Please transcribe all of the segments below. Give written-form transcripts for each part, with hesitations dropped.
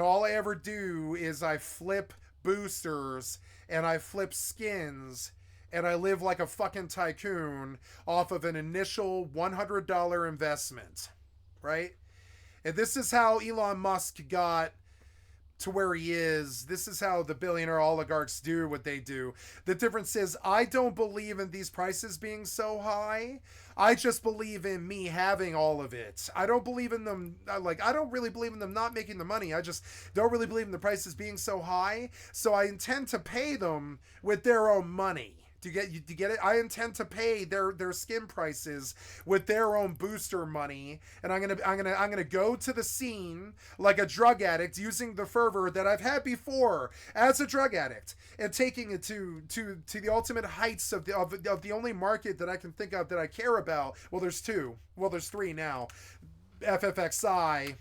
All I ever do is I flip boosters and I flip skins and I live like a fucking tycoon off of an initial $100 investment, right? And this is how Elon Musk got to where he is. This is how the billionaire oligarchs do what they do. The difference is I don't believe in these prices being so high. I just believe in me having all of it. I don't believe in them, like, I don't really believe in them not making the money. I just don't really believe in the prices being so high. So I intend to pay them with their own money. Do you get it? I intend to pay their skin prices with their own booster money, and I'm gonna go to the scene like a drug addict, using the fervor that I've had before as a drug addict, and taking it to the ultimate heights of the only market that I can think of that I care about. Well, there's two. Well, there's three now. FFXI,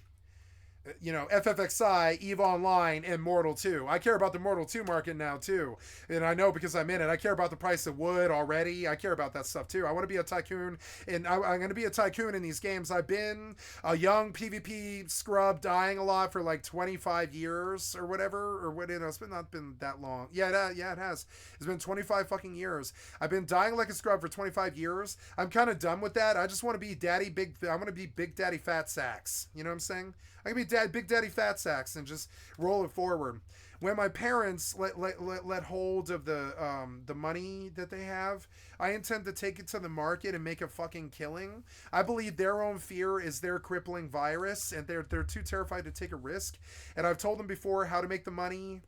FFXI, EVE Online, and Mortal 2. I care about the Mortal 2 market now, too. And I know because I'm in it. I care about the price of wood already. I care about that stuff, too. I want to be a tycoon, and I'm going to be a tycoon in these games. I've been a young PvP scrub dying a lot for like 25 years or whatever, or what, it's not been that long. Yeah, it has. It's been 25 fucking years. I've been dying like a scrub for 25 years. I'm kind of done with that. I just want to be I want to be Big Daddy Fat Sacks. You know what I'm saying? I can be Big Daddy Fat Sacks and just roll it forward. When my parents let hold of the money that they have, I intend to take it to the market and make a fucking killing. I believe their own fear is their crippling virus, and they're too terrified to take a risk. And I've told them before how to make the money,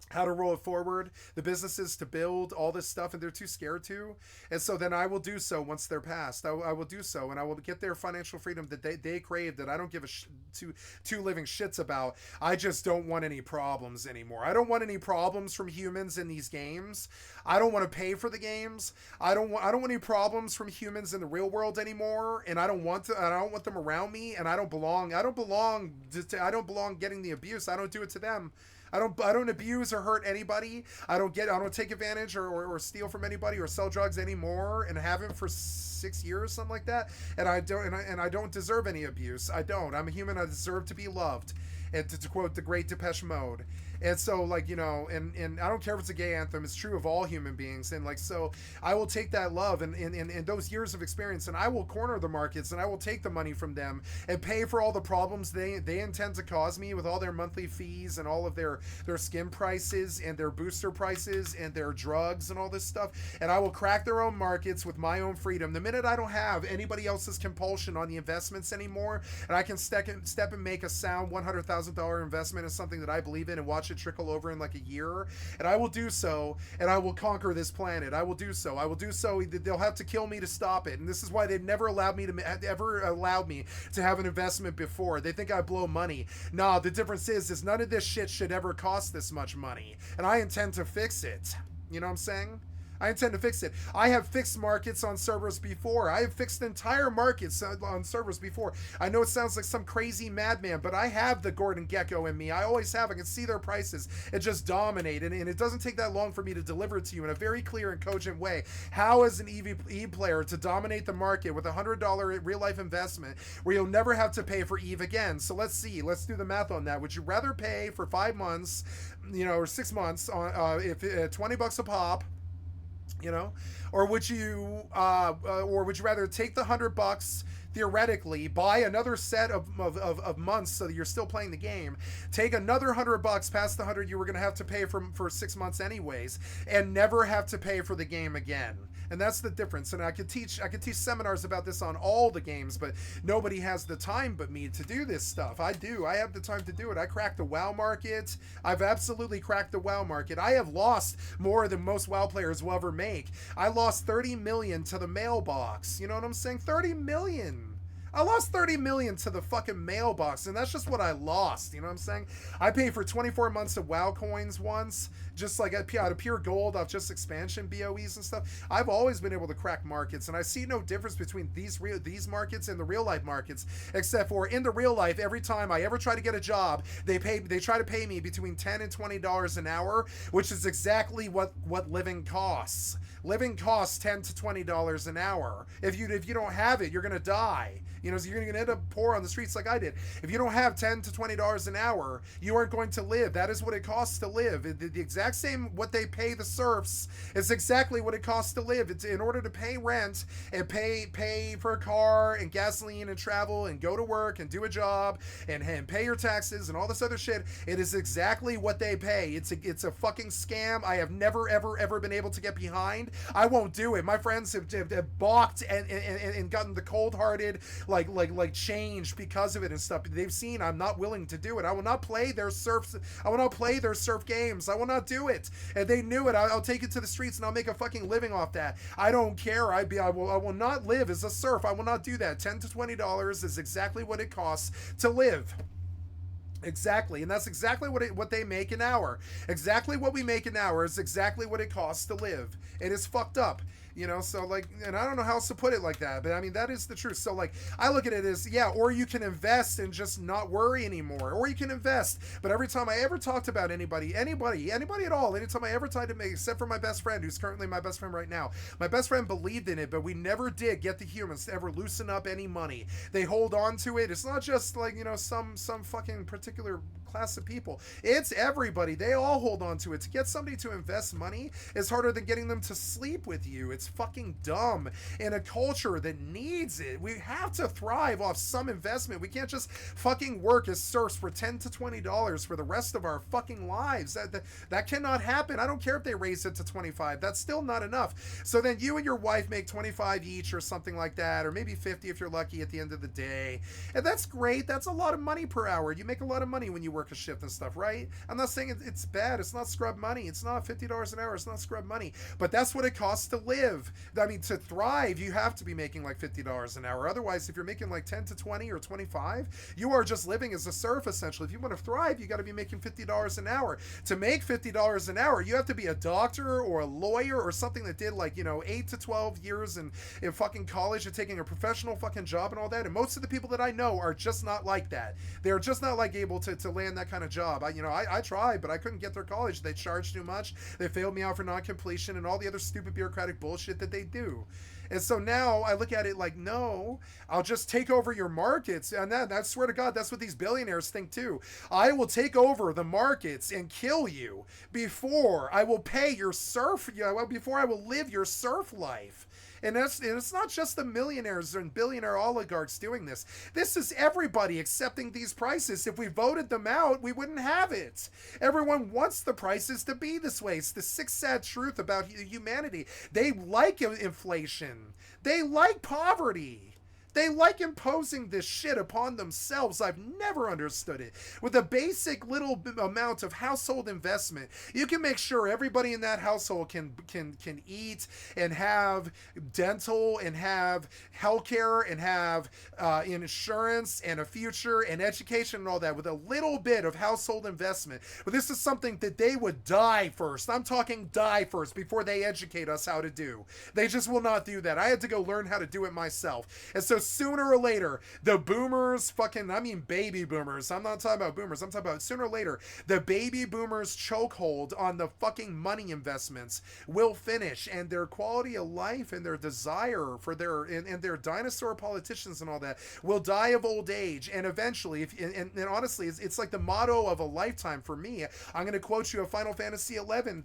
how to roll it forward, the businesses to build, all this stuff, and they're too scared to. And so then I will do so once they're passed. I will do so, and I will get their financial freedom that they crave, that I don't give two living shits about. I just don't want any problems anymore. I don't want any problems from humans in these games. I don't want to pay for the games. I don't want any problems from humans in the real world anymore, and I don't want them around me, and I don't belong getting the abuse. I don't do it to them. I don't abuse or hurt anybody. I don't take advantage or steal from anybody or sell drugs anymore, and haven't for 6 years, something like that. And I don't deserve any abuse. I don't. I'm a human. I deserve to be loved. And to quote the great Depeche Mode. And so, like, and I don't care if it's a gay anthem. It's true of all human beings. And like, so I will take that love and those years of experience, and I will corner the markets, and I will take the money from them and pay for all the problems they intend to cause me with all their monthly fees and all of their skin prices and their booster prices and their drugs and all this stuff. And I will crack their own markets with my own freedom. The minute I don't have anybody else's compulsion on the investments anymore, and I can step and make a sound $100,000 investment in something that I believe in and watch it trickle over in like a year, and I will do so, and I will conquer this planet. I will do so. They'll have to kill me to stop it, and this is why they've never allowed me to have an investment before. They think I blow money. Nah, the difference is none of this shit should ever cost this much money, and I intend to fix it. You know what I'm saying? I intend to fix it. I have fixed markets on servers before. I have fixed entire markets on servers before. I know it sounds like some crazy madman, but I have the Gordon Gekko in me. I always have. I can see their prices and just dominate. And it doesn't take that long for me to deliver it to you in a very clear and cogent way. How, as an EVE player, to dominate the market with $100 real-life investment where you'll never have to pay for EVE again. So let's see. Let's do the math on that. Would you rather pay for 5 months, or 6 months on if $20 a pop, or would you rather take the $100, theoretically buy another set of months so that you're still playing the game, take another $100 past the 100 you were going to have to pay for 6 months anyways, and never have to pay for the game again? And that's the difference. And I could teach seminars about this on all the games, but nobody has the time but me to do this stuff. I do. I have the time to do it. I cracked the WoW market. I've absolutely cracked the WoW market. I have lost more than most WoW players will ever make. I lost 30 million to the mailbox. You know what I'm saying? 30 million. I lost 30 million to the fucking mailbox, and that's just what I lost. You know what I'm saying? I paid for 24 months of WoW coins once, just like out of pure gold off just expansion BOEs and stuff. I've always been able to crack markets, and I see no difference between these markets and the real life markets, except for in the real life, every time I ever try to get a job, they try to pay me between $10 and $20 an hour, which is exactly what living costs. Living costs $10 to $20 an hour. If you don't have it, you're gonna die. You know, so you're going to end up poor on the streets like I did. If you don't have $10 to $20 an hour, you aren't going to live. That is what it costs to live. The exact same what they pay the serfs is exactly what it costs to live. It's in order to pay rent and pay for a car and gasoline and travel and go to work and do a job and pay your taxes and all this other shit. It is exactly what they pay. It's a fucking scam. I have never ever been able to get behind. I won't do it. My friends have balked and gotten the cold-hearted like change because of it and stuff. They've seen I'm not willing to do it. I will not play their surf. I will not play their surf games. I will not do it. And they knew it. I'll take it to the streets and I'll make a fucking living off that. I don't care. I will not live as a surf. I will not do that. $10 to $20 is exactly what it costs to live. Exactly, and that's exactly what they make an hour. Exactly what we make an hour is exactly what it costs to live. It is fucked up. You know, so like, and I don't know how else to put it like that, but I mean, that is the truth. So like, I look at it as, yeah, or you can invest and just not worry anymore, or you can invest. But every time I ever talked about anybody at all, anytime I ever tried to make, except for my best friend, who's currently my best friend right now, my best friend believed in it, but we never did get the humans to ever loosen up any money. They hold on to it. It's not just like, you know, some fucking particular class of people. It's everybody. They all hold on to it. To get somebody to invest money is harder than getting them to sleep with you. It's fucking dumb in a culture that needs it. We have to thrive off some investment. We can't just fucking work as serfs for $10 to $20 for the rest of our fucking lives. That cannot happen. I don't care if they raise it to 25. That's still not enough. So then you and your wife make 25 each or something like that, or maybe 50 if you're lucky at the end of the day. And that's great. That's a lot of money per hour. You make a lot of money when you work a shift and stuff, right? I'm not saying it's bad. It's not scrub money. It's not $50 an hour. It's not scrub money. But that's what it costs to live. I mean, to thrive, you have to be making like $50 an hour. Otherwise, if you're making like 10 to 20 or 25, you are just living as a serf, essentially. If you want to thrive, you got to be making $50 an hour. To make $50 an hour, you have to be a doctor or a lawyer or something that did like, you know, 8 to 12 years in fucking college and taking a professional fucking job and all that. And most of the people that I know are just not like that. They're just not like able to land that kind of job. I tried, but I couldn't get their college. They charged too much. They failed me out for non-completion and all the other stupid bureaucratic bullshit that they do. And so now I look at it like, no, I'll just take over your markets. And I swear to God, that's what these billionaires think too. I will take over the markets and kill you before I will pay your serf, before I will live your serf life. And it's not just the millionaires and billionaire oligarchs doing this. This is everybody accepting these prices. If we voted them out, we wouldn't have it. Everyone wants the prices to be this way. It's the sick, sad truth about humanity. They like inflation. They like poverty. They like imposing this shit upon themselves. I've never understood it. With a basic little amount of household investment, you can make sure everybody in that household can eat and have dental and have healthcare and have insurance and a future and education and all that with a little bit of household investment. But this is something that they would die first. I'm talking die first before they educate us how to do. They just will not do that. I had to go learn how to do it myself. And so sooner or later, the boomers baby boomers. I'm not talking about boomers. I'm talking about sooner or later, the baby boomers chokehold on the fucking money investments will finish, and their quality of life and their desire for and their dinosaur politicians and all that will die of old age. And eventually, and honestly, it's like the motto of a lifetime for me. I'm going to quote you a Final Fantasy XI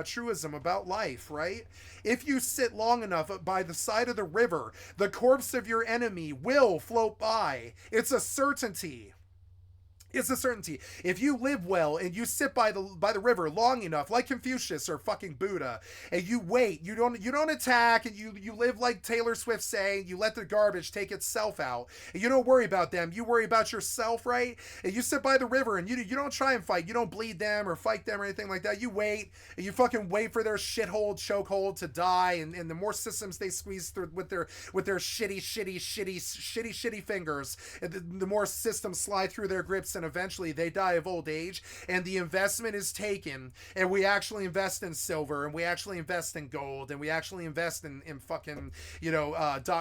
truism about life, right? If you sit long enough by the side of the river, the corpse of your enemy will float by. It's a certainty. It's a certainty. If you live well and you sit by the river long enough, like Confucius or fucking Buddha, and you wait, you don't attack, and you live like Taylor Swift saying, you let the garbage take itself out, and you don't worry about them, you worry about yourself, right? And you sit by the river and you don't try and fight, you don't bleed them or fight them or anything like that. You wait, and you fucking wait for their shithole chokehold to die, and the more systems they squeeze through with their shitty fingers, and the more systems slide through their grips, and eventually they die of old age, and the investment is taken, and we actually invest in silver, and we actually invest in gold, and we actually invest in fucking,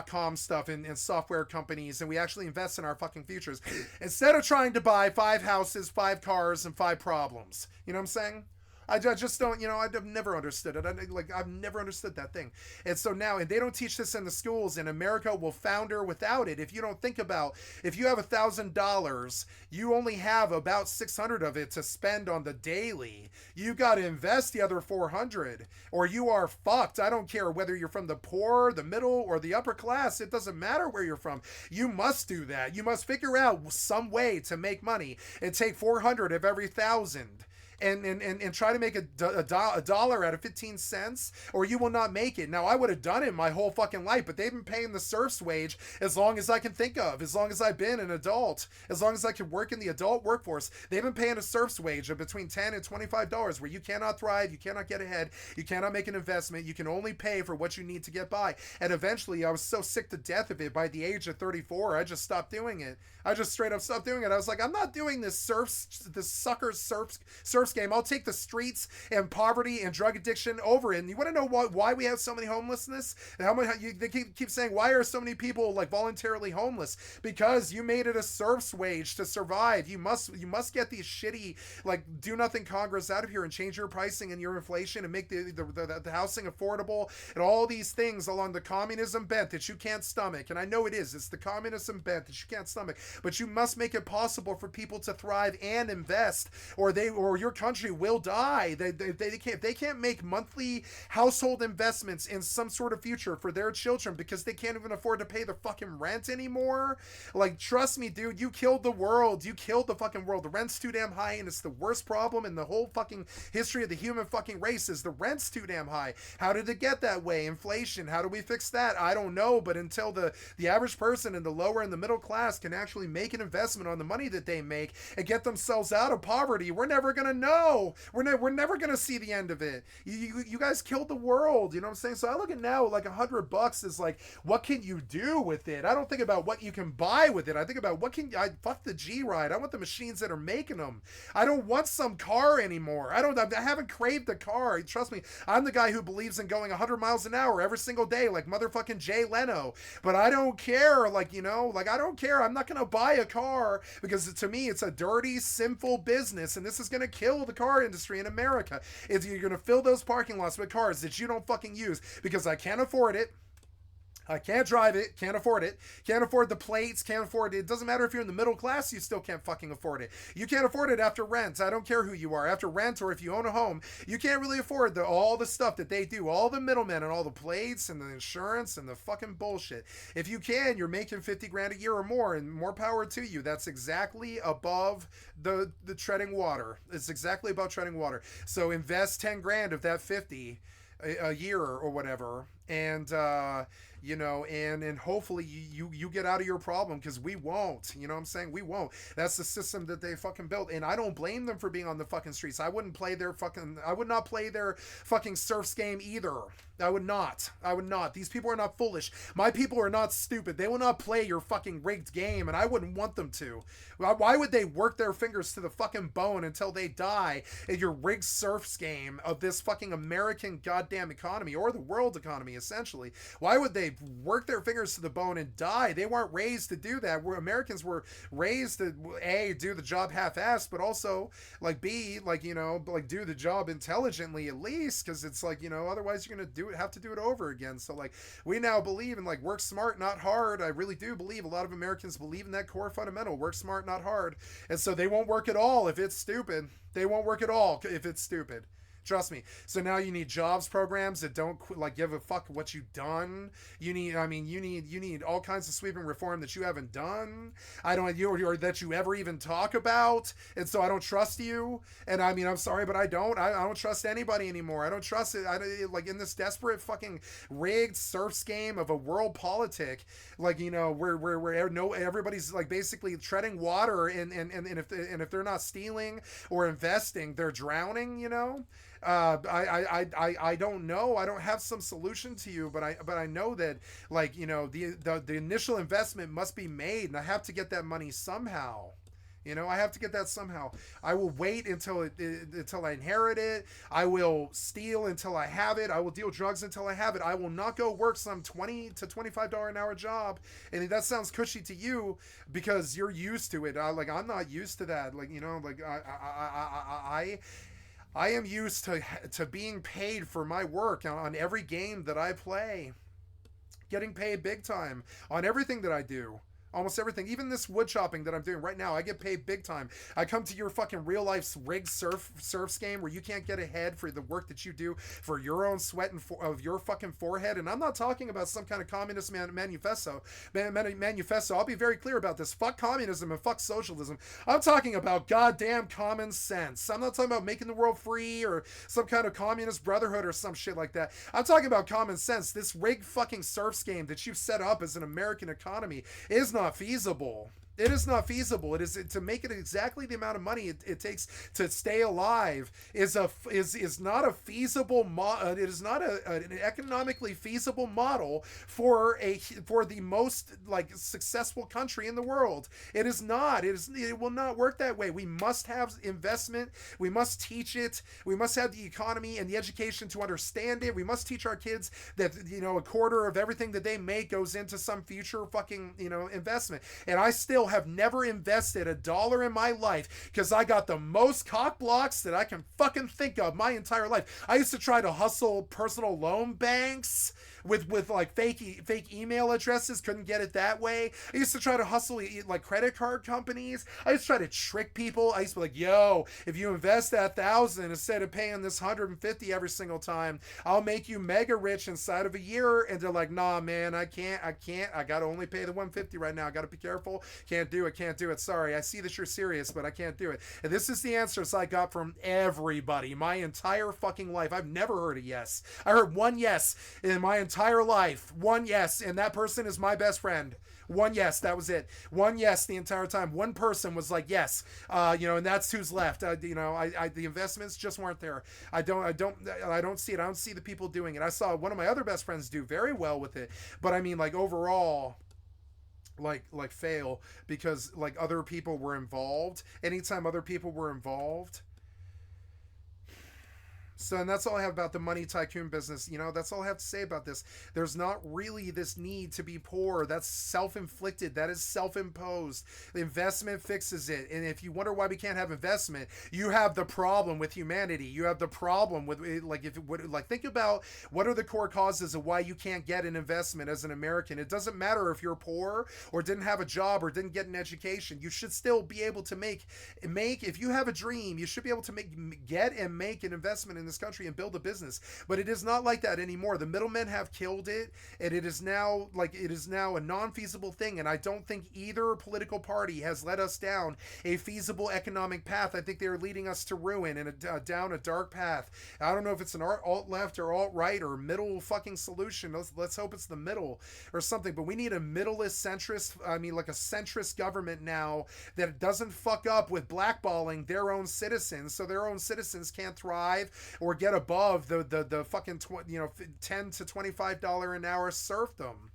.com stuff and software companies, and we actually invest in our fucking futures instead of trying to buy 5 houses, 5 cars, and 5 problems. You know what I'm saying? I just don't, I've never understood it. I've never understood that thing. And so now, and they don't teach this in the schools, and America will founder without it. If you don't think about, if you have $1,000, you only have about 600 of it to spend on the daily. You got to invest the other 400, or you are fucked. I don't care whether you're from the poor, the middle, or the upper class. It doesn't matter where you're from. You must do that. You must figure out some way to make money and take 400 of every 1,000. And try to make a dollar out of 15 cents, or you will not make it. Now, I would have done it my whole fucking life, but they've been paying the serf's wage as long as I can think of, as long as I've been an adult, as long as I can work in the adult workforce. They've been paying a serf's wage of between $10 and $25, where you cannot thrive, you cannot get ahead, you cannot make an investment, you can only pay for what you need to get by. And eventually, I was so sick to death of it, by the age of 34, I just stopped doing it. I just straight up stopped doing it. I was like, I'm not doing this sucker serf's game. I'll take the streets and poverty and drug addiction over it. And you want to know why we have so many homelessness? And they keep saying, why are so many people like voluntarily homeless? Because you made it a serf's wage to survive. You must get these shitty like do nothing Congress out of here and change your pricing and your inflation and make the housing affordable and all these things along the communism bent that you can't stomach. And I know it is. It's the communism bent that you can't stomach. But you must make it possible for people to thrive and invest, or your country will die. They can't make monthly household investments in some sort of future for their children because they can't even afford to pay the fucking rent anymore. Like, trust me, dude, you killed the world. You killed the fucking world. The rent's too damn high, and it's the worst problem in the whole fucking history of the human fucking race is the rent's too damn high. How did it get that way? Inflation. How do we fix that? I don't know, but until the average person in the lower and the middle class can actually make an investment on the money that they make and get themselves out of poverty, we're never gonna know. We're never gonna see the end of it. You guys killed the world. You know what I'm saying? So I look at now like $100 is like, what can you do with it? I don't think about what you can buy with it. I think about fuck the G ride. I want the machines that are making them. I don't want some car anymore. I haven't craved a car. Trust me, I'm the guy who believes in going 100 miles an hour every single day, like motherfucking Jay Leno. But I don't care. I don't care. I'm not gonna buy a car because to me it's a dirty, sinful business, and this is gonna kill the car industry in America. You're gonna fill those parking lots with cars that you don't fucking use because I can't afford it. I can't drive it, can't afford it, can't afford the plates, can't afford it. It doesn't matter if you're in the middle class, you still can't fucking afford it. You can't afford it after rent. I don't care who you are. After rent, or if you own a home, you can't really afford all the stuff that they do, all the middlemen and all the plates and the insurance and the fucking bullshit. If you can, you're making 50 grand a year or more, and more power to you. That's exactly above the treading water. It's exactly about treading water. So invest 10 grand of that 50 a year or whatever, and and hopefully you get out of your problem, because we won't. You know what I'm saying? We won't. That's the system that they fucking built, and I don't blame them for being on the fucking streets. I would not play their fucking serfs game either. I would not. These people are not foolish. My people are not stupid. They will not play your fucking rigged game, and I wouldn't want them to. Why would they work their fingers to the fucking bone until they die in your rigged serfs game of this fucking American goddamn economy, or the world economy, essentially? Why would they work their fingers to the bone and die? They weren't raised to do that. Americans were raised to, A, do the job half-assed, but also, B, do the job intelligently at least, because it's otherwise you're going to have to do it over again. So we now believe in work smart, not hard. I really do believe a lot of Americans believe in that core fundamental: work smart, not hard. And so they won't work at all if it's stupid. They won't work at all if it's stupid. Trust me. So now you need jobs programs that don't give a fuck what you've done. You need all kinds of sweeping reform that you haven't done. Or that you ever even talk about. And so I don't trust you. And I'm sorry, but I don't trust anybody anymore. I don't trust it. In this desperate fucking rigged serfs game of a world politic, where everybody's basically treading water, and if they're not stealing or investing, they're drowning. I don't know. I don't have some solution to you, but I know that the initial investment must be made, and I have to get that money somehow. I have to get that somehow. I will wait until I inherit it. I will steal until I have it. I will deal drugs until I have it. I will not go work some $20 to $25 an hour job. And that sounds cushy to you because you're used to it. I'm not used to that. I am used to being paid for my work on every game that I play. Getting paid big time on everything that I do. Almost everything, even this wood chopping that I'm doing right now, I get paid big time. I come to your fucking real life rig surfs game where you can't get ahead for the work that you do for your own sweat and of your fucking forehead. And I'm not talking about some kind of communist manifesto. I'll be very clear about this. Fuck communism and fuck socialism. I'm talking about goddamn common sense. I'm not talking about making the world free or some kind of communist brotherhood or some shit like that. I'm talking about common sense. This rig fucking surfs game that you've set up as an American economy is not feasible. It is not feasible. It is to make it exactly the amount of money it takes to stay alive is not a feasible it is not an economically feasible model for the most like successful country in the world. It is not. It will not work that way. We must have investment. We must teach it. We must have the economy and the education to understand it. We must teach our kids that a quarter of everything that they make goes into some future fucking investment. And I still have never invested $1 in my life because I got the most cock blocks that I can fucking think of my entire life. I used to try to hustle personal loan banks with like fake email addresses, couldn't get it that way. I used to try to hustle like credit card companies. I used to try to trick people. I used to be like, yo, if you invest that $1,000 instead of paying this $150 every single time, I'll make you mega rich inside of a year. And they're like, nah, man, I can't. I gotta only pay the $150 right now. I gotta be careful. Can't do it. Sorry, I see that you're serious, but I can't do it. And this is the answers I got from everybody my entire fucking life. I've never heard a yes. I heard one yes in my entire life. One yes, and that person is my best friend. One yes, that was it. One yes the entire time. One person was like yes, and that's who's left. The investments just weren't there. I don't see it. I don't see the people doing it. I saw one of my other best friends do very well with it, but I mean, like overall, like fail because like other people were involved. Anytime other people were involved. So, and that's all I have about the money tycoon business. That's all I have to say about this. There's not really this need to be poor. That's self-inflicted. That is self-imposed. The investment fixes it. And if you wonder why we can't have investment, you have the problem with humanity. You have the problem with think about what are the core causes of why you can't get an investment as an American. It doesn't matter if you're poor or didn't have a job or didn't get an education. You should still be able to make if you have a dream, you should be able to get and make an investment in this country and build a business. But it is not like that anymore. The middlemen have killed it, and it is now a non-feasible thing. And I don't think either political party has led us down a feasible economic path. I think they are leading us to ruin and down a dark path. I don't know if it's an alt left or alt right or middle fucking solution. Let's hope it's the middle or something. But we need a middleist centrist, like a centrist government now that doesn't fuck up with blackballing their own citizens, so their own citizens can't thrive or get above the fucking $10 to $25 an hour serfdom.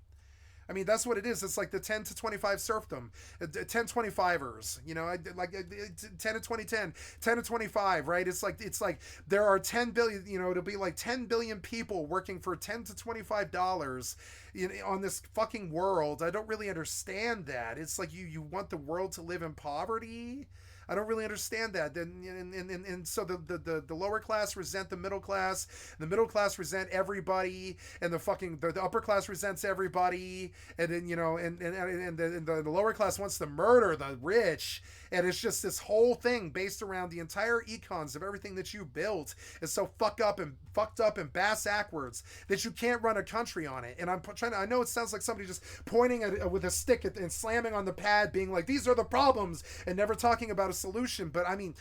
I mean, that's what it is. It's like the 10 to 25 serfdom, 10 25ers, 10 to 2010, 10 to 25, right? It's like there are 10 billion, it'll be like 10 billion people working for $10 to $25 on this fucking world. I don't really understand that. It's like you want the world to live in poverty. I don't really understand that. And so the lower class resent the middle class resent everybody, and the upper class resents everybody, and then the lower class wants to murder the rich, and it's just this whole thing based around the entire econs of everything that you built is so fucked up and bass backwards that you can't run a country on it. And I know it sounds like somebody just pointing with a stick and slamming on the pad, being like, these are the problems, and never talking about a solution. But I mean,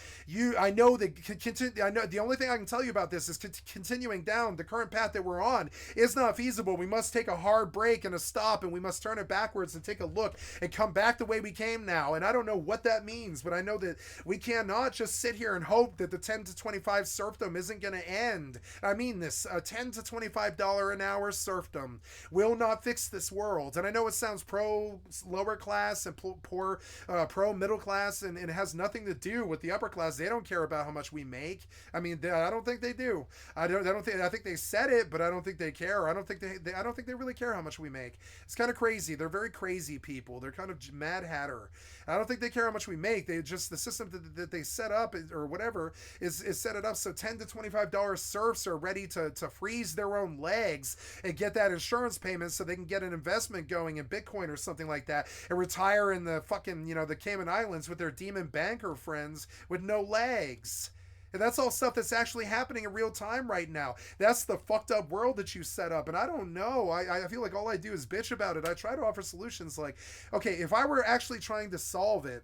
I know the only thing I can tell you about this is continuing down the current path that we're on is not feasible. We must take a hard break and a stop, and we must turn it backwards and take a look and come back the way we came now. And I don't know what that means, but I know that we cannot just sit here and hope that the 10 to 25 serfdom isn't going to end. I mean this, $10 to $25 an hour serfdom will not fix this world. And I know it sounds pro lower class and pro middle class, and it has nothing nothing to do with the upper class. They don't care about how much we make. I mean, I don't think they do. I think they said it, but I don't think they care. I don't think they really care how much we make. It's kind of crazy. They're very crazy people. They're kind of Mad Hatter. I don't think they care how much we make. They just, the system that they set up or whatever is set it up so $10 to $25 serfs are ready to freeze their own legs and get that insurance payment so they can get an investment going in Bitcoin or something like that and retire in the fucking, the Cayman Islands with their demon banker friends with no legs. And that's all stuff that's actually happening in real time right now. That's the fucked up world that you set up. And I don't know. I feel like all I do is bitch about it. I try to offer solutions like, okay, if I were actually trying to solve it,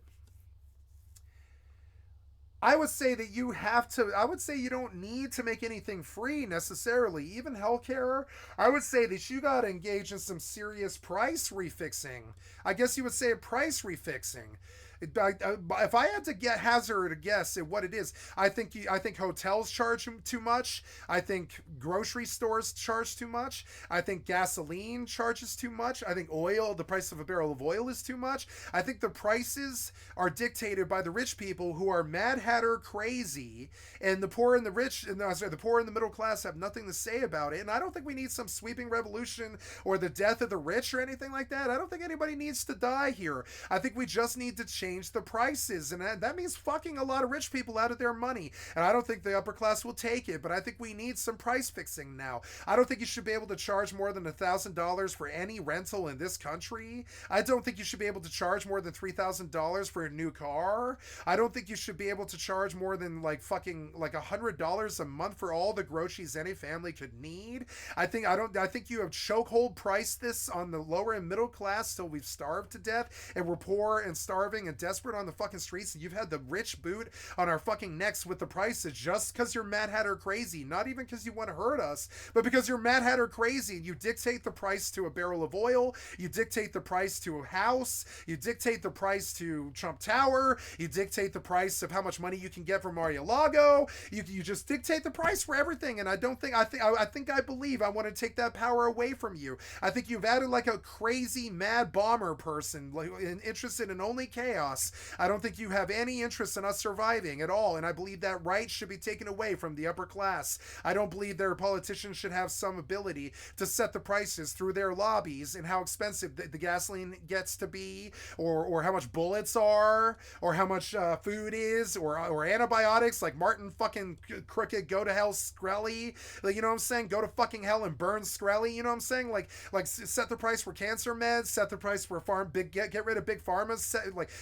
I would say that I would say you don't need to make anything free necessarily. Even healthcare, I would say that you got to engage in some serious price refixing. I guess you would say price refixing. If I had to hazard a guess at what it is, I think hotels charge too much. I think grocery stores charge too much. I think gasoline charges too much. I think the price of a barrel of oil is too much. I think the prices are dictated by the rich people who are Mad Hatter crazy, and the poor and the poor and the middle class have nothing to say about it. And I don't think we need some sweeping revolution or the death of the rich or anything like that. I don't think anybody needs to die here. I think we just need to change the prices, and that means fucking a lot of rich people out of their money, and I don't think the upper class will take it, but I think we need some price fixing now. I don't think you should be able to charge more than $1,000 for any rental in this country. I don't think you should be able to charge more than $3,000 for a new car. I don't think you should be able to charge more than $100 a month for all the groceries any family could need. I think you have chokehold priced this on the lower and middle class till we've starved to death and we're poor and starving and desperate on the fucking streets, and you've had the rich boot on our fucking necks with the prices just because you're Mad Hatter crazy. Not even because you want to hurt us, but because you're Mad Hatter crazy. You dictate the price to a barrel of oil, you dictate the price to a house, you dictate the price to Trump Tower, you dictate the price of how much money you can get from Mar-a-Lago. You just dictate the price for everything, and I believe I want to take that power away from you. I think you've added like a crazy mad bomber person interested in only chaos. I don't think you have any interest in us surviving at all, and I believe that right should be taken away from the upper class. I don't believe their politicians should have some ability to set the prices through their lobbies and how expensive the gasoline gets to be, or how much bullets are, or how much food is, or antibiotics like Martin fucking Crooked go to hell Skrelly, you know what I'm saying, go to fucking hell and burn Skrelly, you know what I'm saying, like set the price for cancer meds, set the price for get rid of big pharma,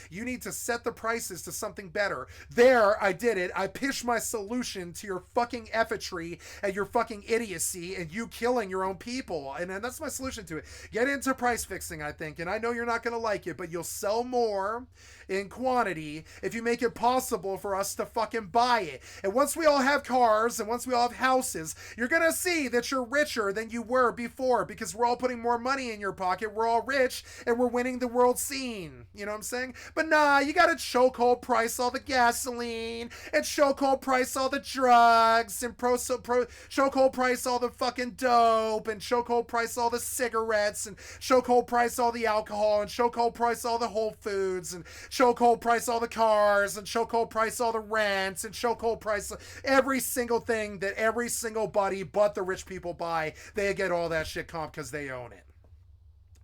you need to set the prices to something better. There, I did it. I pitched my solution to your fucking effatry and your fucking idiocy and you killing your own people. And that's my solution to it. Get into price fixing, I think. And I know you're not going to like it, but you'll sell more in quantity if you make it possible for us to fucking buy it. And once we all have cars and once we all have houses, you're going to see that you're richer than you were before because we're all putting more money in your pocket. We're all rich and we're winning the world scene. You know what I'm saying? But nah, you gotta chokehold price all the gasoline and chokehold price all the drugs and chokehold price all the fucking dope and chokehold price all the cigarettes and chokehold price all the alcohol and chokehold price all the Whole Foods and chokehold price all the cars and chokehold price all the rents and chokehold price every single thing that every single buddy but the rich people buy. They get all that shit comp because they own it.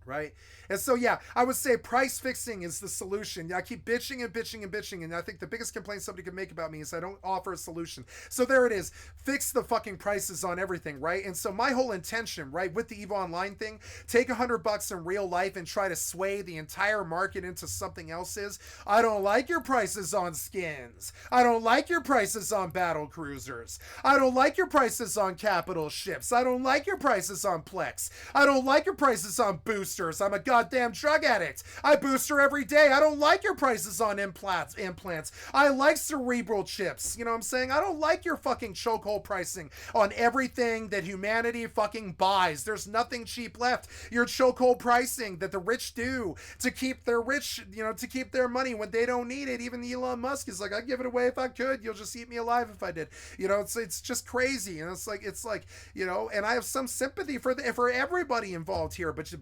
Right? And so, yeah, I would say price fixing is the solution. I keep bitching and bitching and bitching, and I think the biggest complaint somebody could make about me is I don't offer a solution. So there it is. Fix the fucking prices on everything, right? And so my whole intention, right, with the EVE Online thing, take $100 in real life and try to sway the entire market into something else is, I don't like your prices on skins. I don't like your prices on battle cruisers. I don't like your prices on capital ships. I don't like your prices on Plex. I don't like your prices on boosters. I'm a goddamn drug addict. I booster every day. I don't like your prices on implants. I like cerebral chips. You know what I'm saying? I don't like your fucking chokehold pricing on everything that humanity fucking buys. There's nothing cheap left. Your chokehold pricing that the rich do to keep their rich, to keep their money when they don't need it. Even Elon Musk is like, I'd give it away if I could. You'll just eat me alive if I did. It's just crazy. And it's like, and I have some sympathy for everybody involved here, but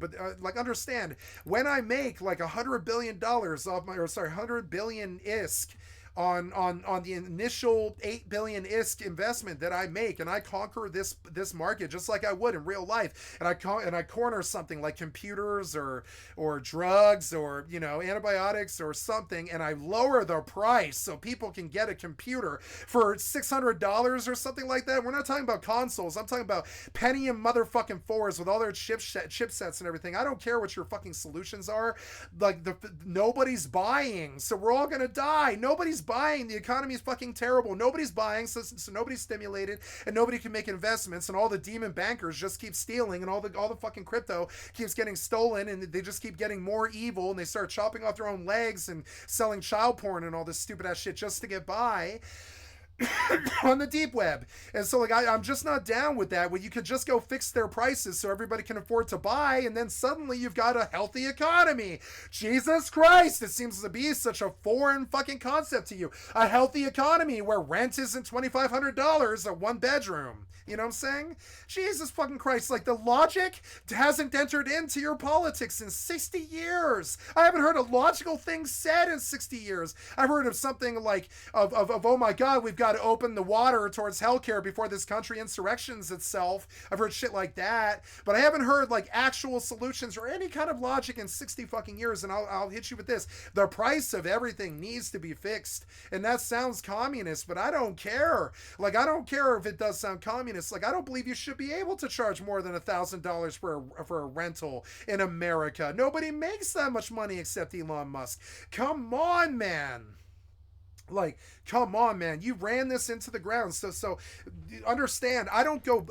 understand, when I make like $100 billion off my, $100 billion ISK on the initial 8 billion ISK investment that I make, and I conquer this market just like I would in real life, and I corner something like computers or drugs or, you know, antibiotics or something, and I lower the price so people can get a computer for $600 or something like that. We're not talking about consoles. I'm talking about Pentium motherfucking 4s with all their chipsets and everything. I don't care what your fucking solutions are. Like, nobody's buying, so we're all gonna die. Nobody's buying. The economy's fucking terrible. Nobody's buying, so nobody's stimulated, and nobody can make investments, and all the demon bankers just keep stealing, and all the fucking crypto keeps getting stolen, and they just keep getting more evil, and they start chopping off their own legs and selling child porn and all this stupid ass shit just to get by on the deep web. And so, like, I'm just not down with that, where you could just go fix their prices so everybody can afford to buy, and then suddenly you've got a healthy economy. Jesus Christ, it seems to be such a foreign fucking concept to you. A healthy economy where rent isn't $2,500 a one bedroom. You know what I'm saying? Jesus fucking Christ. Like, the logic hasn't entered into your politics in 60 years. I haven't heard a logical thing said in 60 years. I've heard of something like, oh my God, we've got to open the water towards healthcare before this country insurrections itself. I've heard shit like that. But I haven't heard, like, actual solutions or any kind of logic in 60 fucking years. And I'll hit you with this. The price of everything needs to be fixed. And that sounds communist, but I don't care. Like, I don't care if it does sound communist. Like, I don't believe you should be able to charge more than $1,000 for a rental in America. Nobody makes that much money except Elon Musk. Come on, man. Like, come on, man. You ran this into the ground. So understand, I don't go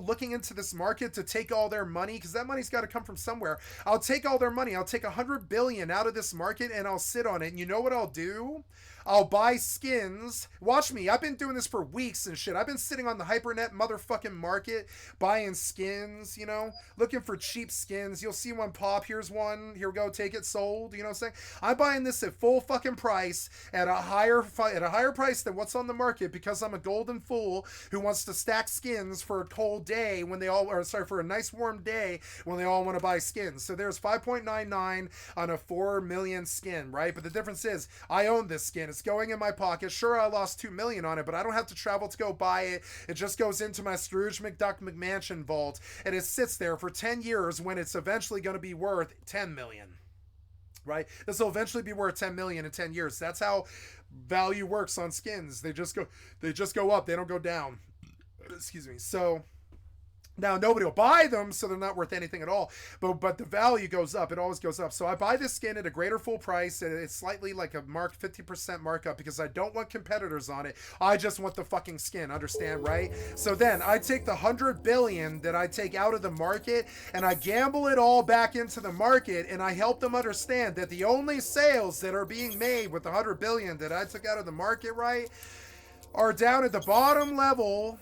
looking into this market to take all their money, because that money's got to come from somewhere. I'll take all their money. I'll take 100 billion out of this market, and I'll sit on it. And you know what I'll do? I'll buy skins. Watch me. I've been doing this for weeks and shit. I've been sitting on the hypernet motherfucking market buying skins, you know, looking for cheap skins. You'll see one pop. Here's one. Here we go. Take it, sold. You know what I'm saying? I'm buying this at full fucking price, at a higher price than what's on the market, because I'm a golden fool who wants to stack skins for a cold day when they all, or sorry, for a nice warm day when they all want to buy skins. So there's 5.99 on a 4 million skin, right? But the difference is I own this skin. It's going in my pocket. Sure, I lost 2 million on it, but I don't have to travel to go buy it. It just goes into my Scrooge McDuck McMansion vault, and it sits there for 10 years when it's eventually going to be worth 10 million. Right? This will eventually be worth 10 million in 10 years. That's how value works on skins. They just go up. They don't go down. Excuse me. So now nobody will buy them, so they're not worth anything at all. But the value goes up. It always goes up. So I buy this skin at a greater full price, and it's slightly like a 50% markup, because I don't want competitors on it. I just want the fucking skin. Understand, right? So then I take the 100 billion that I take out of the market, and I gamble it all back into the market, and I help them understand that the only sales that are being made with the 100 billion that I took out of the market, right, are down at the bottom level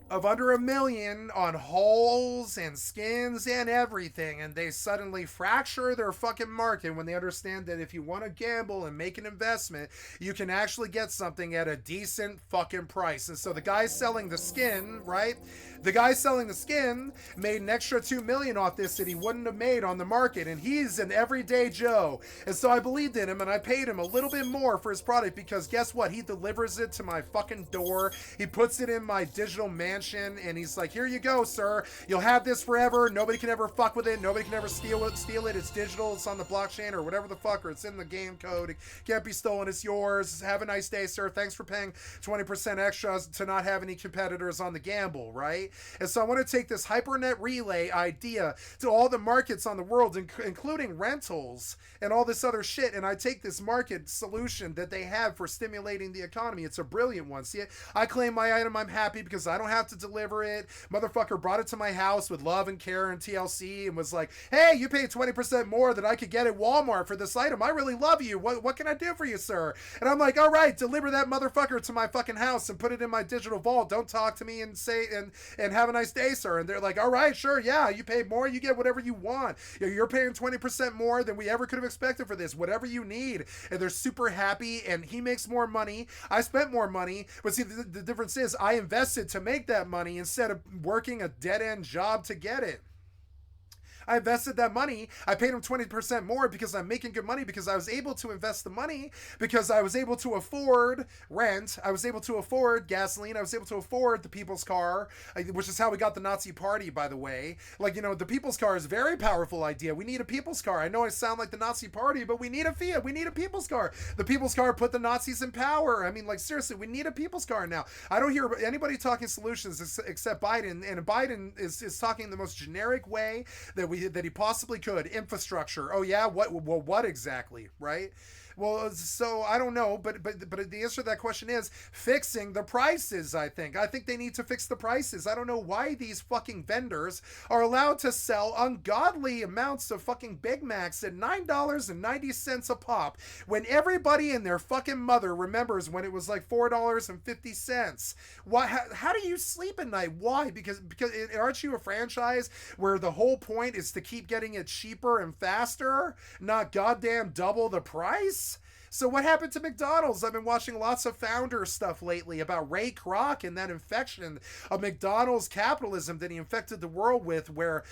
of under $1 million on hulls and skins and everything, and they suddenly fracture their fucking market when they understand that if you want to gamble and make an investment, you can actually get something at a decent fucking price. And so the guy selling the skin, right? The guy selling the skin made an extra 2 million off this that he wouldn't have made on the market, and he's an everyday Joe. And so I believed in him, and I paid him a little bit more for his product, because guess what? He delivers it to my fucking door. He puts it in my digital mansion, and he's like, here you go, sir. You'll have this forever. Nobody can ever fuck with it. Nobody can ever steal it. It's digital. It's on the blockchain or whatever the fuck, or it's in the game code. It can't be stolen. It's yours. Have a nice day, sir. Thanks for paying 20% extra to not have any competitors on the gamble, right? And so I want to take this hypernet relay idea to all the markets on the world, including rentals and all this other shit, and I take this market solution that they have for stimulating the economy. It's a brilliant one. See, I claim my item. I'm happy because I don't have to deliver it. Motherfucker brought it to my house with love and care and TLC, and was like, hey, you paid 20% more than I could get at Walmart for this item. I really love you. What can I do for you, sir? And I'm like, all right, deliver that motherfucker to my fucking house and put it in my digital vault. Don't talk to me and say and have a nice day, sir. And they're like, all right, sure, yeah, you paid more, you get whatever you want. You're paying 20% more than we ever could have expected for this, whatever you need. And they're super happy, and he makes more money. I spent more money, but see, the difference is I invested to make that money instead of working a dead-end job to get it. I invested that money. I paid them 20% more because I'm making good money, because I was able to invest the money, because I was able to afford rent. I was able to afford gasoline. I was able to afford the people's car, which is how we got the Nazi Party, by the way. Like, you know, the people's car is a very powerful idea. We need a people's car. I know I sound like the Nazi Party, but we need a Fiat. We need a people's car. The people's car put the Nazis in power. I mean, like, seriously, we need a people's car now. I don't hear anybody talking solutions except Biden, and Biden is talking the most generic way that he possibly could. Infrastructure. Oh yeah, what exactly, right? Well, so I don't know, but the answer to that question is fixing the prices. I think they need to fix the prices. I don't know why these fucking vendors are allowed to sell ungodly amounts of fucking Big Macs at $9.90 a pop, when everybody and their fucking mother remembers when it was like $4.50. Why? How do you sleep at night? Why? Because aren't you a franchise where the whole point is to keep getting it cheaper and faster, not goddamn double the price? So what happened to McDonald's? I've been watching lots of founder stuff lately about Ray Kroc and that infection of McDonald's capitalism that he infected the world with, where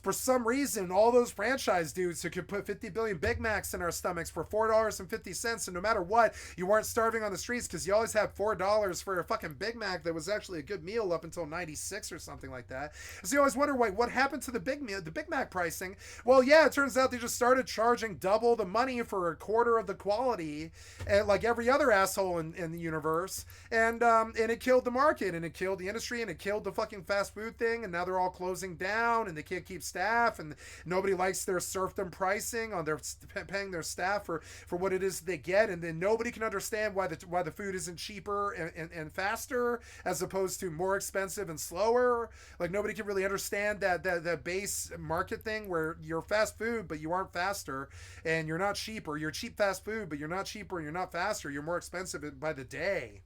for some reason all those franchise dudes who could put 50 billion Big Macs in our stomachs for $4.50, and no matter what, you weren't starving on the streets because you always had $4 for a fucking Big Mac that was actually a good meal up until 96 or something like that. So you always wonder, what happened to the Big Mac pricing? Well, yeah, it turns out they just started charging double the money for a quarter of the quality, and like every other asshole in the universe, and it killed the market, and it killed the industry, and it killed the fucking fast food thing, and now they're all closing down, and they can't keep staff, and nobody likes their serfdom pricing on their paying their staff for what it is they get, and then nobody can understand why the food isn't cheaper and faster as opposed to more expensive and slower. Like, nobody can really understand that base market thing where you're fast food but you aren't faster, and you're not cheaper. You're cheap fast food but you're not cheaper and you're not faster. You're more expensive by the day.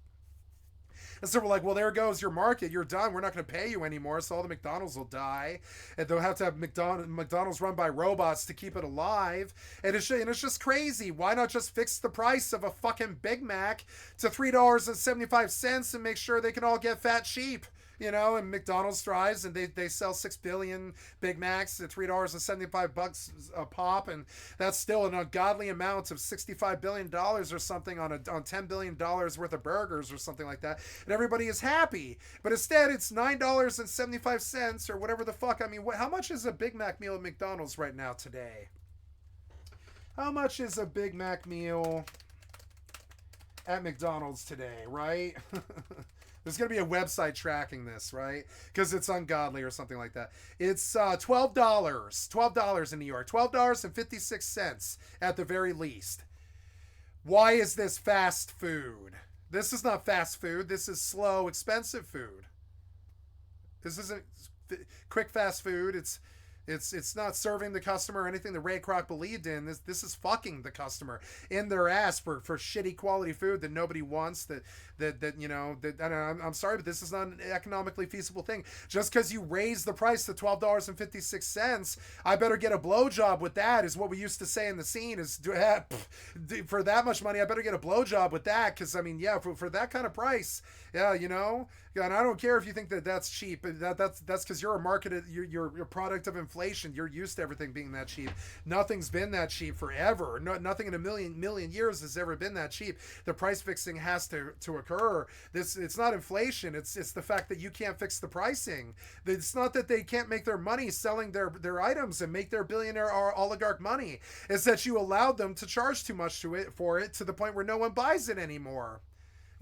And so we're like, well, there goes your market. You're done. We're not going to pay you anymore. So all the McDonald's will die. And they'll have to have McDonald's run by robots to keep it alive. And it's just crazy. Why not just fix the price of a fucking Big Mac to $3.75 and make sure they can all get fat cheap? You know, and McDonald's thrives, and they sell 6 billion Big Macs at $3.75 a pop, and that's still an ungodly amount of $65 billion or something on $10 billion worth of burgers or something like that, and everybody is happy. But instead, it's $9.75 or whatever the fuck. I mean, how much is a Big Mac meal at McDonald's right now today? How much is a Big Mac meal at McDonald's today, right? There's going to be a website tracking this, right? Because it's ungodly or something like that. It's $12. $12 in New York. $12.56 at the very least. Why is this fast food? This is not fast food. This is slow, expensive food. This isn't quick fast food. It's not serving the customer or anything that Ray Kroc believed in. This is fucking the customer in their ass for shitty quality food that nobody wants. I'm sorry, but this is not an economically feasible thing. Just because you raise the price to $12.56, I better get a blowjob with that, is what we used to say in the scene. Is for that much money, I better get a blowjob with that. Because I mean, yeah, for that kind of price, yeah, you know. And I don't care if you think that's cheap. That's because you're you're a product of inflation. You're used to everything being that cheap. Nothing's been that cheap forever. Nothing in a million years has ever been that cheap. The price fixing has to occur. It's not inflation. It's the fact that you can't fix the pricing. It's not that they can't make their money selling their items and make their billionaire or oligarch money. It's that you allowed them to charge too much for it to the point where no one buys it anymore.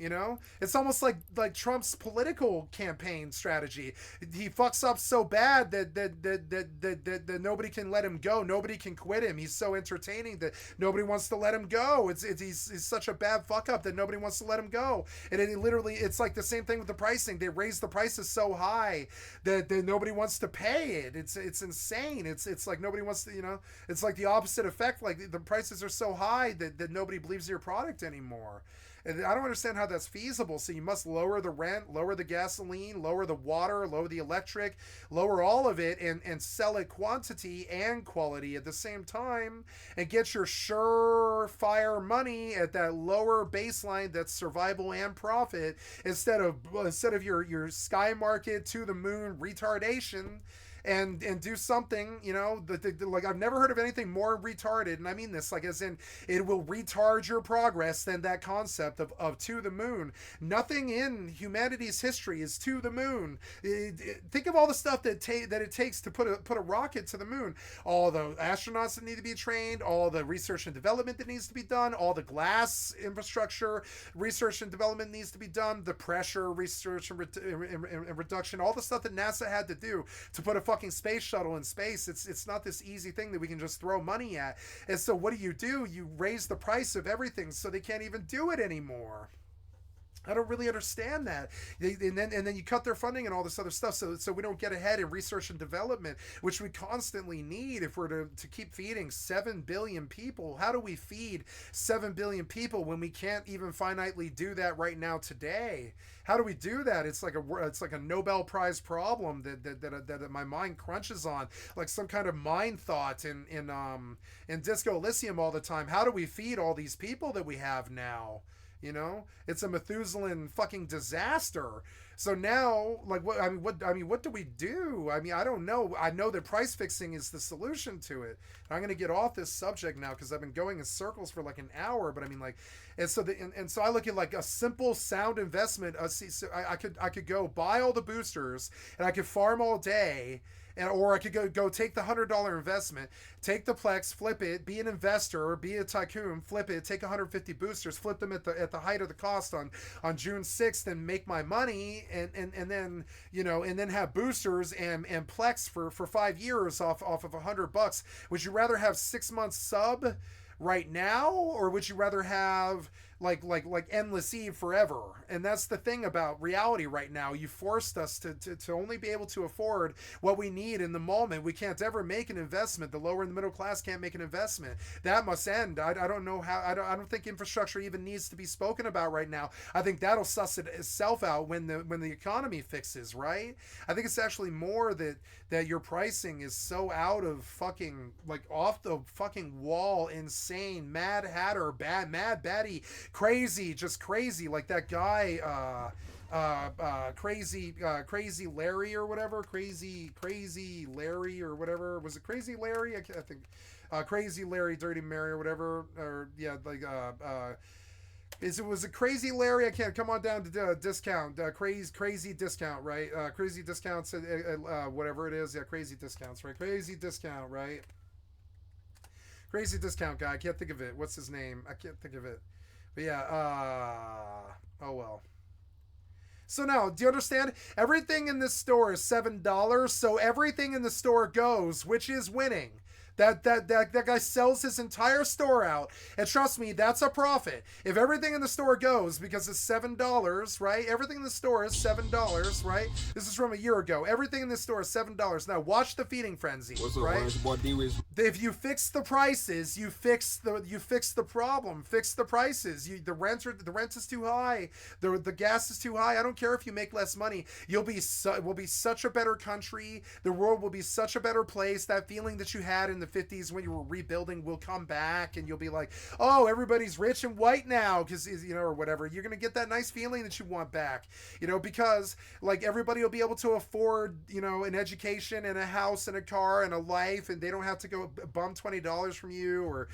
You know, it's almost like Trump's political campaign strategy. He fucks up so bad that nobody can let him go. Nobody can quit him. He's so entertaining that nobody wants to let him go. He's such a bad fuck up that nobody wants to let him go. And it's like the same thing with the pricing. They raise the prices so high that nobody wants to pay it. It's insane. It's like nobody wants to, you know, it's like the opposite effect. Like the prices are so high that nobody believes your product anymore. And I don't understand how that's feasible. So you must lower the rent, lower the gasoline, lower the water, lower the electric, lower all of it, and sell it quantity and quality at the same time, and get your surefire money at that lower baseline that's survival and profit, instead of your sky market to the moon retardation. and do something, you know, like I've never heard of anything more retarded, and I mean this like as in it will retard your progress than that concept of to the moon. Nothing in humanity's history is to the moon. Think of all the stuff that it takes to put a rocket to the moon. All the astronauts that need to be trained, all the research and development that needs to be done, all the glass infrastructure research and development needs to be done, the pressure research and reduction, all the stuff that NASA had to do to put a fucking space shuttle in space. It's not this easy thing that we can just throw money at. And so what do? You raise the price of everything so they can't even do it anymore. I don't really understand that. And then you cut their funding and all this other stuff, so we don't get ahead in research and development, which we constantly need if we're to keep feeding 7 billion people. How do we feed 7 billion people when we can't even finitely do that right now today? How do we do that? It's like a Nobel Prize problem that my mind crunches on, like some kind of mind thought in Disco Elysium all the time. How do we feed all these people that we have now? You know, it's a Methuselah fucking disaster. So now, like, what do we do? I mean, I don't know. I know that price fixing is the solution to it. And I'm gonna get off this subject now because I've been going in circles for like an hour. But I mean, like, and so I look at like a simple sound investment. So I could go buy all the boosters and I could farm all day. Or I could go take the $100 investment, take the Plex, flip it, be an investor or be a tycoon, flip it, take 150 boosters, flip them at the height of the cost on June 6th, and make my money, and then and then have boosters and Plex for 5 years off of $100. Would you rather have 6 months sub right now, or would you rather have like endless EvE forever? And that's the thing about reality right now. You forced us to only be able to afford what we need in the moment. We can't ever make an investment. The lower and the middle class can't make an investment. That must end. I don't know how. I don't think infrastructure even needs to be spoken about right now. I think that'll suss itself out when the economy fixes, right? I think it's actually more that your pricing is so out of fucking, like, off the fucking wall, insane, Mad Hatter, Mad Betty, crazy, just crazy, like that guy, crazy Larry or whatever, crazy Larry or whatever, was it Crazy Larry? I think Crazy Larry Dirty Mary or whatever, or yeah, like was it Crazy Larry? I can't, come on down to discount, crazy discount, right? Crazy discounts, whatever it is, yeah, crazy discounts, right? Crazy discount, right? Crazy discount guy, I can't think of it. What's his name? I can't think of it. But yeah, oh well. So now, do you understand? Everything in this store is $7, so everything in the store goes, which is winning. That guy sells his entire store out, and trust me, that's a profit. If everything in the store goes, because it's $7, right? Everything in the store is $7, right? This is from a year ago. Everything in the store is $7. Now watch the feeding frenzy, right? If you fix the prices, you fix the problem. Fix the prices. The rent is too high. The gas is too high. I don't care if you make less money. We'll be such a better country. The world will be such a better place. That feeling that you had in the 50s when you were rebuilding will come back, and you'll be like, oh, everybody's rich and white now, because, or whatever. You're gonna get that nice feeling that you want back, because like everybody will be able to afford, an education and a house and a car and a life, and they don't have to go bum $20 from you, or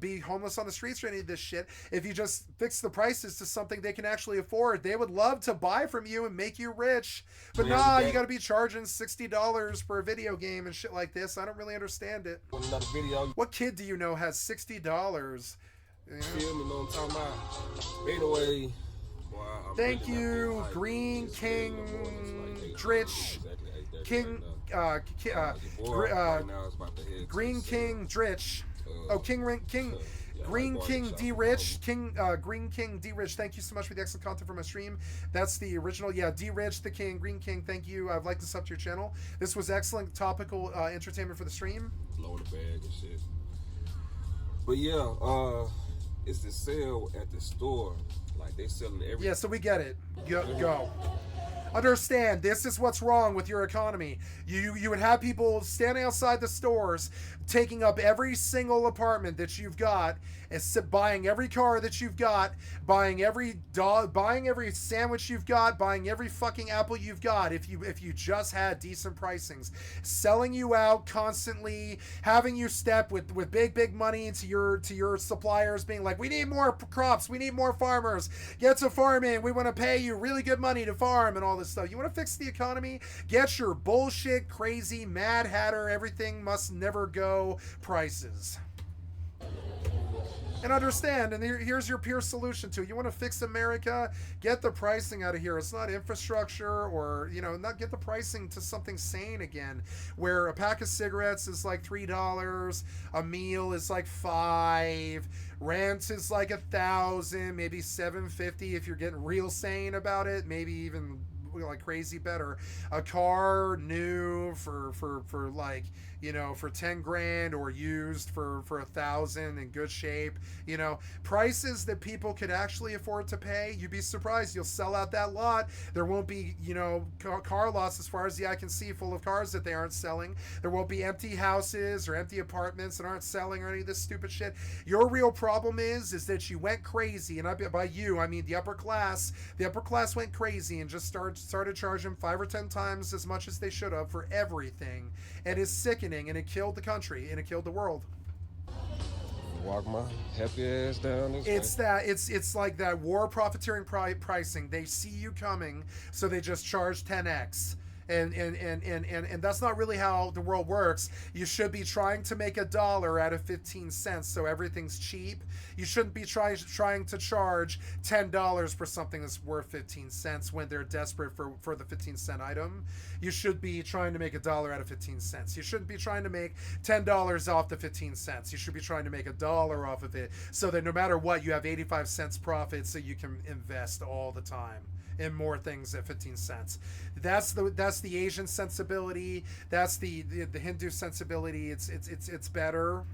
be homeless on the streets or any of this shit. If you just fix the prices to something they can actually afford, they would love to buy from you and make you rich. But nah, you gotta be charging $60 for a video game and shit like this. I don't really understand it. Another video. What kid do you know has $60? Anyway, thank you, Green King Dritch. Green King Dritch. Oh, Green King D Rich. Green King D Rich. Thank you so much for the excellent content for my stream. That's the original. Yeah, D Rich the King. Green King. Thank you. I've liked this up to your channel. This was excellent topical entertainment for the stream. Blow the bag and shit. But yeah, it's the sale at the store. Like, they selling everything. Yeah, so we get it. Go. Understand, this is what's wrong with your economy. You would have people standing outside the stores, taking up every single apartment that you've got, and buying every car that you've got, buying every sandwich you've got, buying every fucking apple you've got. If you just had decent pricings, selling you out constantly, having you step with big money to your suppliers, being like, we need more crops, we need more farmers, get to farming, we want to pay you really good money to farm, and all this stuff. You want to fix the economy? Get your bullshit, crazy, Mad Hatter, everything must never go prices. And understand, and here's your peer solution to it. You want to fix America? Get the pricing out of here. It's not infrastructure, or, not get the pricing to something sane again, where a pack of cigarettes is like $3, a meal is like $5, rent is like $1,000, maybe $750 if you're getting real sane about it, maybe even like crazy better. A car new for like, for 10 grand, or used for $1,000 in good shape, prices that people could actually afford to pay. You'd be surprised. You'll sell out that lot. There won't be, car lots as far as the eye can see, full of cars that they aren't selling. There won't be empty houses or empty apartments that aren't selling, or any of this stupid shit. Your real problem is that you went crazy, and by you, I mean the upper class. The upper class went crazy and just started charging 5 or 10 times as much as they should have for everything. And it's sickening, and it killed the country, and it killed the world. Walk my happy ass down this way. It's like that war profiteering pricing. They see you coming, so they just charge 10x. And that's not really how the world works. You should be trying to make $1 out of 15 cents, so everything's cheap. You shouldn't be trying to charge $10 for something that's worth 15 cents when they're desperate for the 15-cent item. You should be trying to make $1 out of 15 cents. You shouldn't be trying to make $10 off the 15 cents. You should be trying to make $1 off of it, so that no matter what, you have 85 cents profit, so you can invest all the time in more things at 15 cents. That's the Asian sensibility. That's the Hindu sensibility. It's better.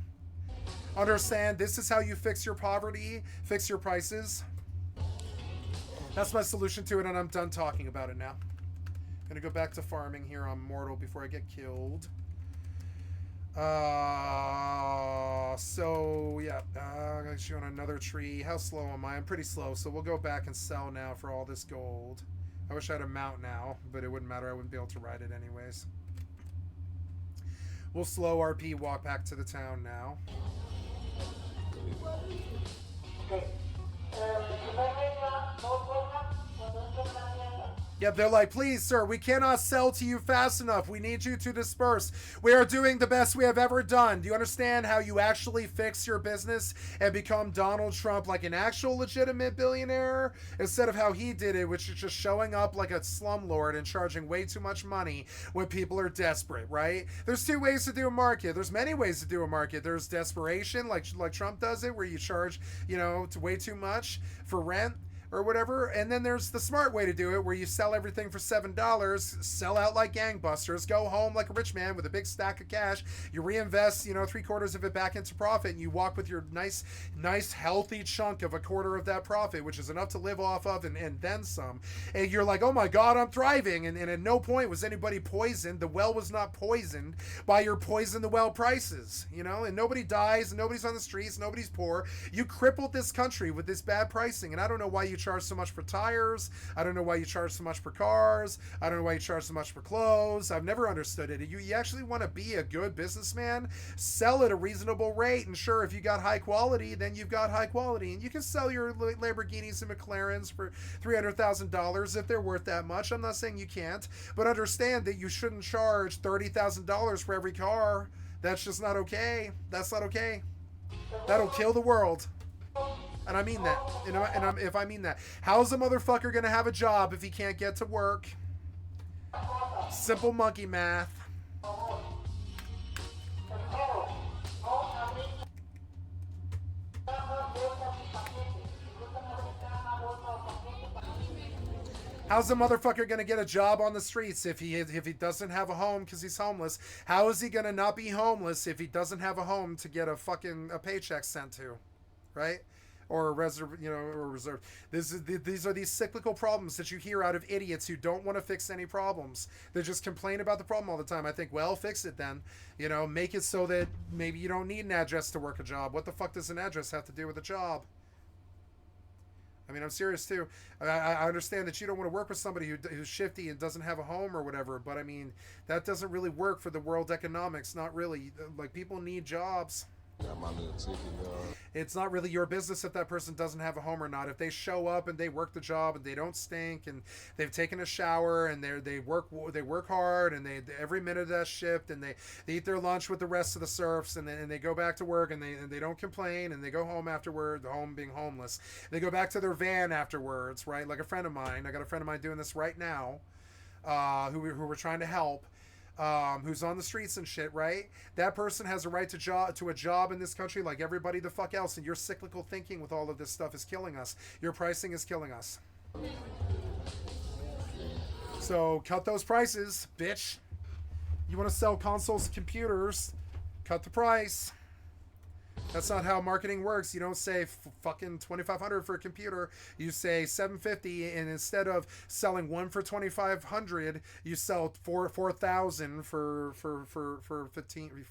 Understand, this is how you fix your poverty, fix your prices. That's my solution to it, and I'm done talking about it now. I'm gonna go back to farming here on Mortal before I get killed. So yeah, I'm gonna shoot on another tree. How slow am I? I'm pretty slow, so we'll go back and sell now for all this gold. I wish I had a mount now, but it wouldn't matter. I wouldn't be able to ride it anyways. We'll slow RP walk back to the town now. Yep, they're like, please, sir, we cannot sell to you fast enough. We need you to disperse. We are doing the best we have ever done. Do you understand how you actually fix your business and become Donald Trump, like an actual legitimate billionaire, instead of how he did it, which is just showing up like a slumlord and charging way too much money when people are desperate, right? There's two ways to do a market. There's many ways to do a market. There's desperation, like Trump does it, where you charge, way too much for rent or whatever, and then there's the smart way to do it, where you sell everything for $7, sell out like gangbusters, go home like a rich man with a big stack of cash, you reinvest 3/4 of it back into profit, and you walk with your nice healthy chunk of 1/4 of that profit, which is enough to live off of, and then some, and you're like, oh my god, I'm thriving, and at no point was anybody poisoned. The well was not poisoned by your poison the well prices, and nobody dies, and nobody's on the streets, nobody's poor. You crippled this country with this bad pricing, and I don't know why you charge so much for tires. I don't know why you charge so much for cars. I don't know why you charge so much for clothes. I've never understood it. You actually want to be a good businessman, sell at a reasonable rate, and sure, if you got high quality, then you've got high quality, and you can sell your Lamborghinis and McLarens for $300,000 if they're worth that much. I'm not saying you can't, but understand that you shouldn't charge $30,000 for every car. That's just not okay. That's not okay. That'll kill the world. And I mean that. If I mean that. How's a motherfucker gonna have a job if he can't get to work? Simple monkey math. How's a motherfucker gonna get a job on the streets if he doesn't have a home because he's homeless? How is he gonna not be homeless if he doesn't have a home to get a paycheck sent to? Right? or reserved. These are these cyclical problems that you hear out of idiots who don't want to fix any problems. They just complain about the problem all the time. I think, well, fix it then. Make it so that maybe you don't need an address to work a job. What the fuck does an address have to do with a job? I mean, I'm serious too. I understand that you don't want to work with somebody who's shifty and doesn't have a home or whatever, but I mean, that doesn't really work for the world economics. Not really. Like, people need jobs. Got my little ticket, It's not really your business if that person doesn't have a home or not. If they show up and they work the job and they don't stink and they've taken a shower and they work hard and they every minute of that shift and they eat their lunch with the rest of the serfs and they go back to work and they don't complain and they go home afterward. The home being homeless, they go back to their van afterwards, right? Like a friend of mine. I got a friend of mine doing this right now, who we're trying to help. Who's on the streets and shit, right? That person has a right to a job in this country like everybody the fuck else, and your cyclical thinking with all of this stuff is killing us. Your pricing is killing us. So cut those prices, bitch. You want to sell consoles and computers, cut the price. That's not how marketing works. You don't say fucking $2,500 for a computer. You say $750, and instead of selling one for $2,500, you sell 4,000 for 15.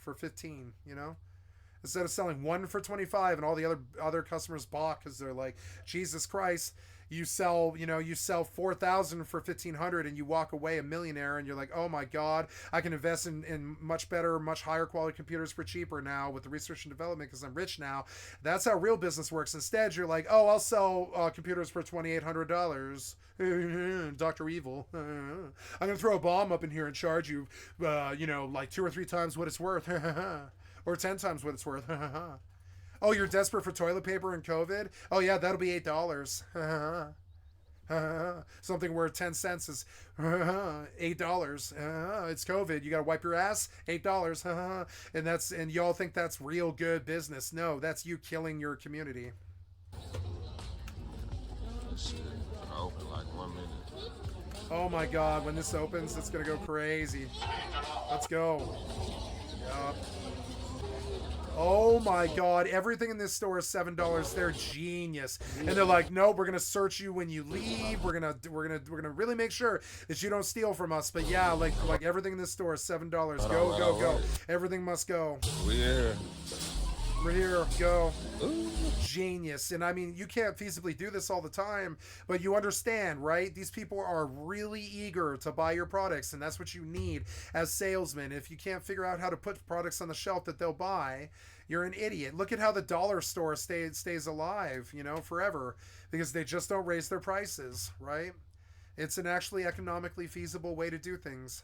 Instead of selling one for 25 and all the other customers balk because they're like, Jesus Christ. You sell 4,000 for 1,500 and you walk away a millionaire and you're like, oh my God, I can invest in much better, much higher quality computers for cheaper now with the research and development because I'm rich now. That's how real business works. Instead, you're like, oh, I'll sell computers for $2,800. Dr. Evil. I'm going to throw a bomb up in here and charge you, like 2 or 3 times what it's worth. Or 10 times what it's worth. Oh, you're desperate for toilet paper and COVID? Oh, yeah, that'll be $8. Something worth 10 cents is $8. It's COVID. You got to wipe your ass? $8. And y'all think that's real good business. No, that's you killing your community. Shit, I open like 1 minute. Oh, my God. When this opens, it's going to go crazy. Let's go. Yup. Oh my God! Everything in this store is $7. They're genius, and they're like, "No, we're gonna search you when you leave. We're gonna really make sure that you don't steal from us." But yeah, like everything in this store is $7. Go! Everything must go. We're here. Go. Ooh. Genius. And I mean, you can't feasibly do this all the time, but you understand, right? These people are really eager to buy your products, and that's what you need as salesmen. If you can't figure out how to put products on the shelf that they'll buy, you're an idiot. Look at how the dollar store stays alive, forever, because they just don't raise their prices, right? It's an actually economically feasible way to do things.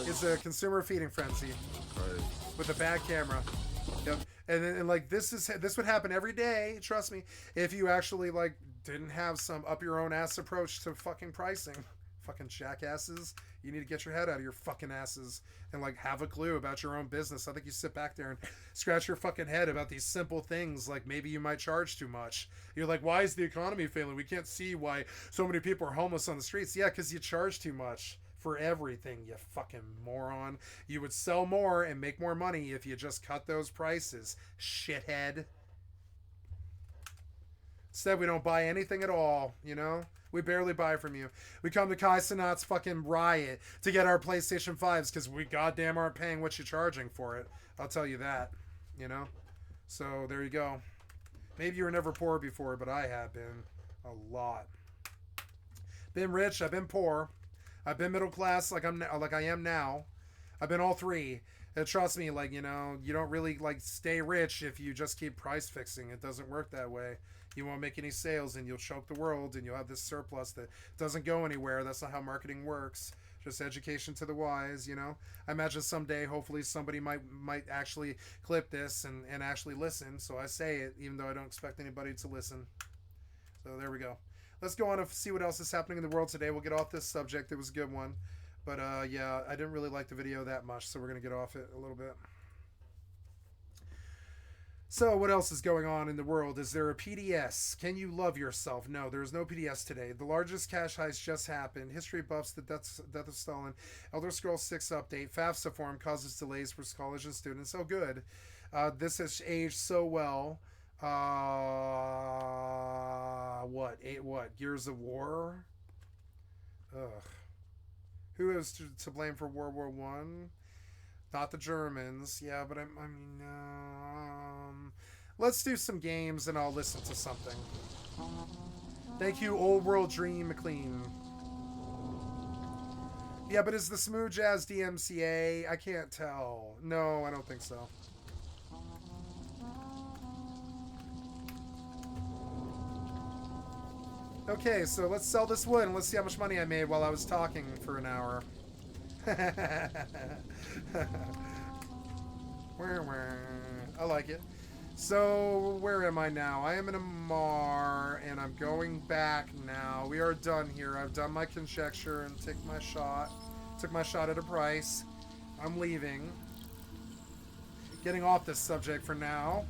It's a consumer feeding frenzy with a bad camera. Yep. And like this would happen every day, trust me, if you actually like didn't have some up your own ass approach to fucking pricing. Fucking jackasses. You need to get your head out of your fucking asses and like have a clue about your own business. I think you sit back there and scratch your fucking head about these simple things like maybe you might charge too much. You're like, why is the economy failing? We can't see why so many people are homeless on the streets. Yeah, because you charge too much for everything, you fucking moron. You would sell more and make more money if you just cut those prices, shithead. Instead, we don't buy anything at all, We barely buy from you. We come to Kai Cenat's fucking riot to get our PlayStation 5s because we goddamn aren't paying what you're charging for it. I'll tell you that, So, there you go. Maybe you were never poor before, but I have been a lot. Been rich, I've been poor. I've been middle class like I am now. I've been all three. And trust me, you don't really stay rich if you just keep price fixing. It doesn't work that way. You won't make any sales and you'll choke the world and you'll have this surplus that doesn't go anywhere. That's not how marketing works. Just education to the wise, I imagine someday, hopefully, somebody might actually clip this and actually listen. So I say it, even though I don't expect anybody to listen. So there we go. Let's go on and see what else is happening in the world today. We'll get off this subject. It was a good one. But, yeah, I didn't really like the video that much, so we're going to get off it a little bit. So, what else is going on in the world? Is there a PDS? Can you love yourself? No, there's no PDS today. The largest cash heist just happened. History buffs the death of Stalin. Elder Scrolls 6 update. FAFSA form causes delays for college and students. Oh, good. This has aged so well. What? Gears of War? Ugh. Who is to blame for World War One? Not the Germans. Yeah, but I mean, let's do some games and I'll listen to something. Thank you, Old World Dream McLean. Yeah, but is the Smooth Jazz DMCA? I can't tell. No, I don't think so. Okay, so let's sell this wood and let's see how much money I made while I was talking for an hour. I like it. So, where am I now? I am in a Mar, and I'm going back now. We are done here. I've done my conjecture and took my shot. Took my shot at a price. I'm leaving. Getting off this subject for now.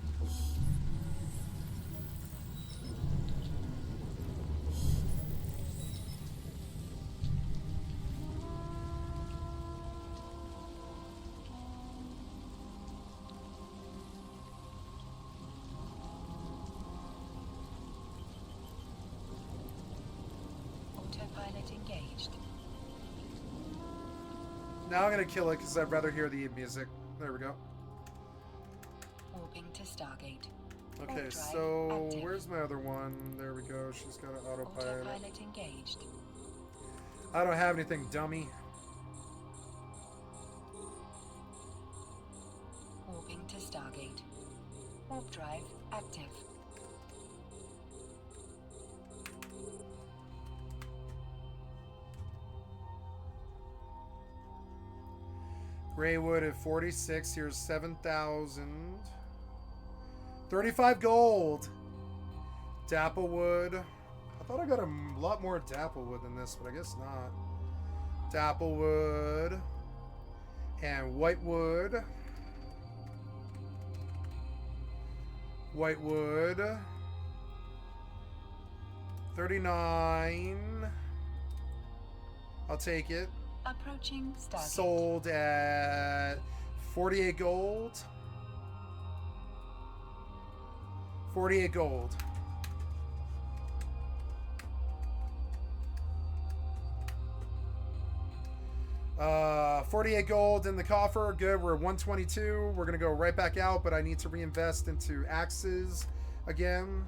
Now I'm going to kill it because I'd rather hear the music. There we go. Warping to Stargate. Okay, so active. Where's my other one? There we go. She's got an autopilot. Autopilot engaged. I don't have anything, dummy. Warping to Stargate. Warp drive active. Greywood at 46. Here's 7,000. 35 gold. Dapplewood. I thought I got a lot more Dapplewood than this, but I guess not. Dapplewood. And Whitewood. Whitewood. 39. I'll take it. Approaching Stargate. Sold at 48 gold. 48 gold. Uh, 48 gold in the coffer. Good. We're at 122. We're gonna go right back out, but I need to reinvest into axes again.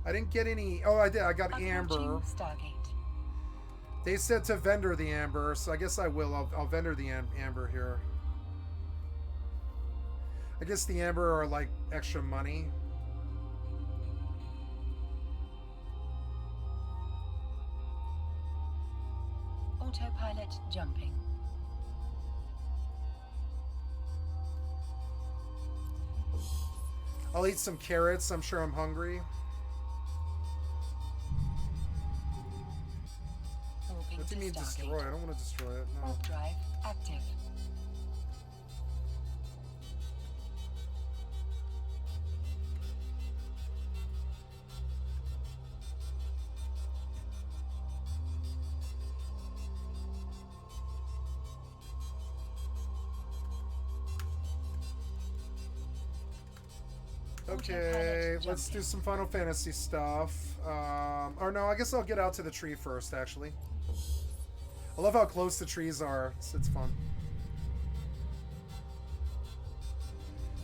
I didn't get any. Oh, I did. I got amber. Stargate. They said to vendor the amber, so I guess I will. I'll vendor the amber here. I guess the amber are like extra money. Autopilot jumping. I'll eat some carrots. I'm sure I'm hungry. What do you mean destroy? I don't want to destroy it. No. Warp drive active. Okay, let's do some Final Fantasy stuff. Or no, I guess I'll get out to the tree first, actually. I love how close the trees are. It's fun.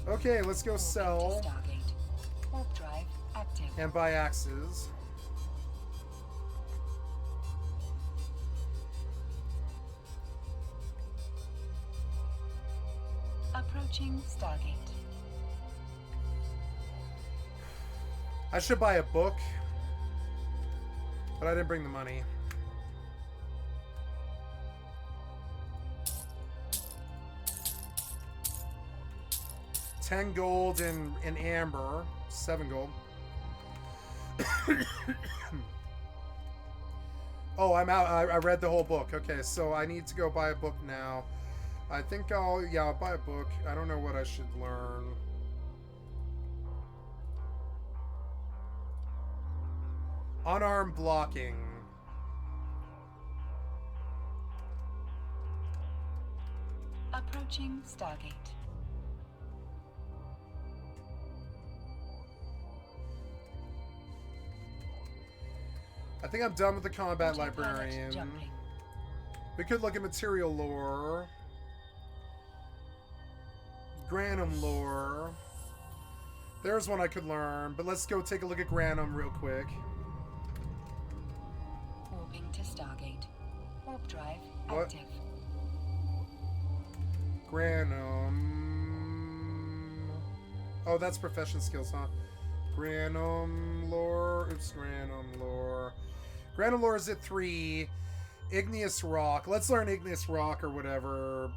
Okay, let's go sell. Warp drive active. And buy axes. Approaching Stargate. I should buy a book, but I didn't bring the money. $10 gold in amber, 7 gold. Oh, I'm out. I read the whole book. Okay, so I need to go buy a book now. I think I'll buy a book. I don't know what I should learn. Unarmed blocking. Approaching Stargate. I think I'm done with the combat Autopilot librarian. jumping. We could look at material lore. Granum lore. There's one I could learn, but let's go take a look at Granum real quick. Warping to Stargate. Warp drive What? active. Granum. Oh, that's profession skills, huh? Granum lore. Oops, Granum lore. Granum lore is at 3. Igneous rock. Let's learn igneous rock or whatever.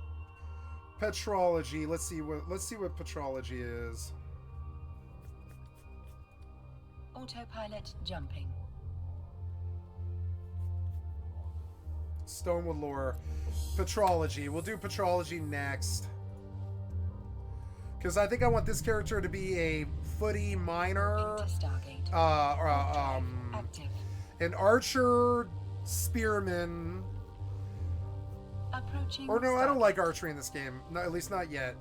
Petrology. Let's see what petrology is. Autopilot jumping. Stonewood lore. Petrology. We'll do petrology next. Because I think I want this character to be a footy miner. Warping to Stargate. Or, Warp drive active. an archer spearman. Approaching. Or no, I don't Stargate. like archery in this game. No, at least not yet.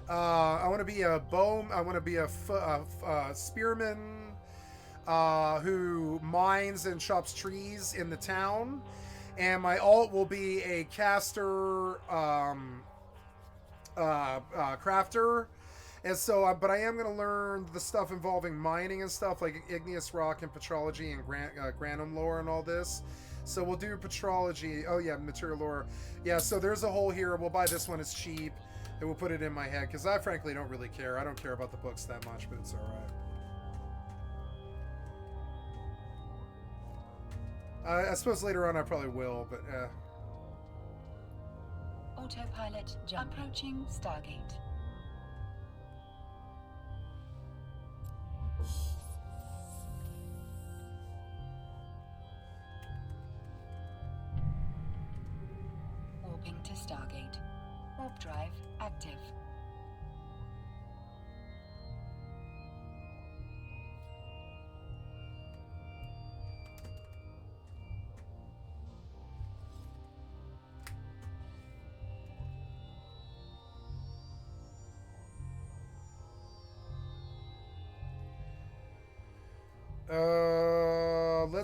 I want to be a I want to be a spearman who mines and chops trees in the town. And my alt will be a caster crafter. And so, but I am going to learn the stuff involving mining and stuff like igneous rock and petrology and granum lore and all this. So we'll do petrology. Oh yeah, material lore. Yeah, so there's a hole here. We'll buy this one. It's cheap. And we'll put it in my head because I frankly don't really care. I don't care about the books that much, but it's all right. I suppose later on I probably will, but Autopilot jump. Approaching Stargate. Warping to Stargate. Warp drive active.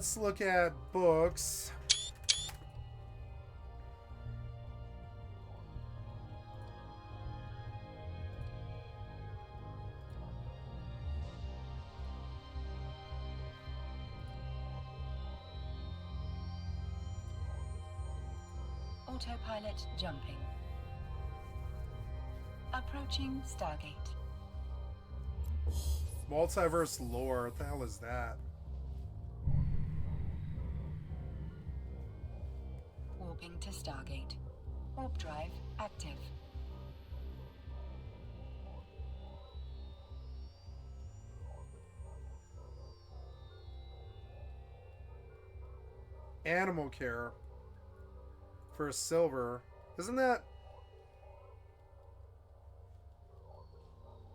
let's look at books. Autopilot jumping. Approaching Stargate. Multiverse lore. What the hell is that? Warping to Stargate. Warp drive active. Animal care. For a silver. Isn't that...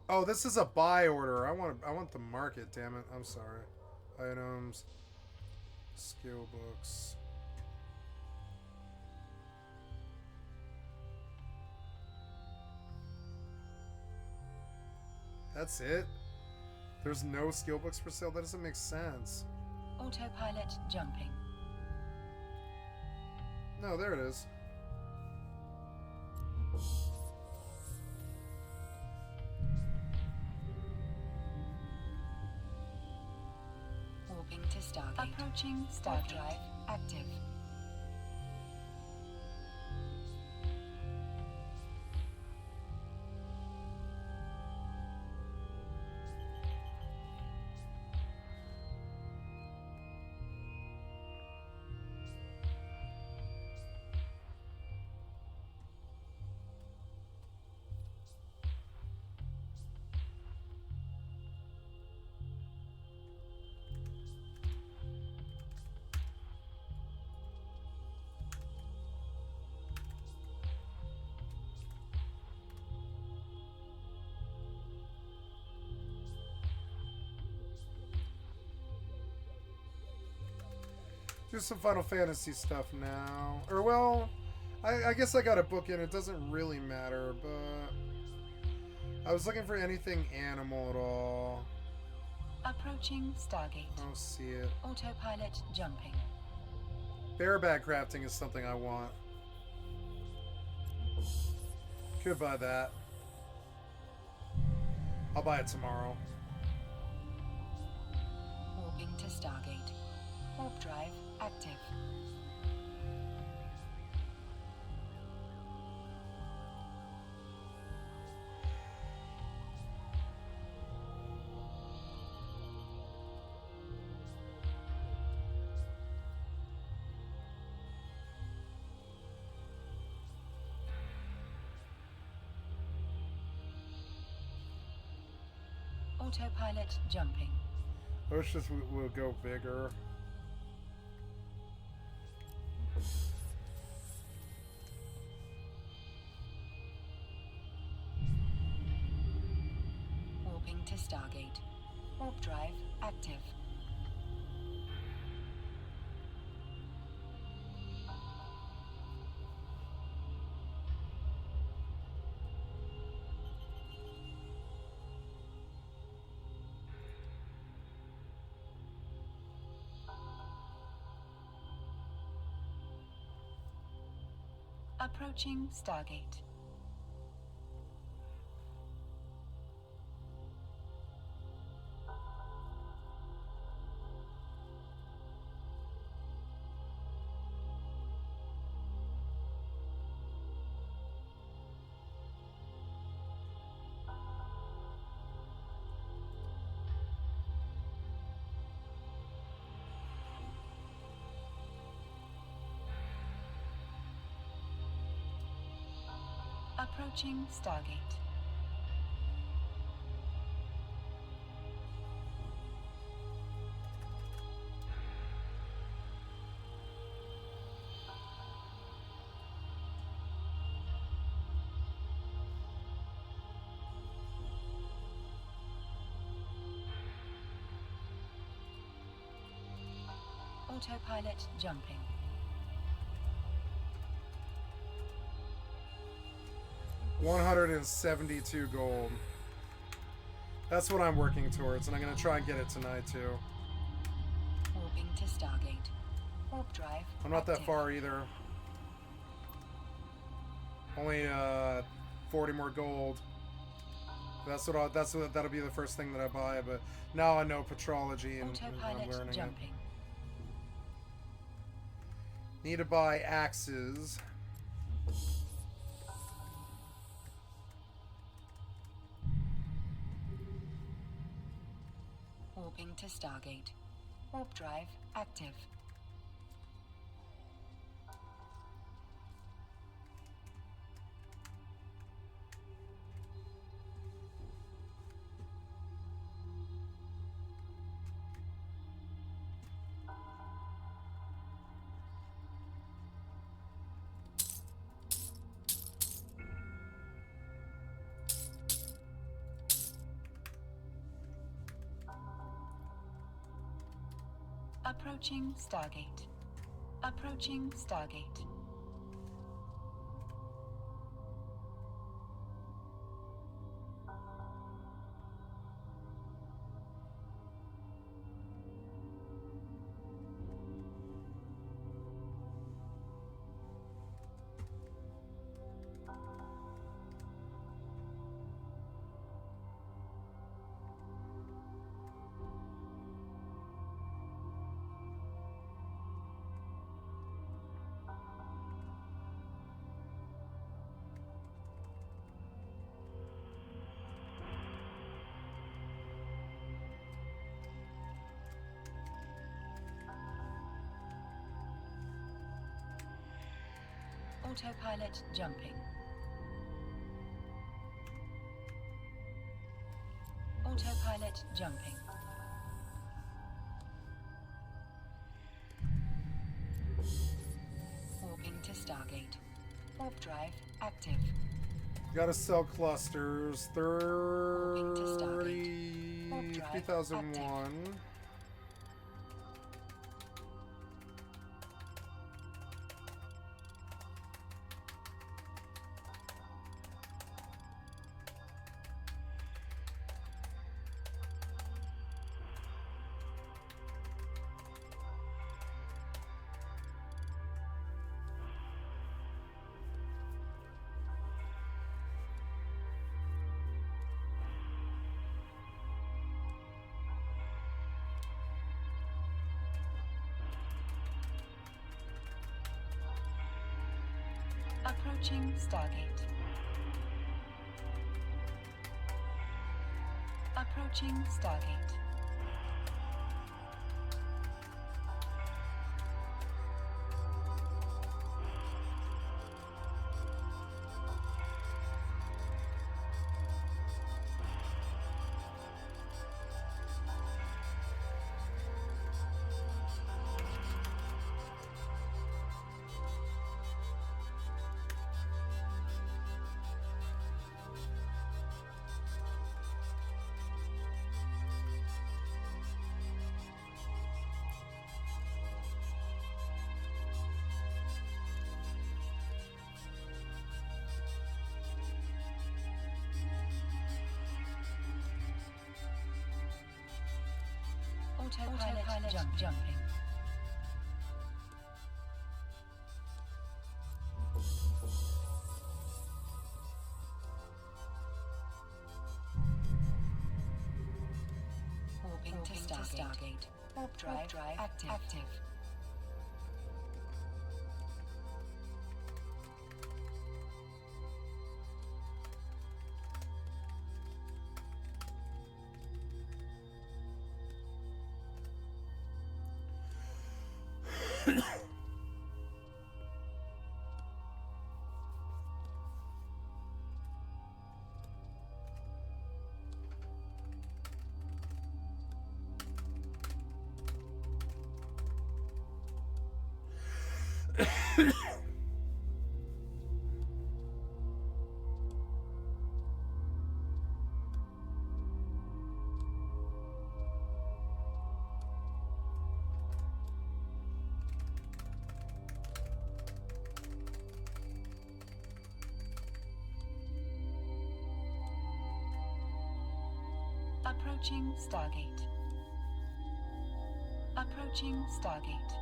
Oh, this is a buy order. I want the market, damn it. I'm sorry. Items. Skill books. That's it? There's no skill books for sale? That doesn't make sense. Autopilot jumping. No, there it is. Warping to Stargate. Approaching Stargate. Drive active. do some Final Fantasy stuff now. Or, well, I guess I got a book in. It doesn't really matter, but I was looking for anything animal at all. Approaching Stargate. I don't see it. Autopilot jumping. Bareback crafting is something I want. Could buy that. I'll buy it tomorrow. Warping to Stargate. Warp drive active. Autopilot jumping. I wish this would go bigger. Warping to Stargate. Warp drive active. Approaching Stargate. Approaching Stargate. Autopilot jumping. $172 gold. That's what I'm working towards, and I'm gonna try and get it tonight too. Warping to Stargate. Warp drive. I'm not that active. far either. Only 40 more gold. That'll be the first thing that I buy. But now I know petrology and I'm Autopilot learning jumping. it. Need to buy axes. Warping to Stargate. Warp drive active. Approaching Stargate. Approaching Stargate. Autopilot jumping. Autopilot jumping. Warping to Stargate. Warp drive active. Gotta sell clusters. Warping to Stargate. Warp drive 3001. Approaching Stargate. Approaching Stargate. Autopilot jumping. Warping to Stargate. Warp drive active. Approaching Stargate. Approaching Stargate.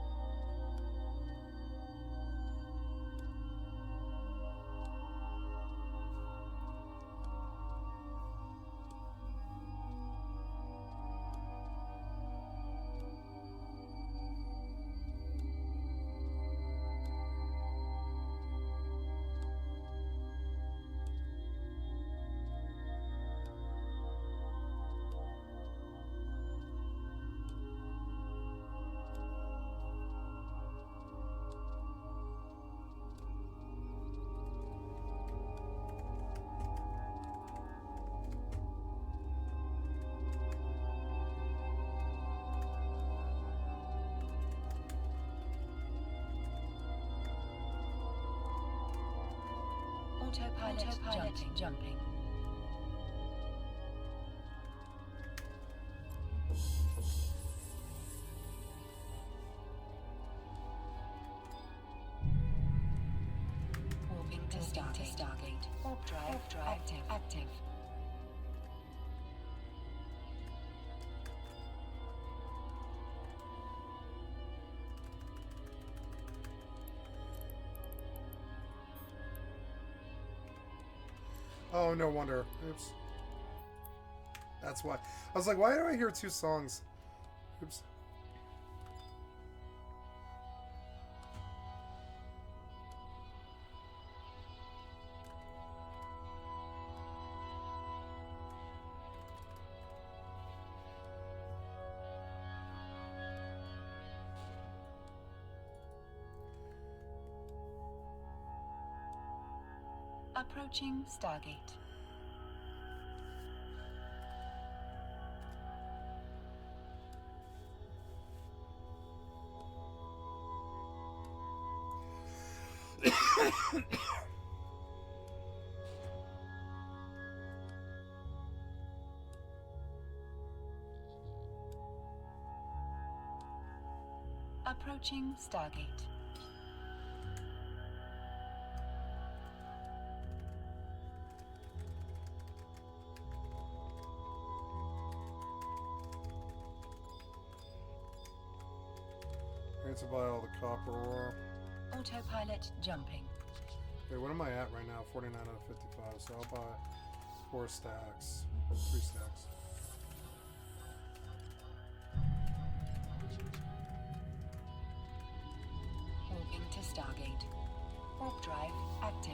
Autopilot jumping. Warping to Stargate. Warp drive active. Oh, no wonder. Oops. That's why. I was like, why do I hear two songs? Oops. Approaching Stargate. Approaching Stargate. I need to buy all the copper ore. Autopilot jumping. Okay, what am I at right now? 49 out of 55. So I'll buy 4 stacks. 3 stacks. Warping to Stargate. Warp drive active.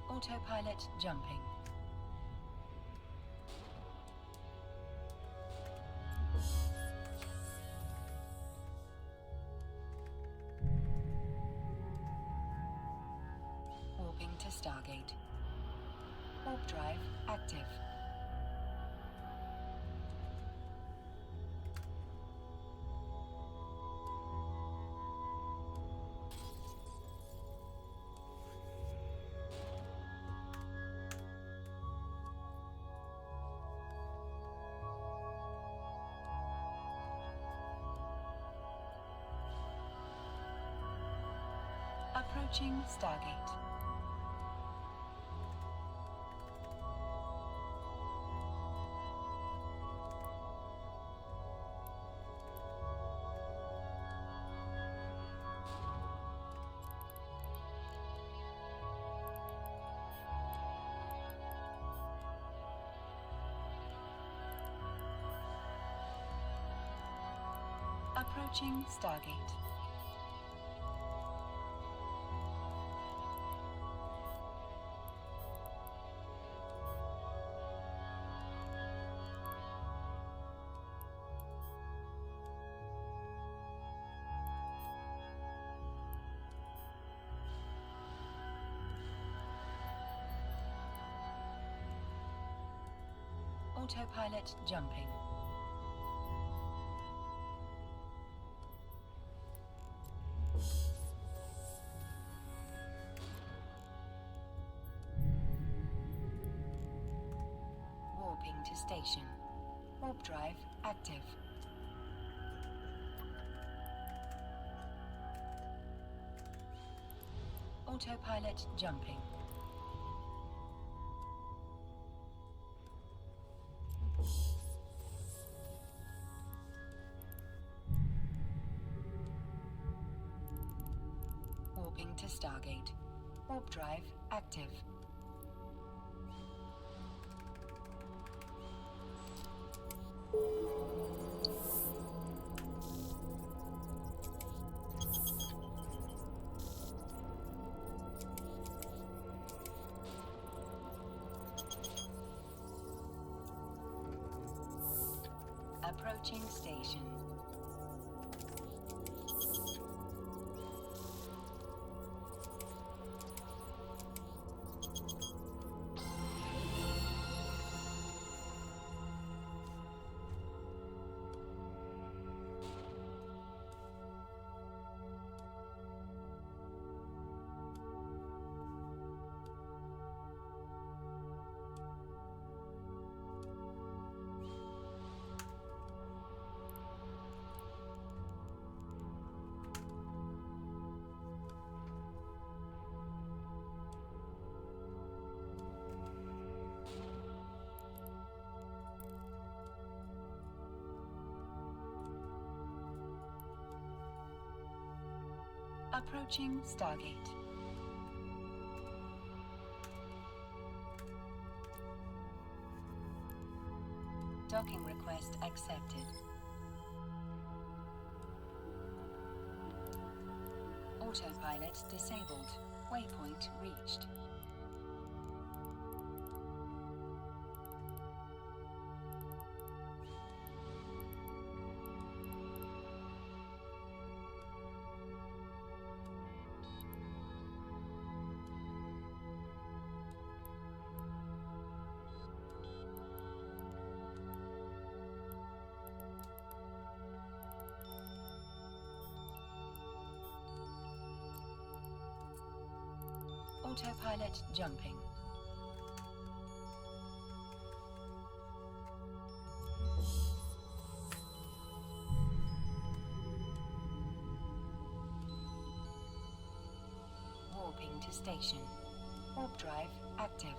Autopilot jumping. Warping to Stargate. Warp drive active. Approaching Stargate. Approaching Stargate. Autopilot jumping. Warping to station. Warp drive active. Autopilot jumping. Warping to Stargate. Warp drive active. Approaching station. Approaching Stargate. Docking request accepted. Autopilot disabled. Waypoint reached. Autopilot jumping. Warping to station. Warp drive active.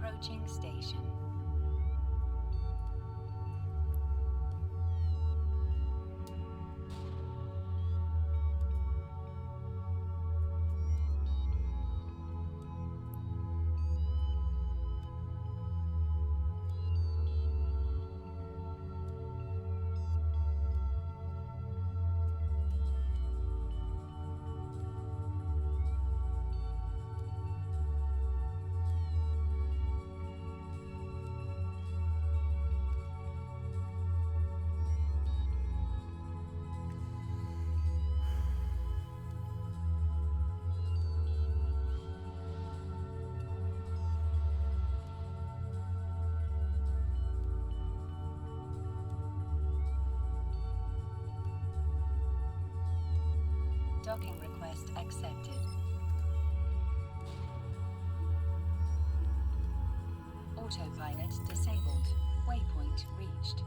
Approaching station. Docking request accepted. Autopilot disabled. Waypoint reached.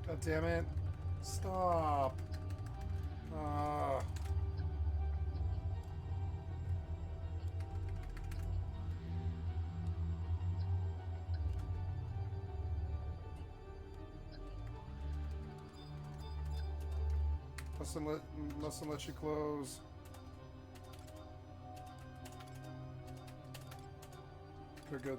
God damn it. Stop. Mustn't let you close. Okay, good.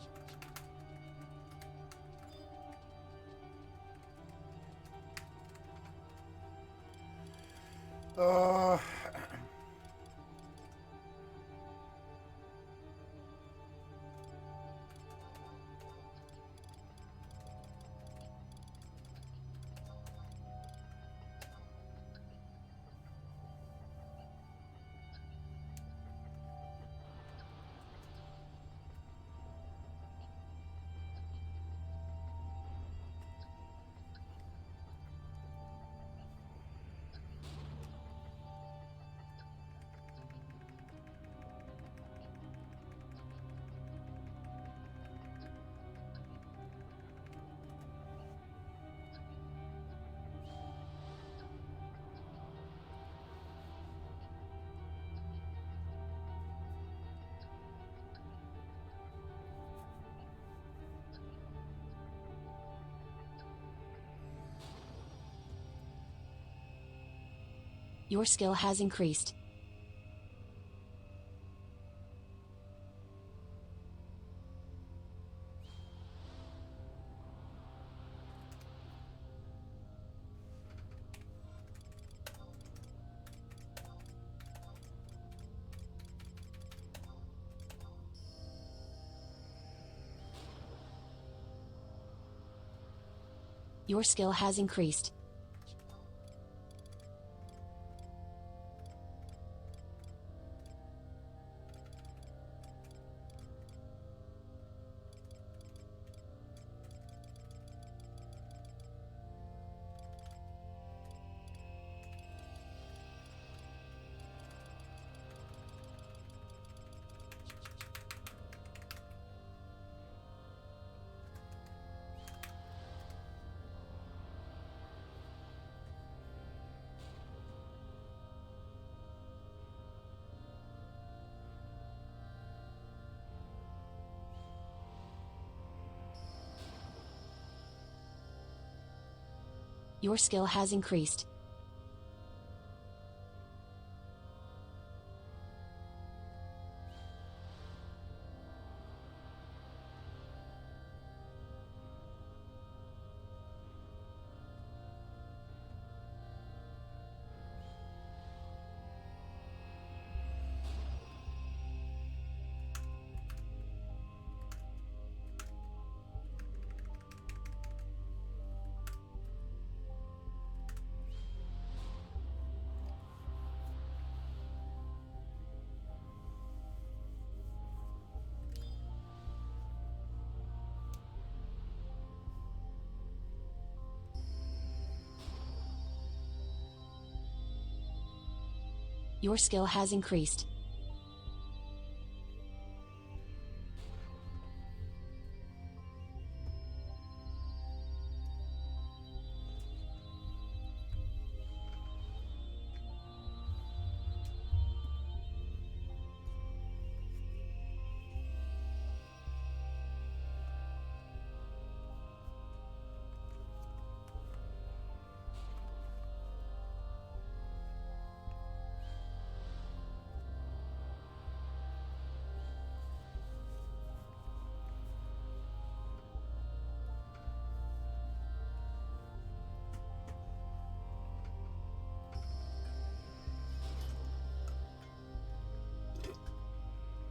Your skill has increased. Your skill has increased. Your skill has increased. Your skill has increased.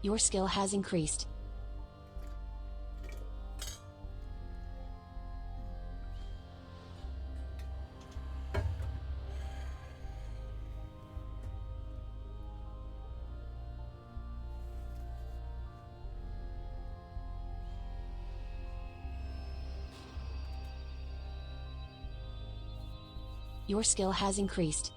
Your skill has increased. Your skill has increased.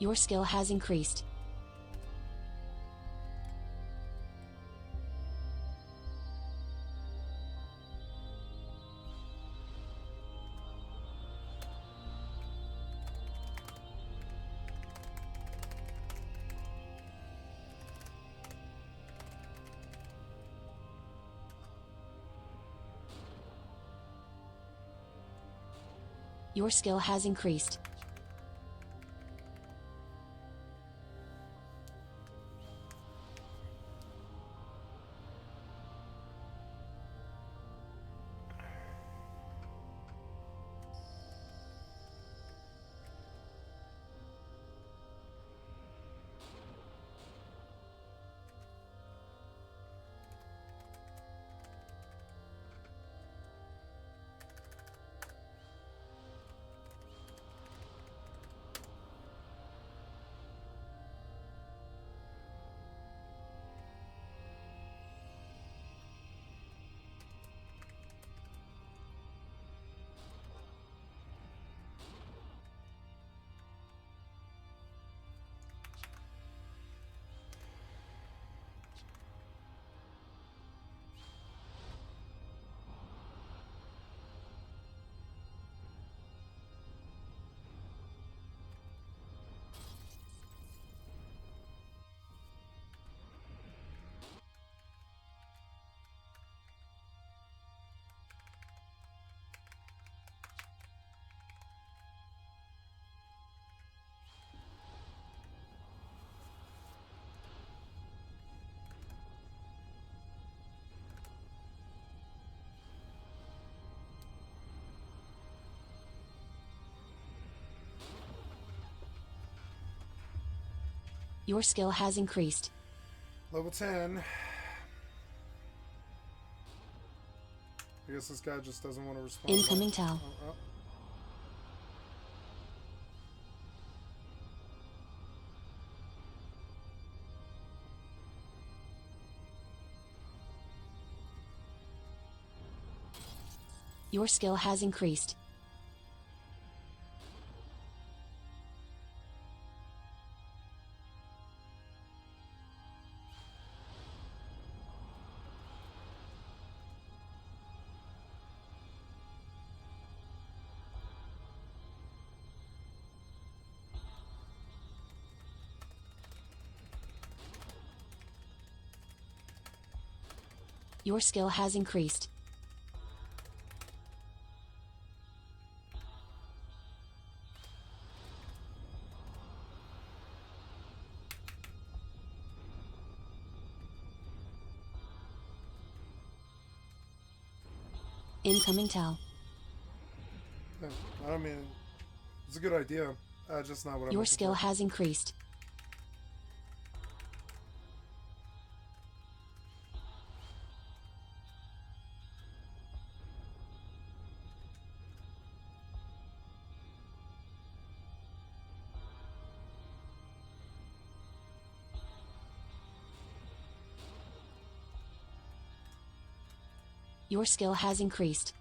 Your skill has increased. Your skill has increased. Your skill has increased. Level 10. I guess this guy just doesn't want to respond. Incoming towel. Oh. Your skill has increased. Your skill has increased. Incoming towel. Yeah, I mean, it's a good idea. Just not what I'm Your looking skill for. has increased. Your skill has increased.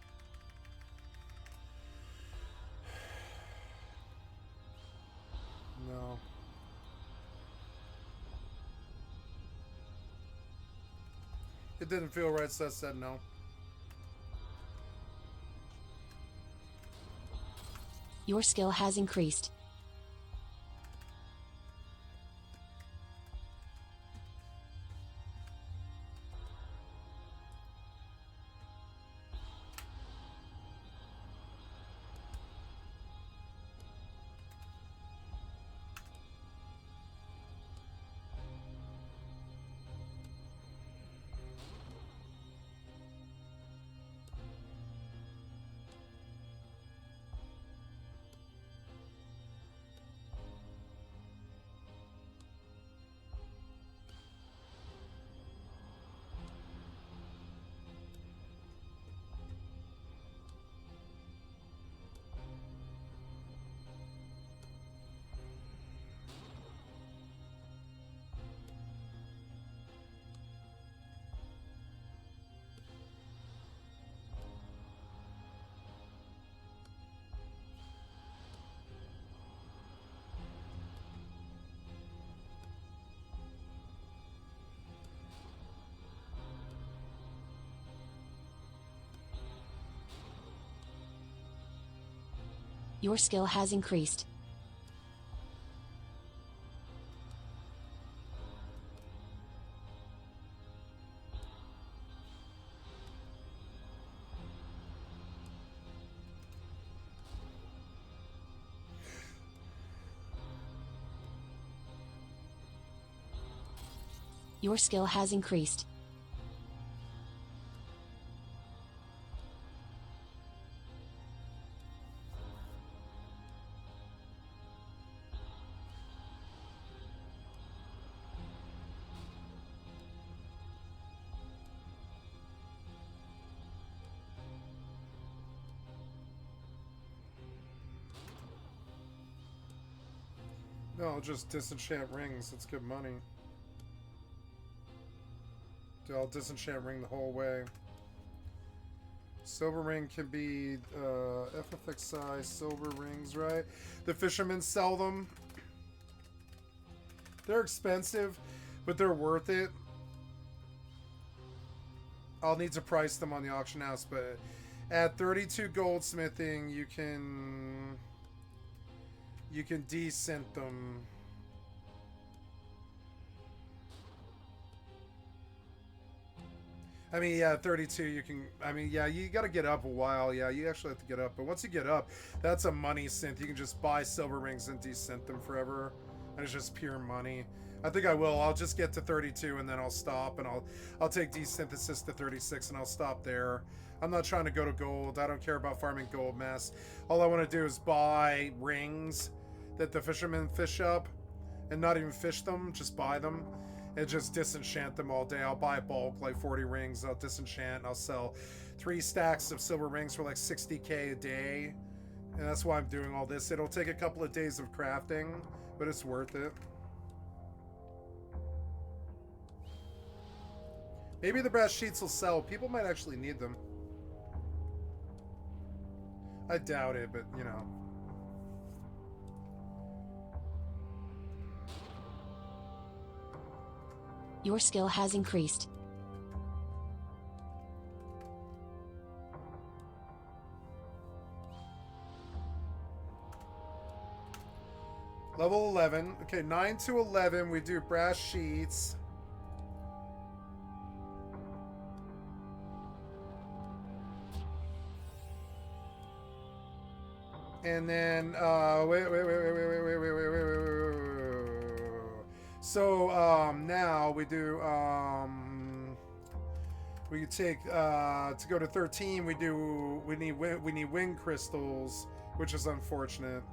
No. It didn't feel right, so I said no. Your skill has increased. Your skill has increased. Your skill has increased. No, just disenchant rings. It's good money. Dude, I'll disenchant ring the whole way. Silver ring can be FFXI silver rings, right? The fishermen sell them. They're expensive, but they're worth it. I'll need to price them on the auction house, but at 32 goldsmithing, you can descent them. I mean, yeah, 32, you can... I mean, yeah, you gotta get up a while. Yeah, you actually have to get up. But once you get up, that's a money synth. You can just buy silver rings and descent them forever. And it's just pure money. I think I will. I'll just get to 32 and then I'll stop. And I'll take desynthesis to 36 and I'll stop there. I'm not trying to go to gold. I don't care about farming gold mass. All I want to do is buy rings that the fishermen fish up. And not even fish them, just buy them. And just disenchant them all day. I'll buy bulk, like 40 rings. I'll disenchant and I'll sell 3 stacks of silver rings for like 60k a day. And that's why I'm doing all this. It'll take a couple of days of crafting, but it's worth it. Maybe the brass sheets will sell. People might actually need them. I doubt it, but you know. Your skill has increased. Level 11. Okay, 9 to 11, we do brass sheets. And then, wait. So, now we do, we could take, to go to 13, we need wind crystals, which is unfortunate.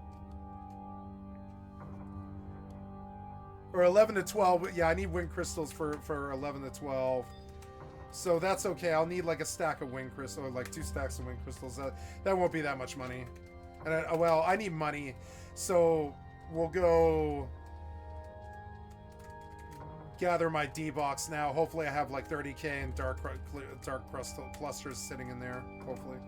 Or 11 to 12, yeah, I need wind crystals for 11 to 12. So that's okay. I'll need like a stack of wind crystals, or like 2 stacks of wind crystals. That won't be that much money. And well, I need money, so we'll go gather my D-box now. Hopefully I have like 30k in dark crystal clusters sitting in there, hopefully.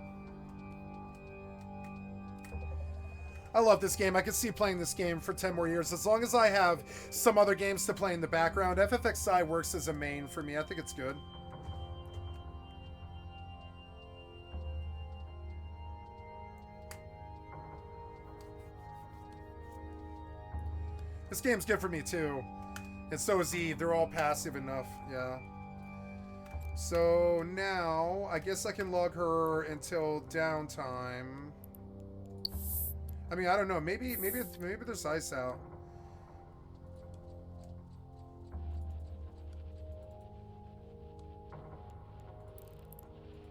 I love this game. I could see playing this game for 10 more years. As long as I have some other games to play in the background. FFXI works as a main for me. I think it's good. This game's good for me too. And so is EvE. They're all passive enough. Yeah. So now, I guess I can log her until downtime. I mean, I don't know. Maybe there's ice out.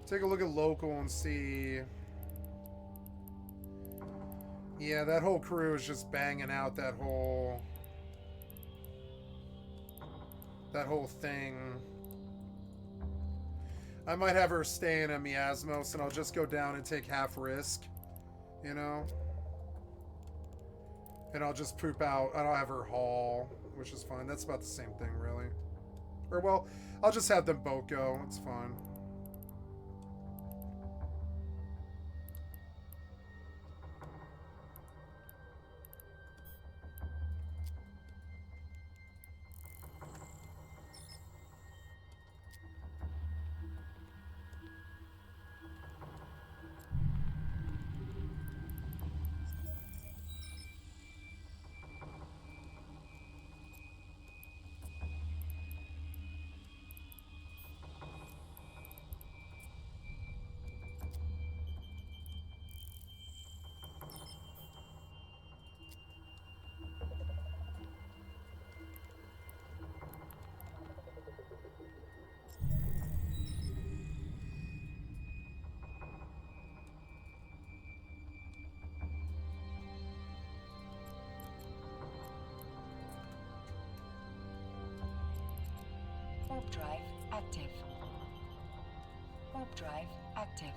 Take a look at local and see. Yeah, that whole crew is just banging out that whole thing. I might have her stay in a Miasmos and I'll just go down and take half risk, you know? And I'll just poop out. I don't have her haul, which is fine. That's about the same thing, really. Or, well, I'll just have them both go. It's fine. Warp drive active. Warp drive active.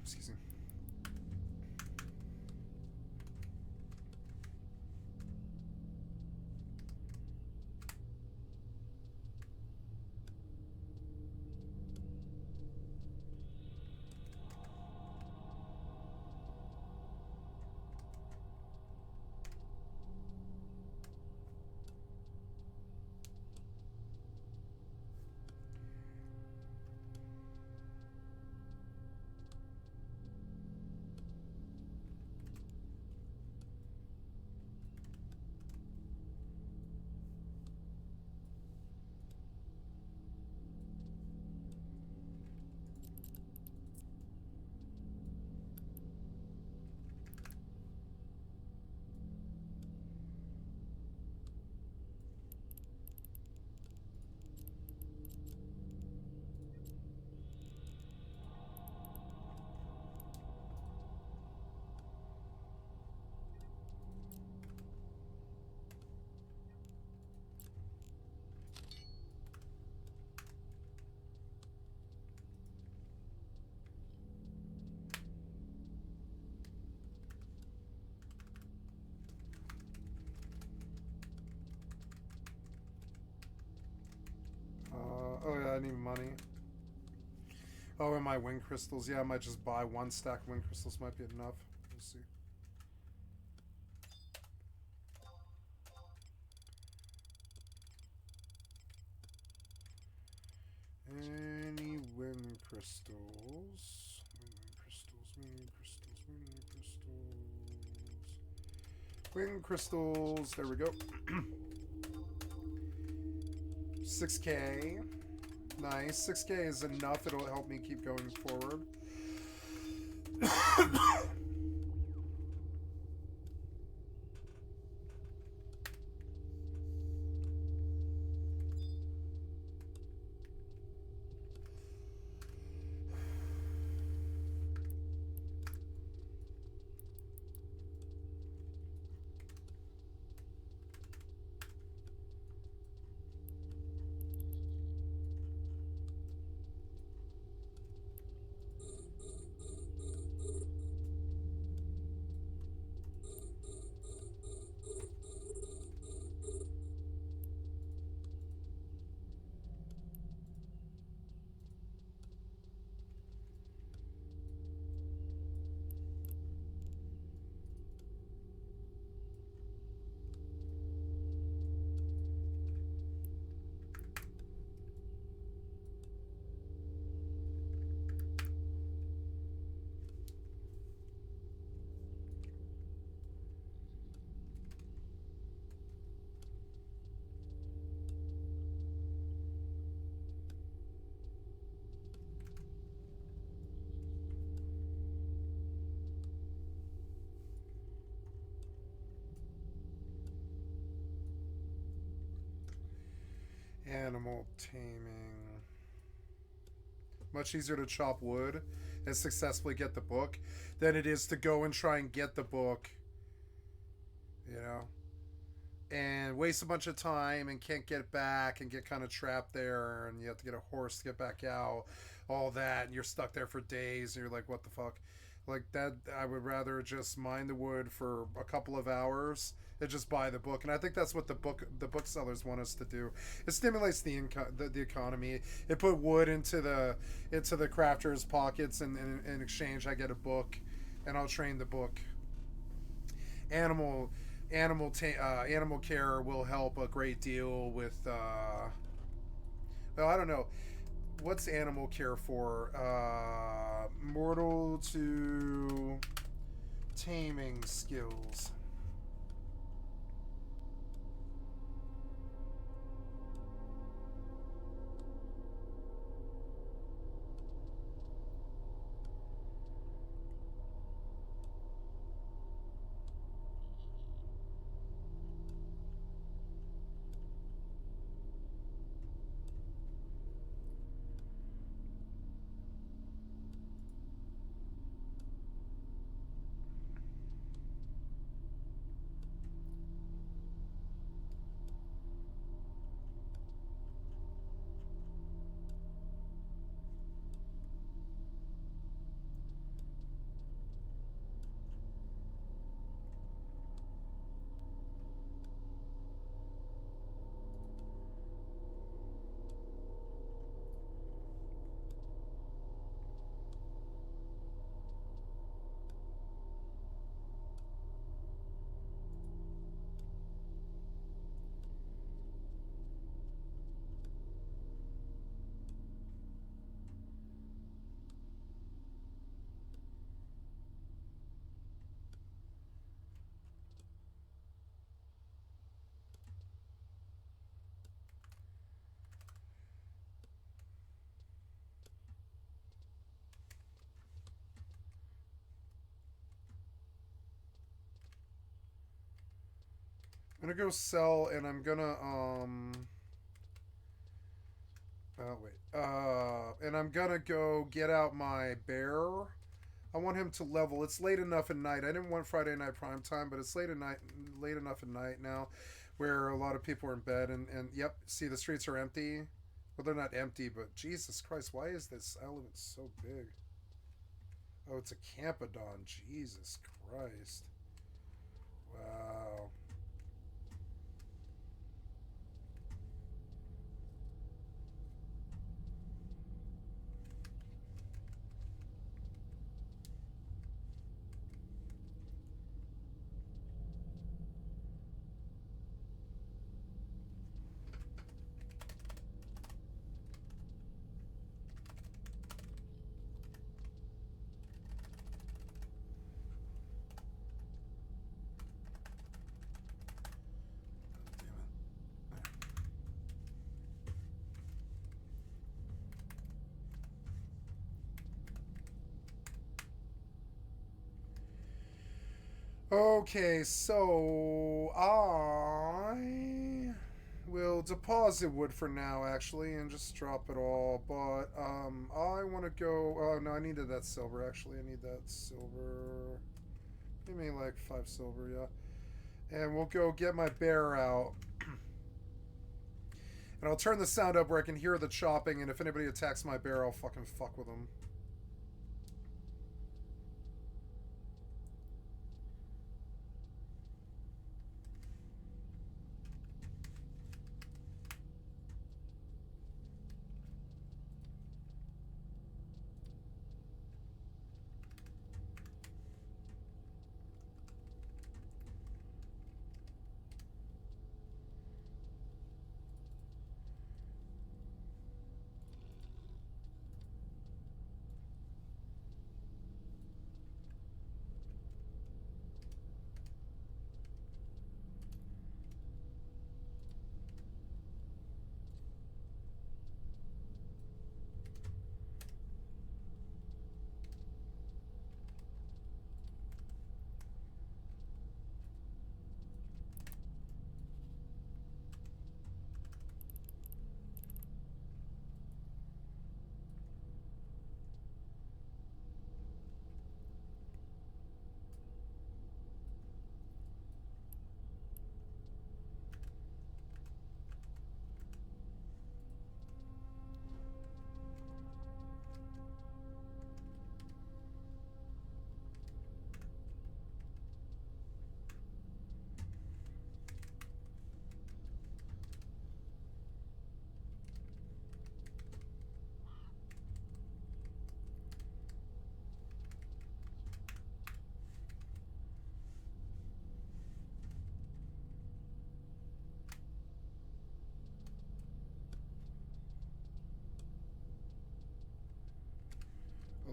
Excuse me. Oh yeah, I need money. Oh, and my wing crystals. Yeah, I might just buy one stack of wing crystals. Might be enough. We'll see. Any wing crystals? Wing crystals, wing crystals, wing crystals. Wing crystals. There we go. 6K. Nice. 6K is enough. It'll help me keep going forward. Animal taming. Much easier to chop wood and successfully get the book than it is to go and try and get the book, you know, and waste a bunch of time and can't get back and get kind of trapped there, and you have to get a horse to get back out, all that, and you're stuck there for days and you're like, what the fuck? Like that, I would rather just mine the wood for a couple of hours and just buy the book. And I think that's what the booksellers want us to do. It stimulates the income, the economy. It put wood into the crafters' pockets, and in exchange, I get a book, and I'll train the book. Animal care will help a great deal with. Well, I don't know. What's animal care for? Mortal to taming skills. I'm gonna go sell, and I'm gonna oh wait. And I'm gonna go get out my bear. I want him to level. It's late enough at night. I didn't want Friday night prime time, but it's late enough at night now, where a lot of people are in bed. And yep, see, the streets are empty. Well, they're not empty, but Jesus Christ, why is this element so big? Oh, it's a Campadon. Jesus Christ. Wow. Okay, so I will deposit wood for now, actually, and just drop it all. But I want to go. Oh no, I needed that silver. Actually, I need that silver. Give me like 5 silver, yeah. And we'll go get my bear out. And I'll turn the sound up where I can hear the chopping. And if anybody attacks my bear, I'll fucking fuck with them.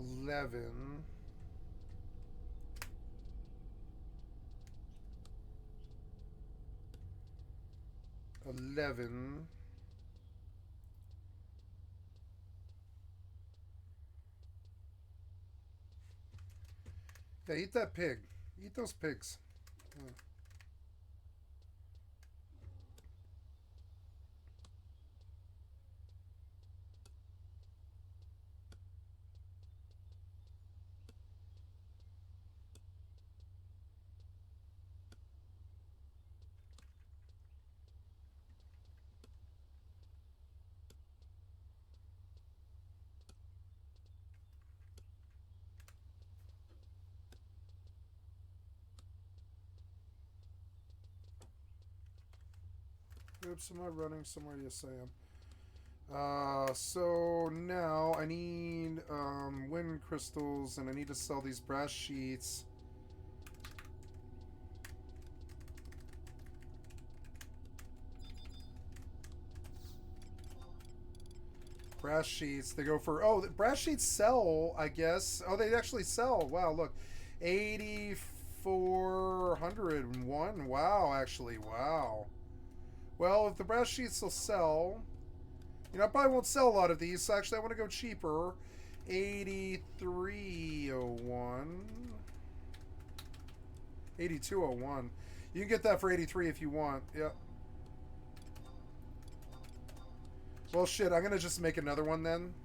11. Yeah, eat that pig. Eat those pigs. Yeah. Oops, am I running somewhere? Yes, I am. So now I need wind crystals, and I need to sell these brass sheets. Brass sheets, they go for, oh, the brass sheets sell, I guess. Oh, they actually sell. Wow, look. 8,401. Wow, actually, wow. Well, if the brass sheets will sell, you know, I probably won't sell a lot of these, so actually I want to go cheaper. 8301. 8201. You can get that for 83 if you want. Yep. Well, shit, I'm gonna just make another one then.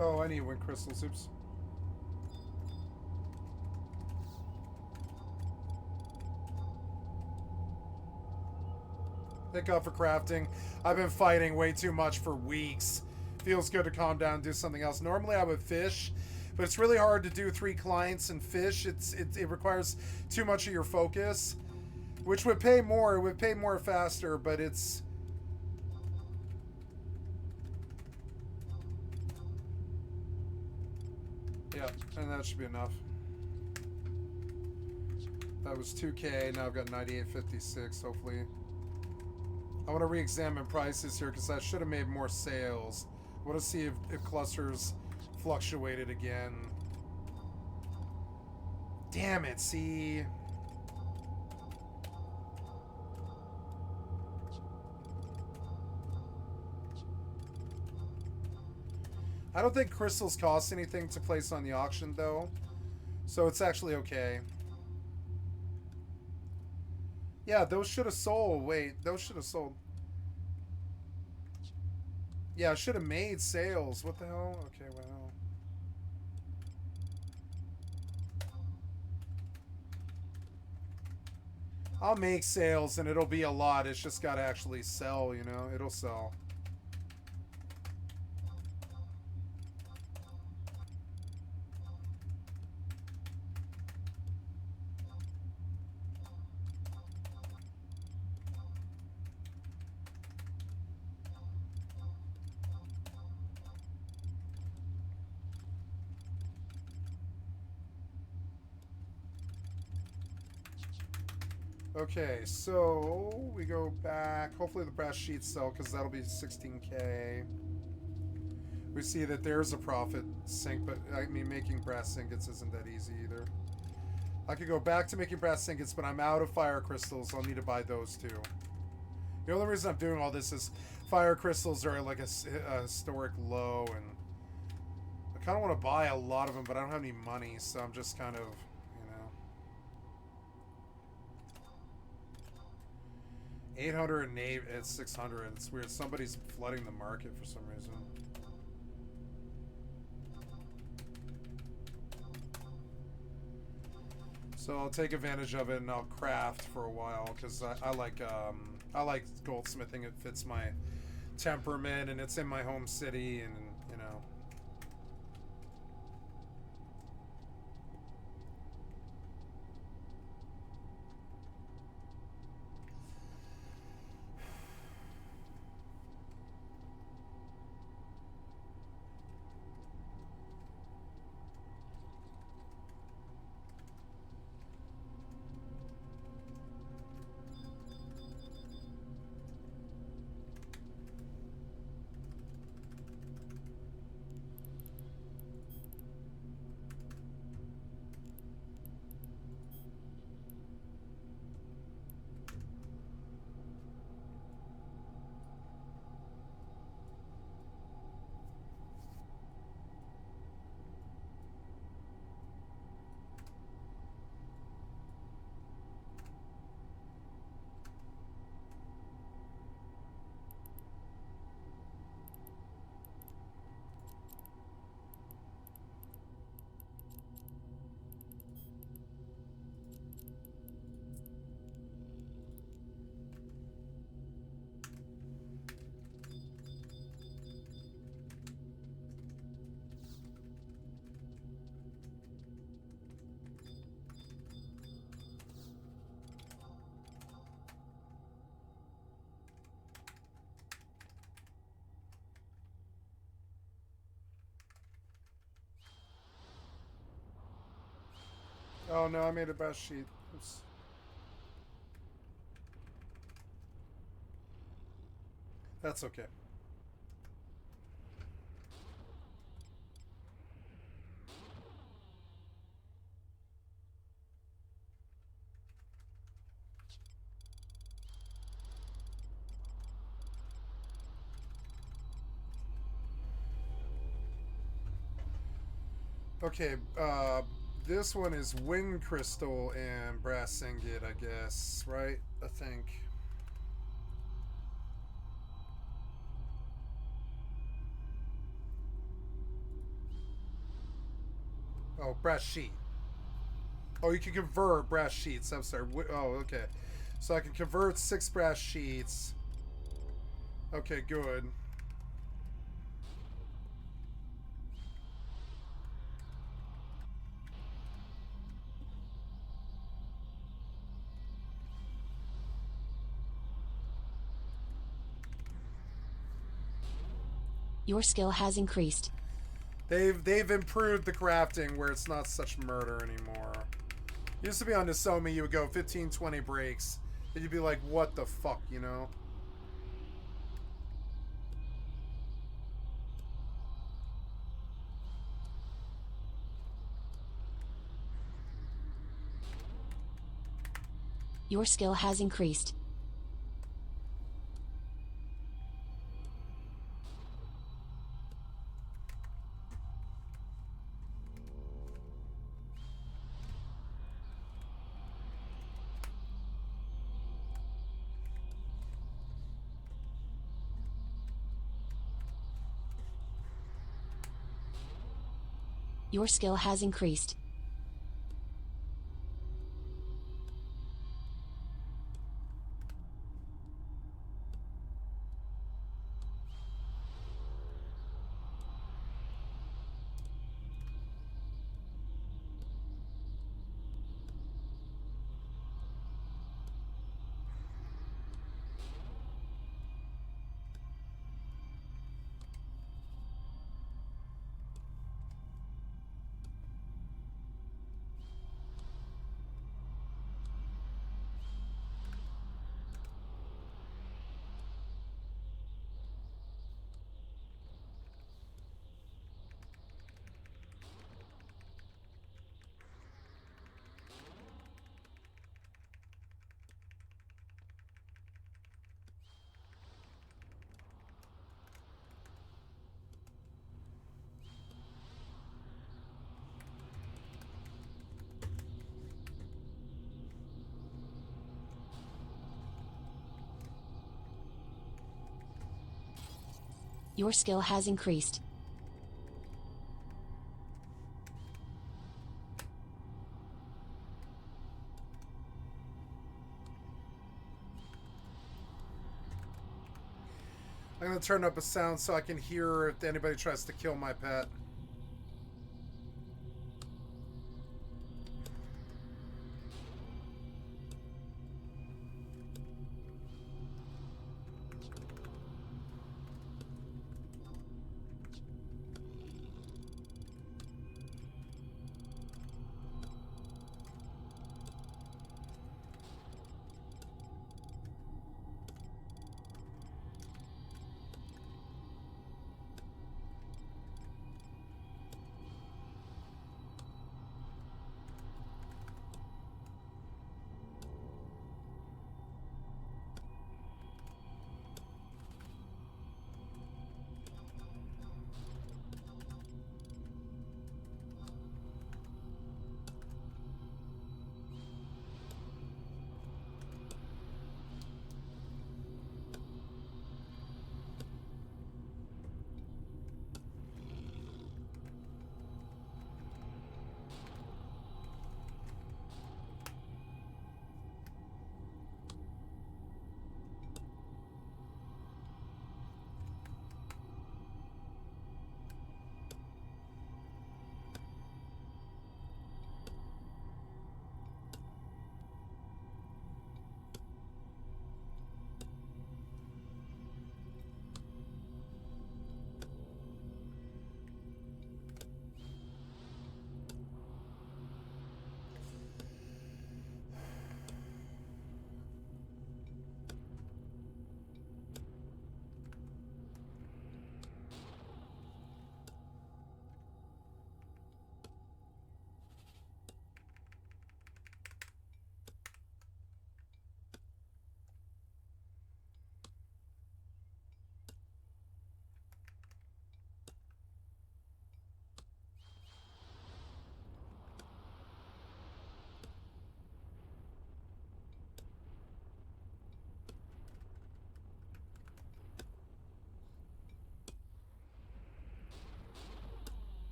Oh, I need wind crystals. Oops. Pick up for crafting. I've been fighting way too much for weeks. Feels good to calm down and do something else. Normally I would fish, but it's really hard to do 3 clients and fish. It requires too much of your focus, which would pay more. It would pay more faster, but it's... Yeah, and that should be enough. That was 2K, now I've got 98.56, hopefully. I want to re-examine prices here because I should have made more sales. I want to see if clusters fluctuated again. Damn it, see? I don't think crystals cost anything to place on the auction, though. So it's actually okay. Yeah, those should have sold. Wait, those should have sold. Yeah, I should have made sales. What the hell? Okay, well. I'll make sales and it'll be a lot. It's just got to actually sell, you know? It'll sell. Okay, so we go back. Hopefully the brass sheets sell because that'll be 16K. We see that there's a profit sink, but I mean making brass ingots isn't that easy either. I could go back to making brass ingots, but I'm out of fire crystals. I'll need to buy those too. The only reason I'm doing all this is fire crystals are like a historic low, and I kind of want to buy a lot of them, but I don't have any money, so I'm just kind of... 800 and 8 at 600. It's weird. Somebody's flooding the market for some reason. So I'll take advantage of it and I'll craft for a while because I like goldsmithing. It fits my temperament and it's in my home city, and you know. Oh no, I made a brass sheet. Oops. That's okay. Okay, this one is wind crystal and brass ingot, I guess, right? I think. Oh, brass sheet. Oh, you can convert brass sheets. I'm sorry. Oh, okay. So I can convert 6 brass sheets. Okay, good. Your skill has increased. They've improved the crafting where it's not such murder anymore. Used to be on Nosomi, you would go 15, 20 breaks, and you'd be like, what the fuck, you know? Your skill has increased. Your skill has increased. Your skill has increased. I'm gonna turn up a sound so I can hear if anybody tries to kill my pet.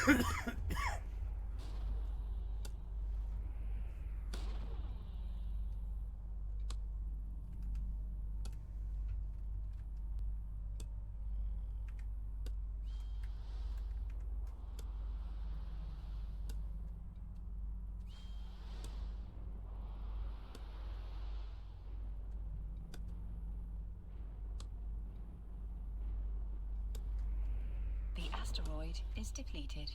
The asteroid is depleted.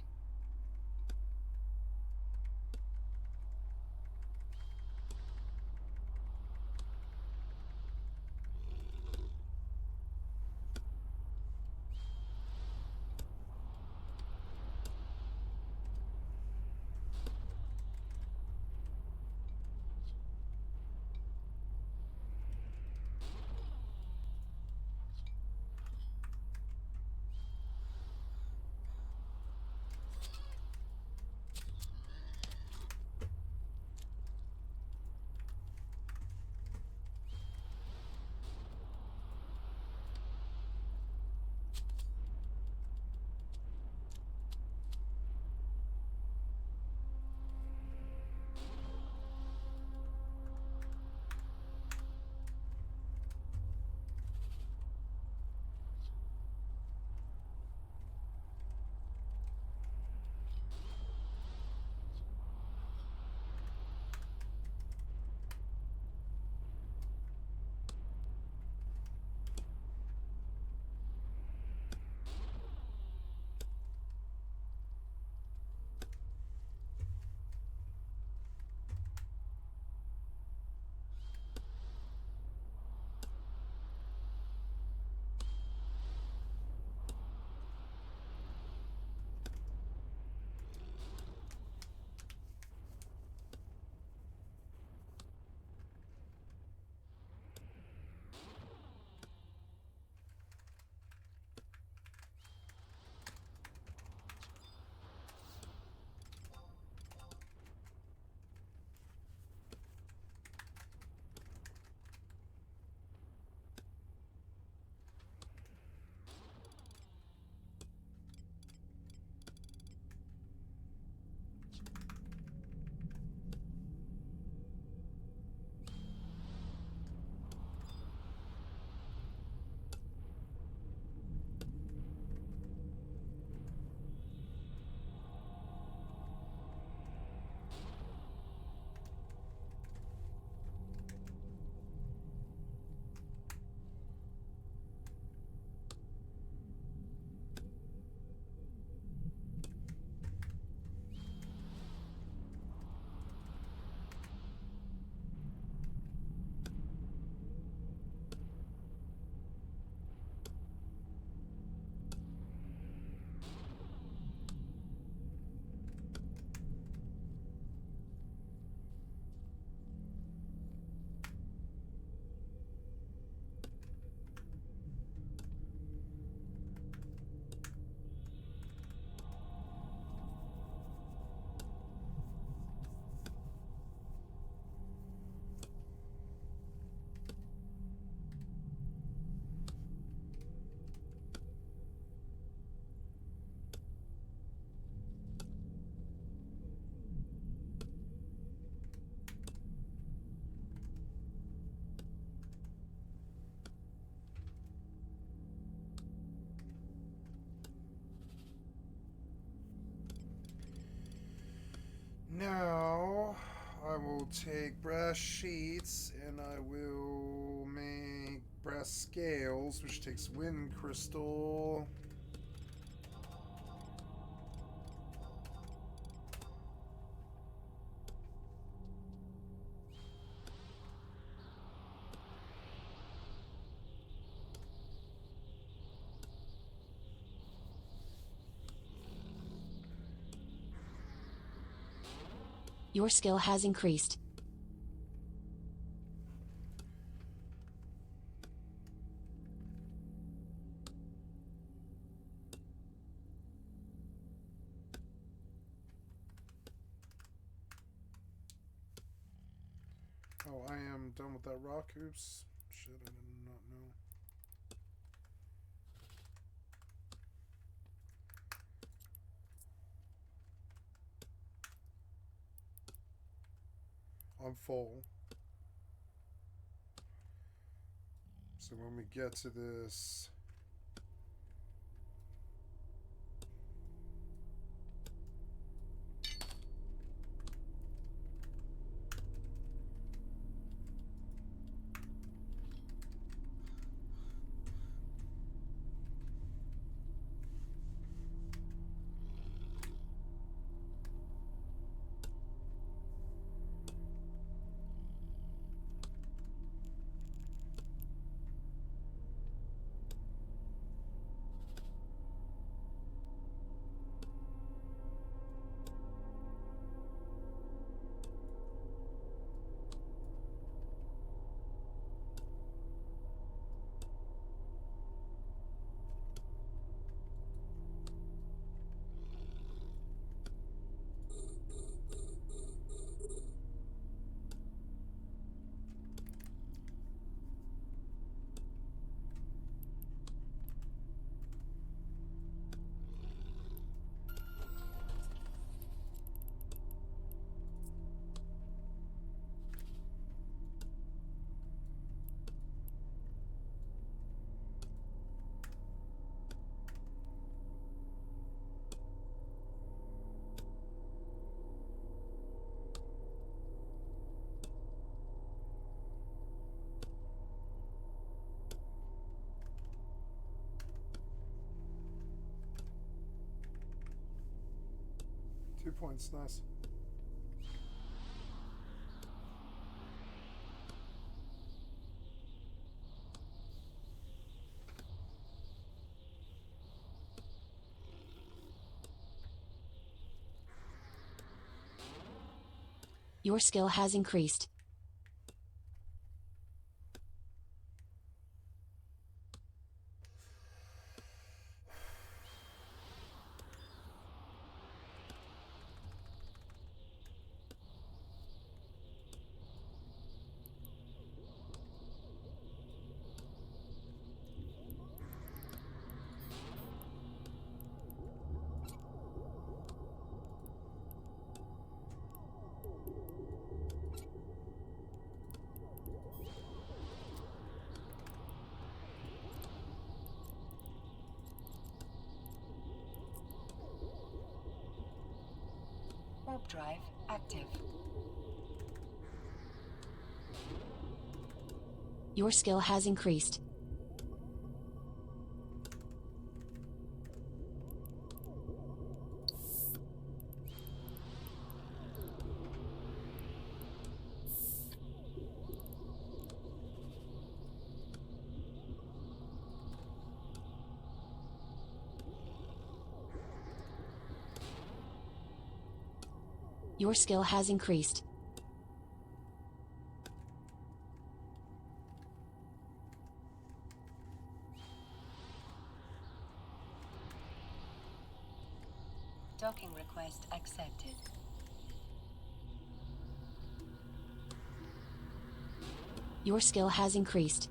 Now, I will take brass sheets and I will make brass scales, which takes wind crystal. Your skill has increased. Oh, I am done with that rock. Oops. Shit, I did not know. I'm full. So when we get to this... Two points, nice. Your skill has increased. Warp drive active. Your skill has increased. Your skill has increased. Docking request accepted. Your skill has increased.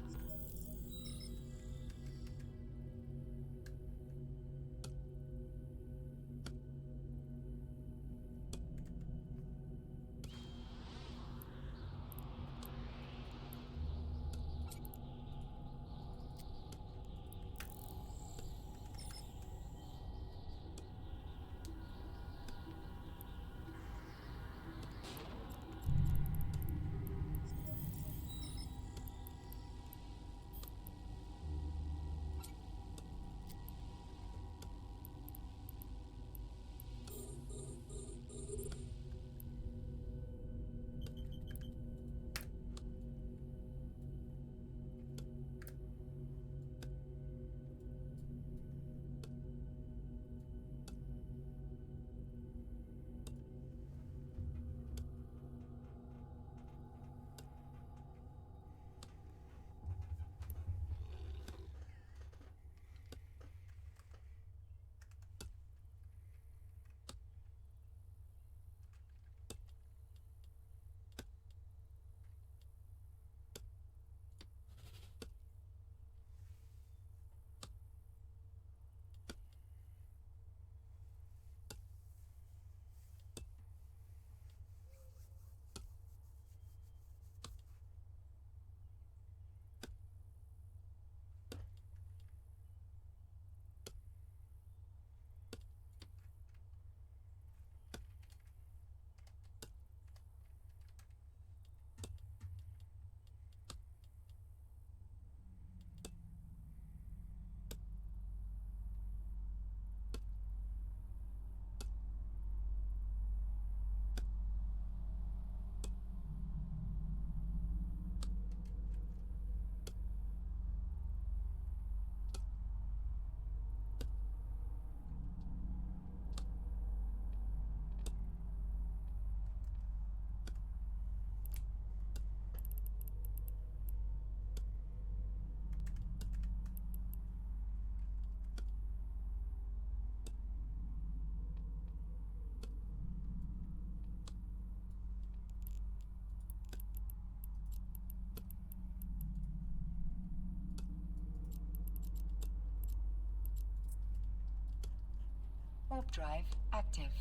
Warp drive active.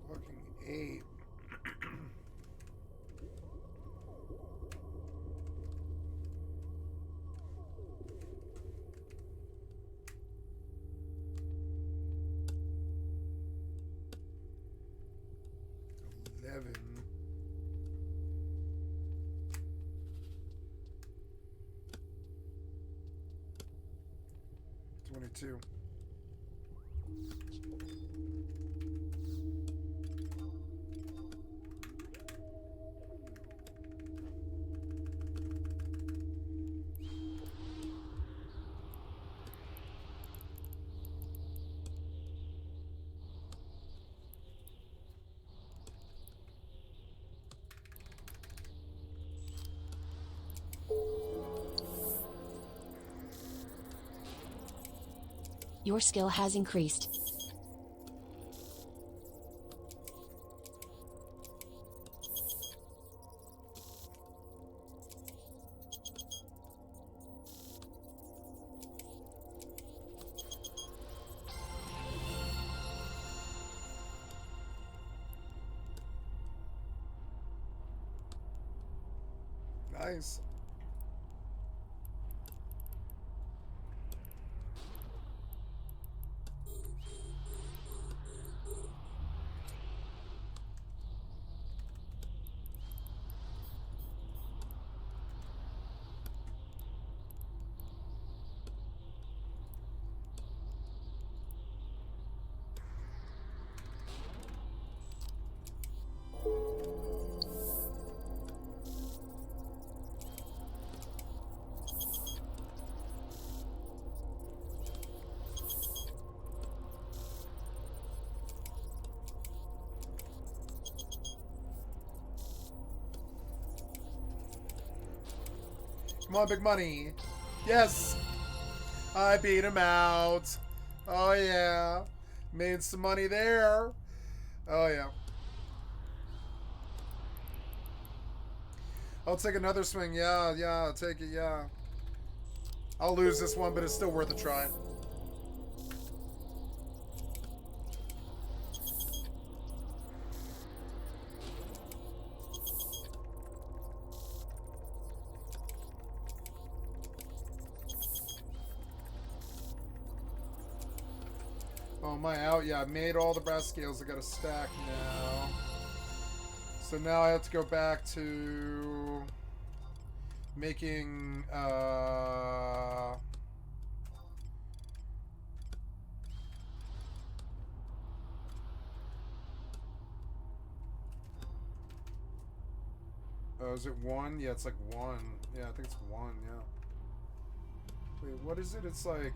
Fucking 8. Eleven. 22. Your skill has increased. Nice. Come on, big money. Yes. I beat him out. Oh, yeah. Made some money there. Oh, yeah. I'll take another swing. Yeah, I'll take it, yeah. I'll lose this one, but it's still worth a try. Oh, am I out? Yeah, I made all the brass scales. I got a stack now. So now I have to go back to making oh, is it 1? Yeah, it's like 1. Yeah, I think it's 1, yeah. Wait, what is it? It's like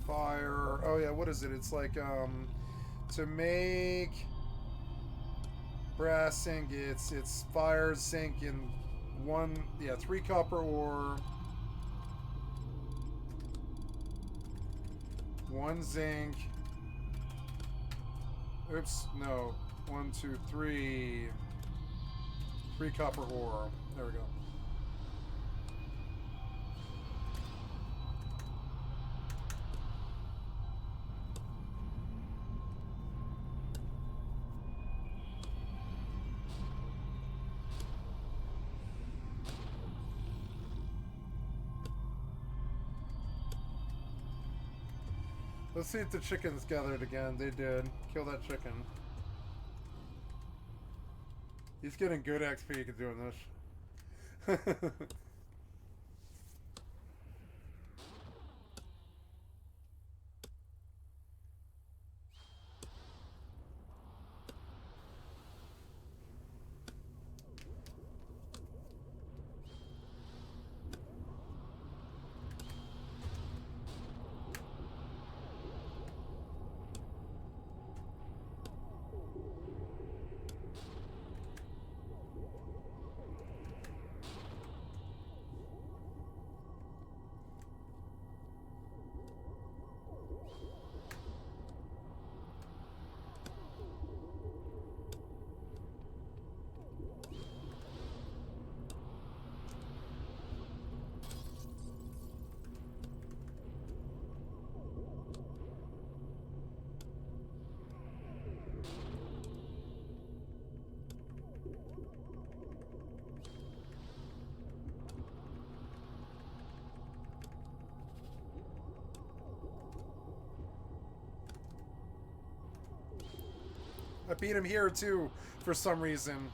fire. Oh yeah, what is it? It's like to make brass ingots, it's fire, zinc, and 3 copper ore, 1 zinc. Oops, no. 1, 2, 3. 3 copper ore. There we go. Let's see if the chickens gathered again. They did. Kill that chicken. He's getting good XP doing this. I beat him here too, for some reason.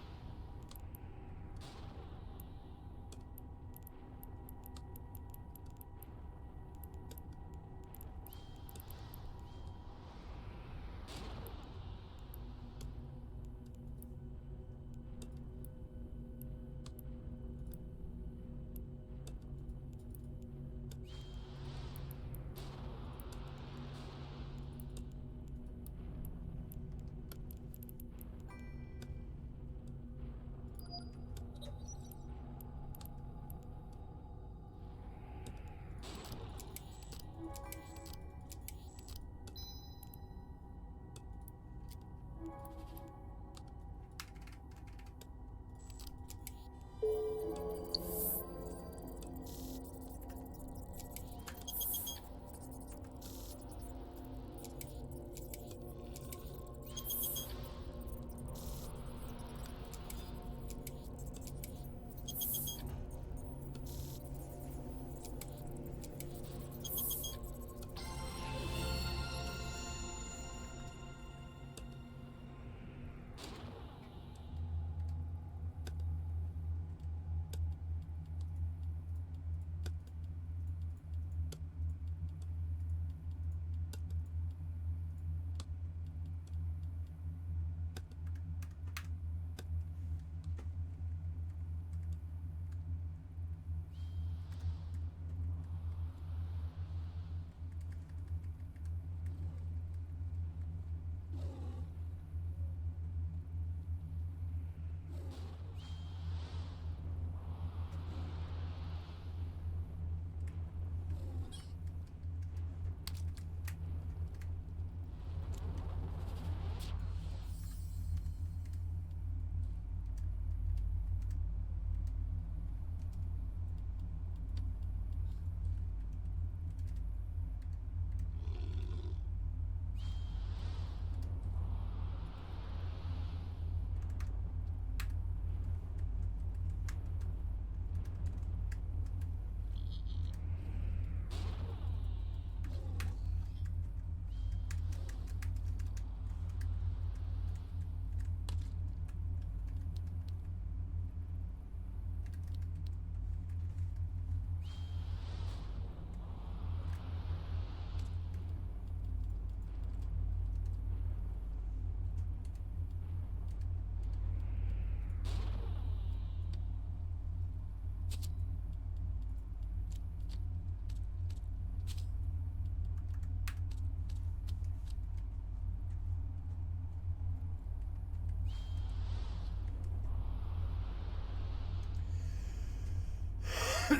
I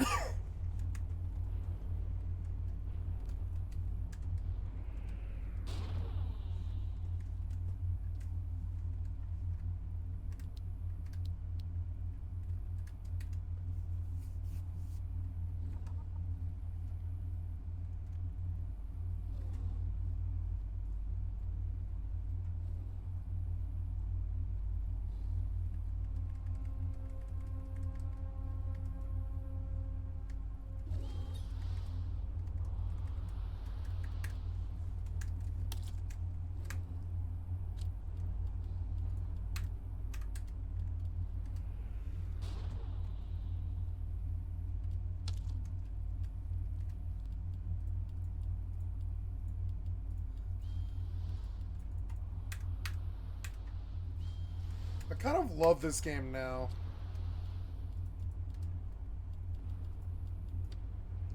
kind of love this game now.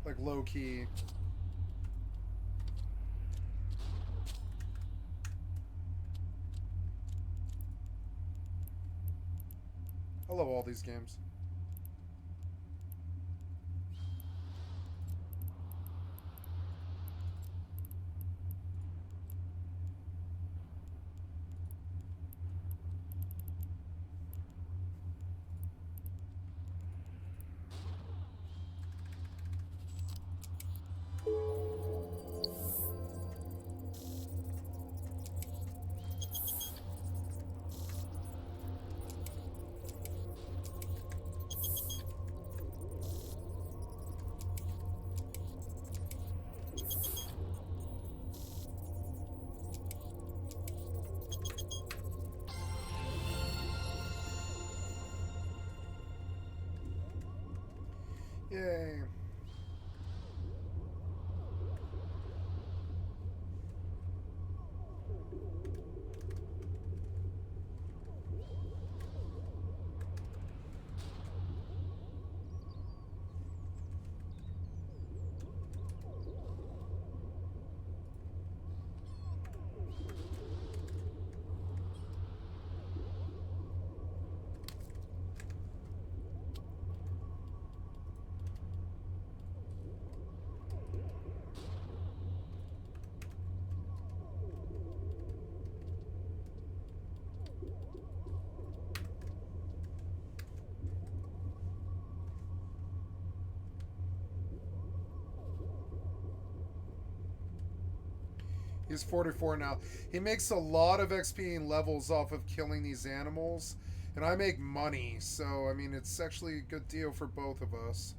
Like, low-key. I love all these games. Yay. He's 44 now. He makes a lot of XP and levels off of killing these animals. And I make money, so, I mean, it's actually a good deal for both of us.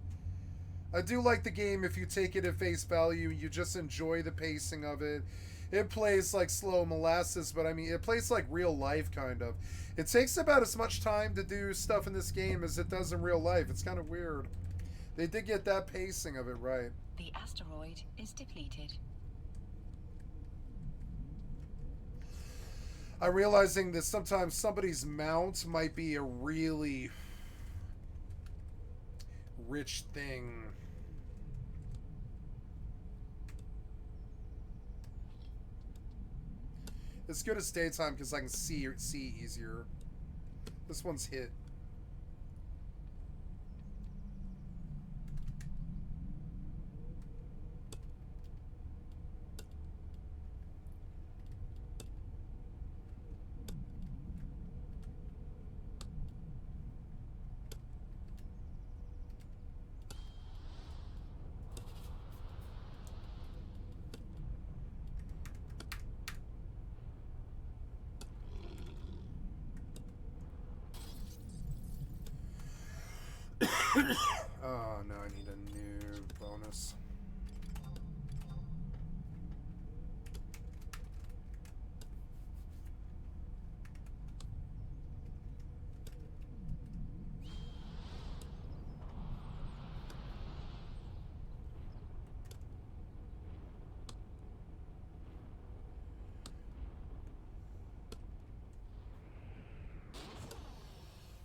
I do like the game if you take it at face value. You just enjoy the pacing of it. It plays like slow molasses, but I mean, it plays like real life, kind of. It takes about as much time to do stuff in this game as it does in real life. It's kind of weird. They did get that pacing of it right. The asteroid is depleted. I'm realizing that sometimes somebody's mount might be a really rich thing. It's good at stay time because I can see easier. This one's hit. Oh, no, I need a new bonus.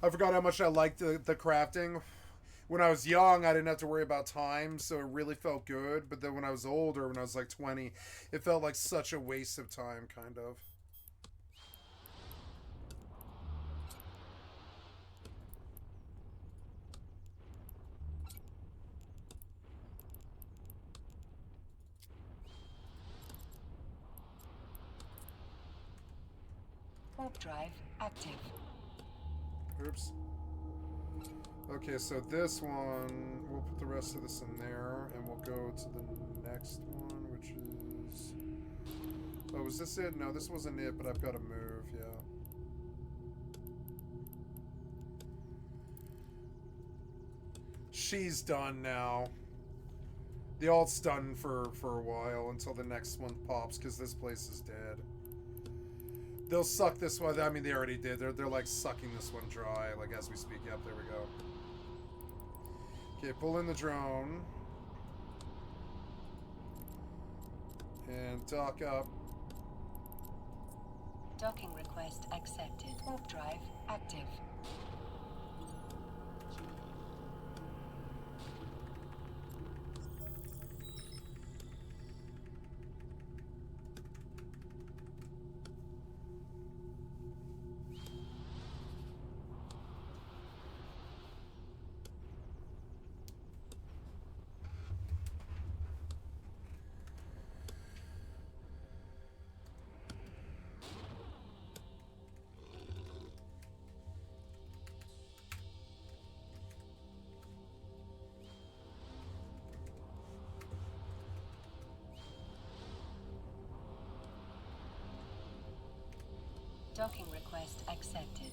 I forgot how much I liked the crafting. When I was young, I didn't have to worry about time, so it really felt good. But then when I was older, when I was like 20, it felt like such a waste of time, kind of. Warp drive active. Oops. Okay, so this one, we'll put the rest of this in there, and we'll go to the next one, which is... Oh, was this it? No, this wasn't it, but I've got to move, yeah. She's done now. The alt's done for a while until the next one pops, because this place is dead. They'll suck this one. I mean, they already did. They're like sucking this one dry, like as we speak. Yep, there we go. Okay, pull in the drone. And dock up. Docking request accepted. Warp drive active. Docking request accepted.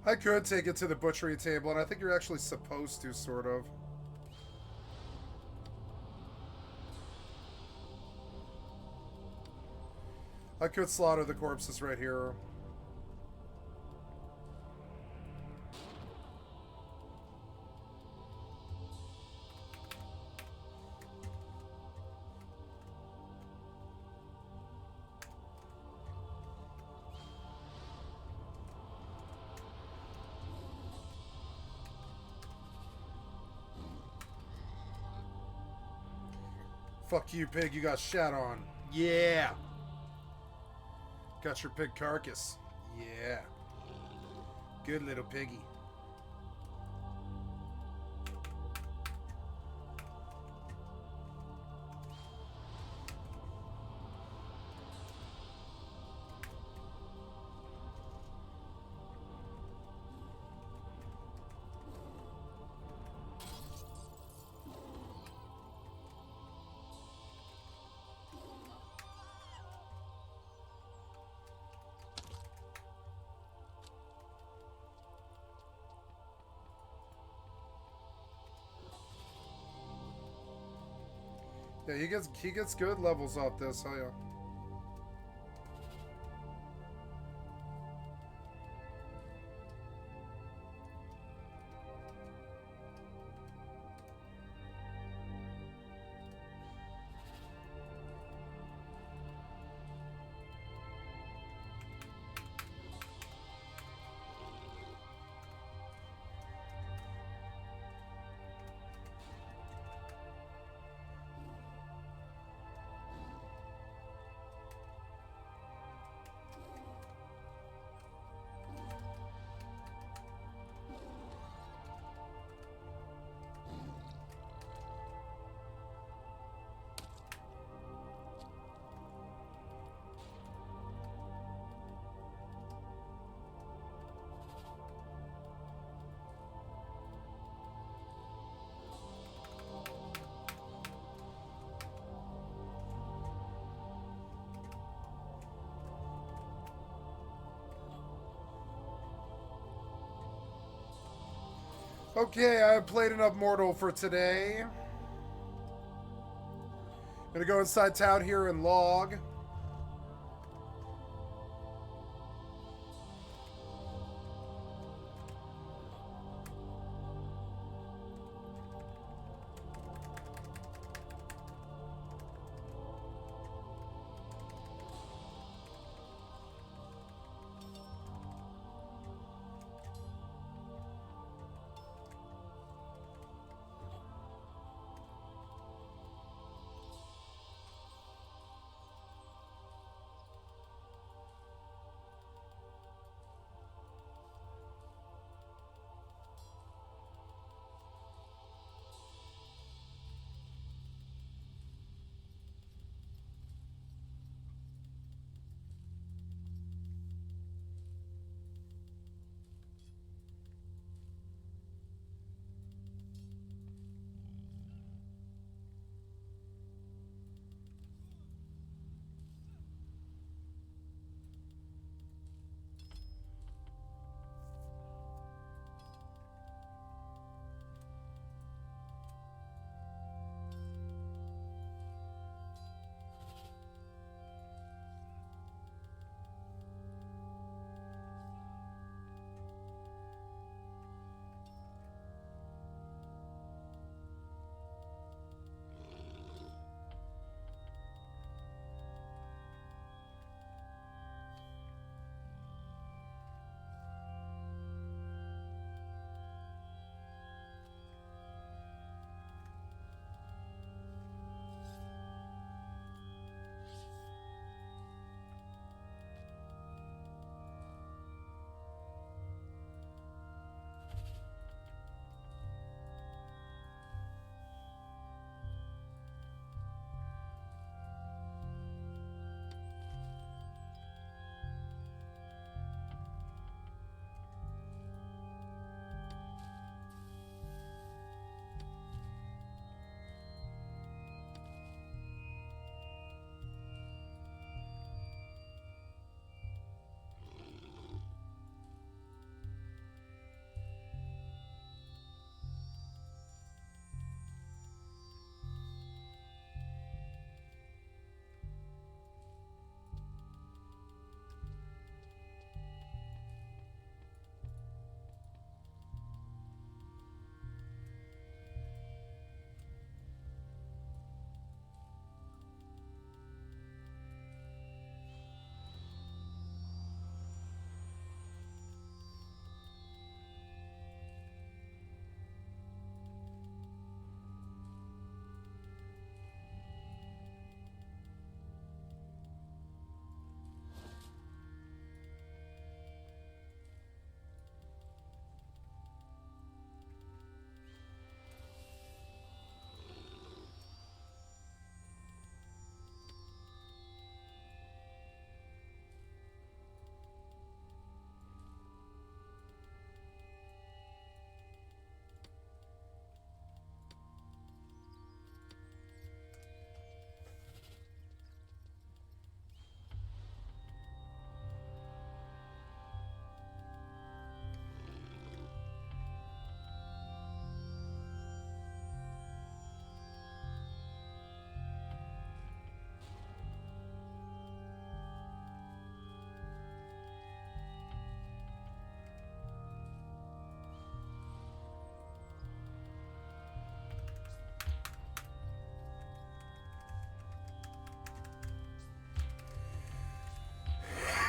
I could take it to the butchery table, and I think you're actually supposed to, sort of. I could slaughter the corpses right here. Fuck you, pig. You got shat on. Yeah. Got your pig carcass. Yeah. Good little piggy. Yeah, he gets good levels off this, hell yeah. Okay, I played enough Mortal for today. Gonna go inside town here and log.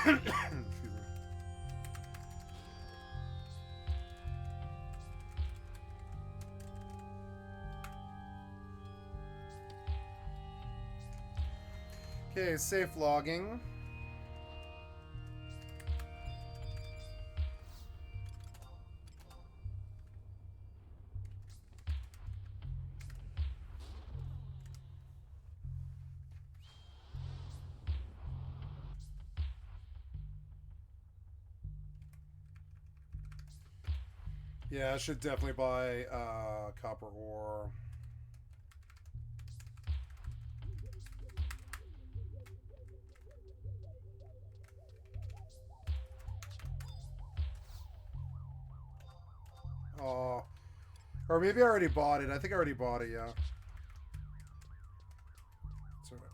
Excuse me. Okay, safe logging. Yeah, I should definitely buy copper ore. Oh, or maybe I already bought it. I think I already bought it. Yeah. It's all right.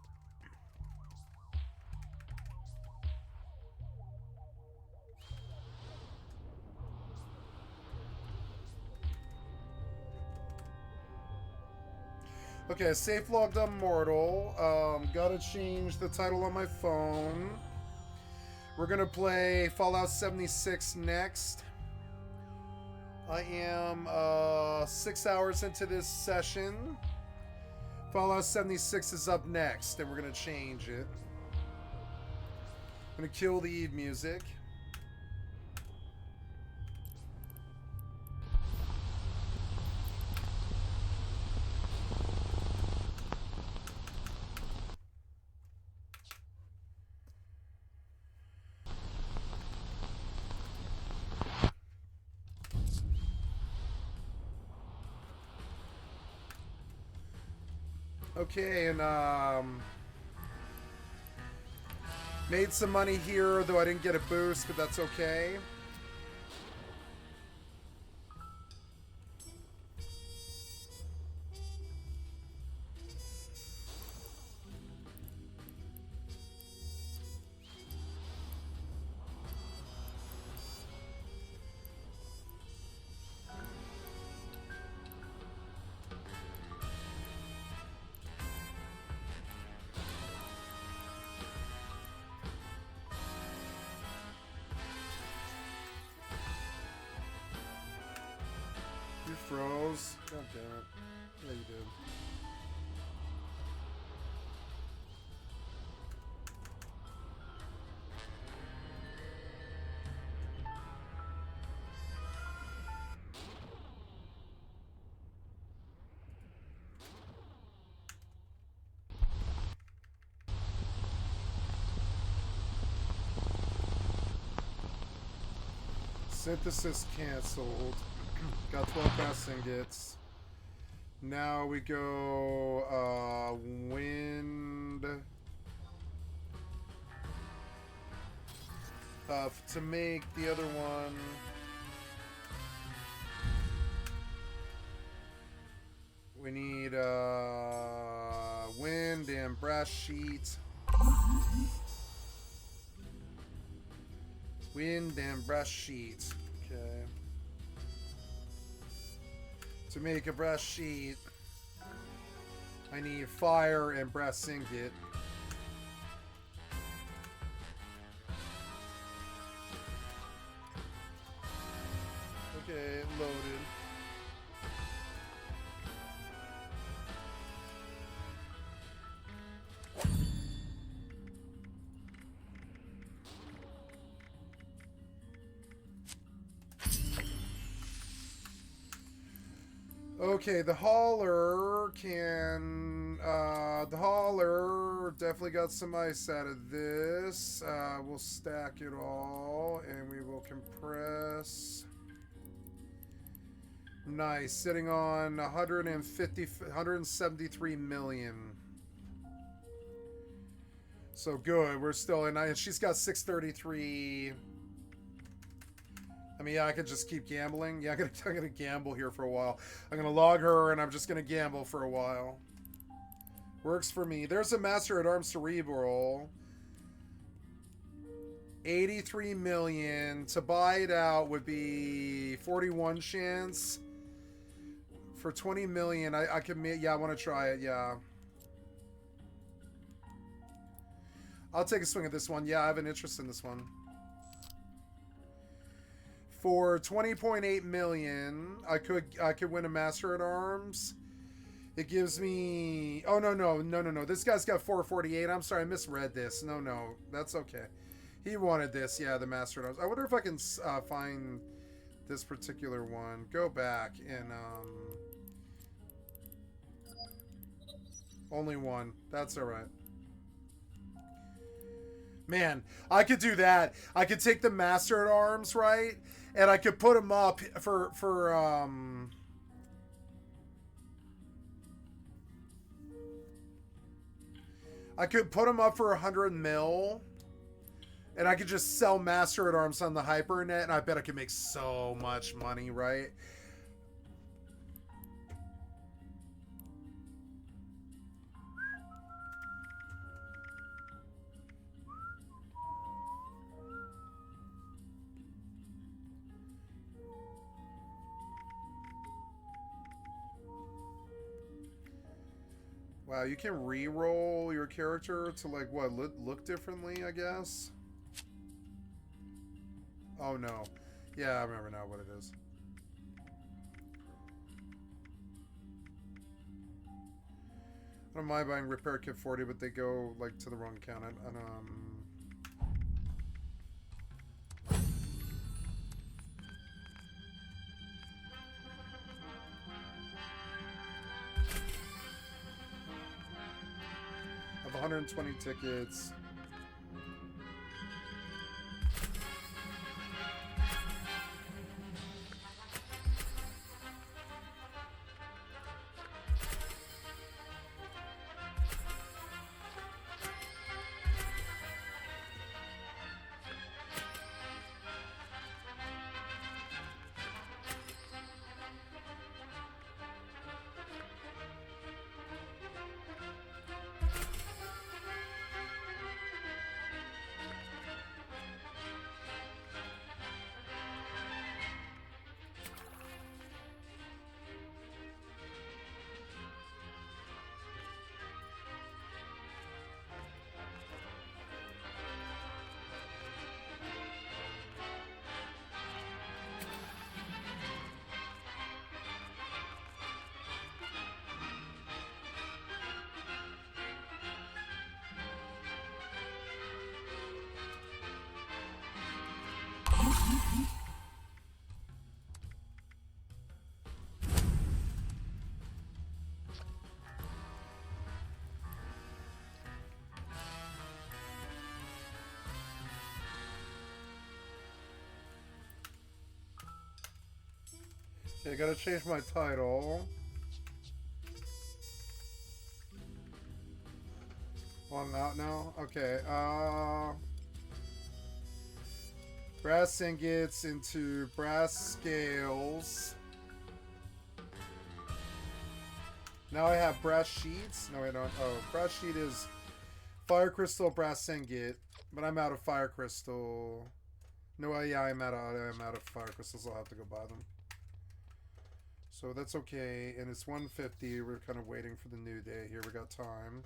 Okay, safe logged Immortal. Gotta change the title on my phone. We're gonna play Fallout 76 next. I am 6 hours into this session. Fallout 76 is up next, and we're gonna change it. I'm gonna kill the EvE music. Okay, and made some money here, though I didn't get a boost, but that's okay. You froze. God damn it. Yeah, you did. Synthesis canceled. Got 12 gas ingots. Now we go wind. To make the other one. We need wind and brass sheet. Wind and brass sheet. Okay. To make a brass sheet, I need fire and brass ingot. Okay, loaded. Okay, the hauler can... the hauler definitely got some ice out of this. We'll stack it all, and we will compress. Nice, sitting on 173 million. So good, we're still in... She's got 633... I mean, yeah, I could just keep gambling. Yeah, I'm gonna gamble here for a while. I'm gonna log her, and I'm just gonna gamble for a while. Works for me. There's a Master at Arms Cerebral. 83 million. To buy it out would be 41 chance. For 20 million, I could... Yeah, I want to try it, yeah. I'll take a swing at this one. Yeah, I have an interest in this one. For 20.8 million, I could win a Master at Arms. It gives me... Oh, no. This guy's got 448. I'm sorry, I misread this. No. That's okay. He wanted this. Yeah, the Master at Arms. I wonder if I can find this particular one. Go back and... Only one. That's alright. Man, I could do that. I could take the Master at Arms, right? And I could put him up for I could put him up for 100 mil. And I could just sell Master at Arms on the HyperNet, and I bet I could make so much money, right? Wow, you can re-roll your character to, like, what, look differently, I guess? Oh, no. Yeah, I remember now what it is. I don't mind buying Repair Kit 40, but they go, like, to the wrong account. And I have 120 tickets. Okay, gotta change my title. Oh, I'm out now? Okay, brass ingots into brass scales. Now I have brass sheets. No, I don't. Oh, brass sheet is fire crystal, brass ingot. But I'm out of fire crystal. No, yeah, I'm out of fire crystals. I'll have to go buy them. So that's okay, and it's 150. We're kind of waiting for the new day here. We got time.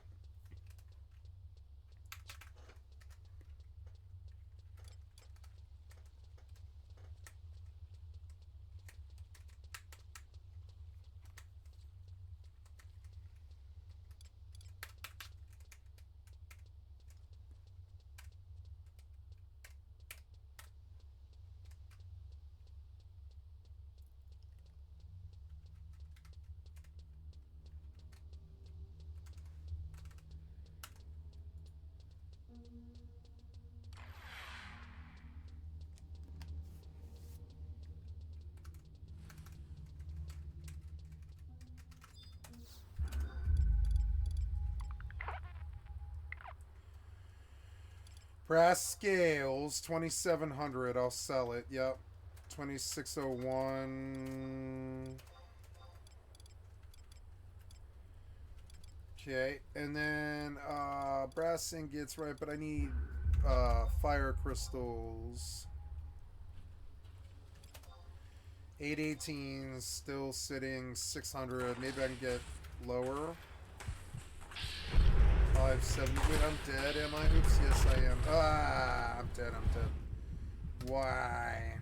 Brass scales, 2,700. I'll sell it. Yep. 2601. Okay. And then brass ingots, right, but I need fire crystals. 818 still sitting 600. Maybe I can get lower. 570. Wait, I'm dead, am I? Oops, yes I am. Ah, I'm dead, I'm dead. Why?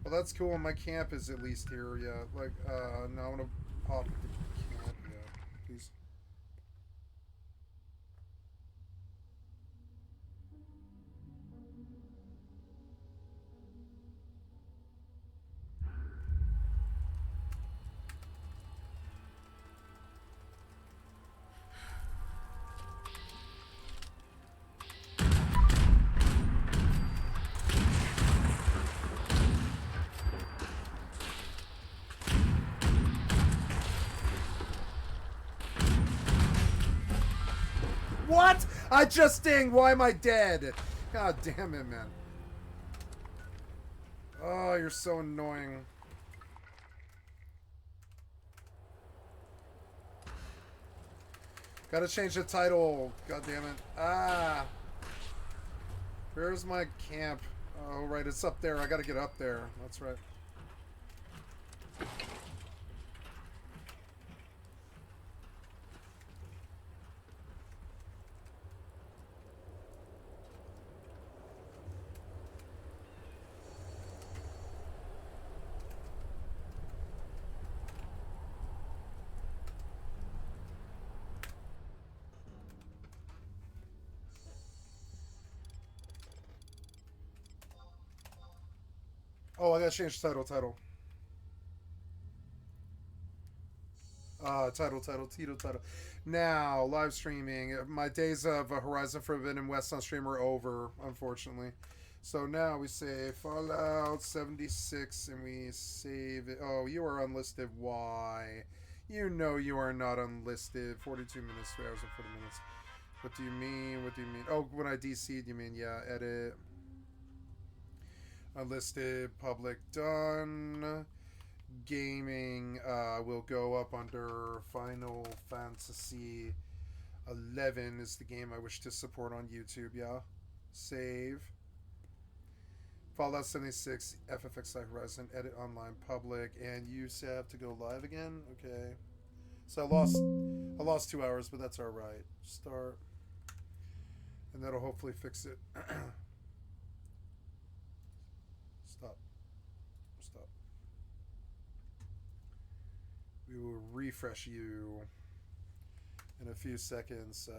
Well, that's cool. My camp is at least here, yeah. Like, no, I'm gonna pop the camp, yeah, please. What? I just dinged. Why am I dead? God damn it, man. Oh, you're so annoying. Gotta change the title. God damn it. Ah. Where's my camp? Oh, right. It's up there. I gotta get up there. That's right. Oh, I gotta change the title. Title. Now, live streaming. My days of Horizon Forbidden West on stream are over, unfortunately. So now we say Fallout 76 and we save it. Oh, you are unlisted. Why? You know you are not unlisted. 42 minutes, 2 hours and 40 minutes. What do you mean? What do you mean? Oh, when I DC'd, you mean, yeah, edit. Unlisted, public, done. Gaming will go up under Final Fantasy 11 is the game I wish to support on YouTube, yeah. Save. Fallout 76, FFXI Horizon, edit online, public, and you have to go live again? Okay. So I lost 2 hours, but that's alright. Start. And that'll hopefully fix it. Stop. We will refresh you in a few seconds.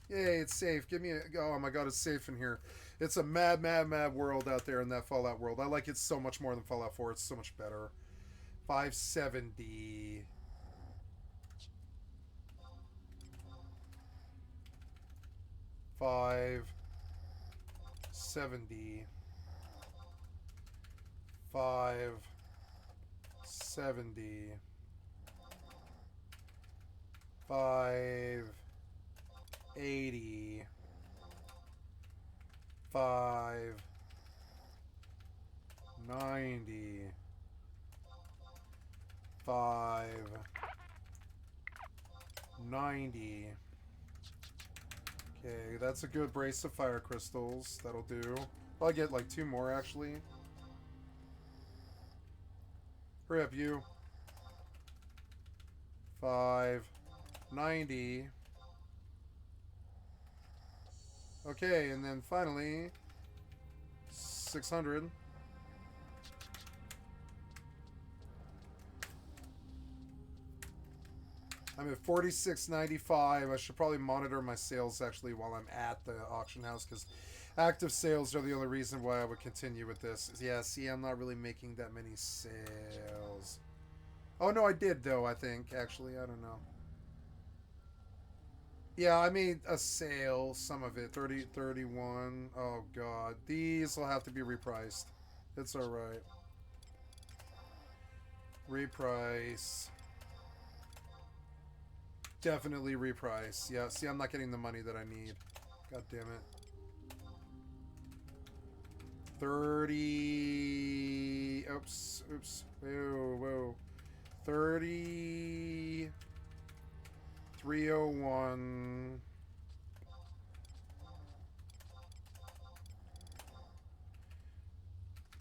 Yay, it's safe. Give me a... Oh my god, it's safe in here. It's a mad world out there in that Fallout world. I like it so much more than Fallout 4. It's so much better. 570. $570. $570. $580. $590. $590. Okay, that's a good brace of fire crystals. That'll do. I'll get like 2 more actually. Hurry up, you. 590. Okay, and then finally 600. I'm at 46.95. I should probably monitor my sales actually while I'm at the auction house because active sales are the only reason why I would continue with this. Yeah, see, I'm not really making that many sales. Oh, no, I did, though, I think, actually. I don't know. Yeah, I made a sale, some of it. 30, 31. Oh, God. These will have to be repriced. It's alright. Reprice. Definitely reprice. Yeah, see, I'm not getting the money that I need. God damn it. 30... Oops. Whoa. 30... 301...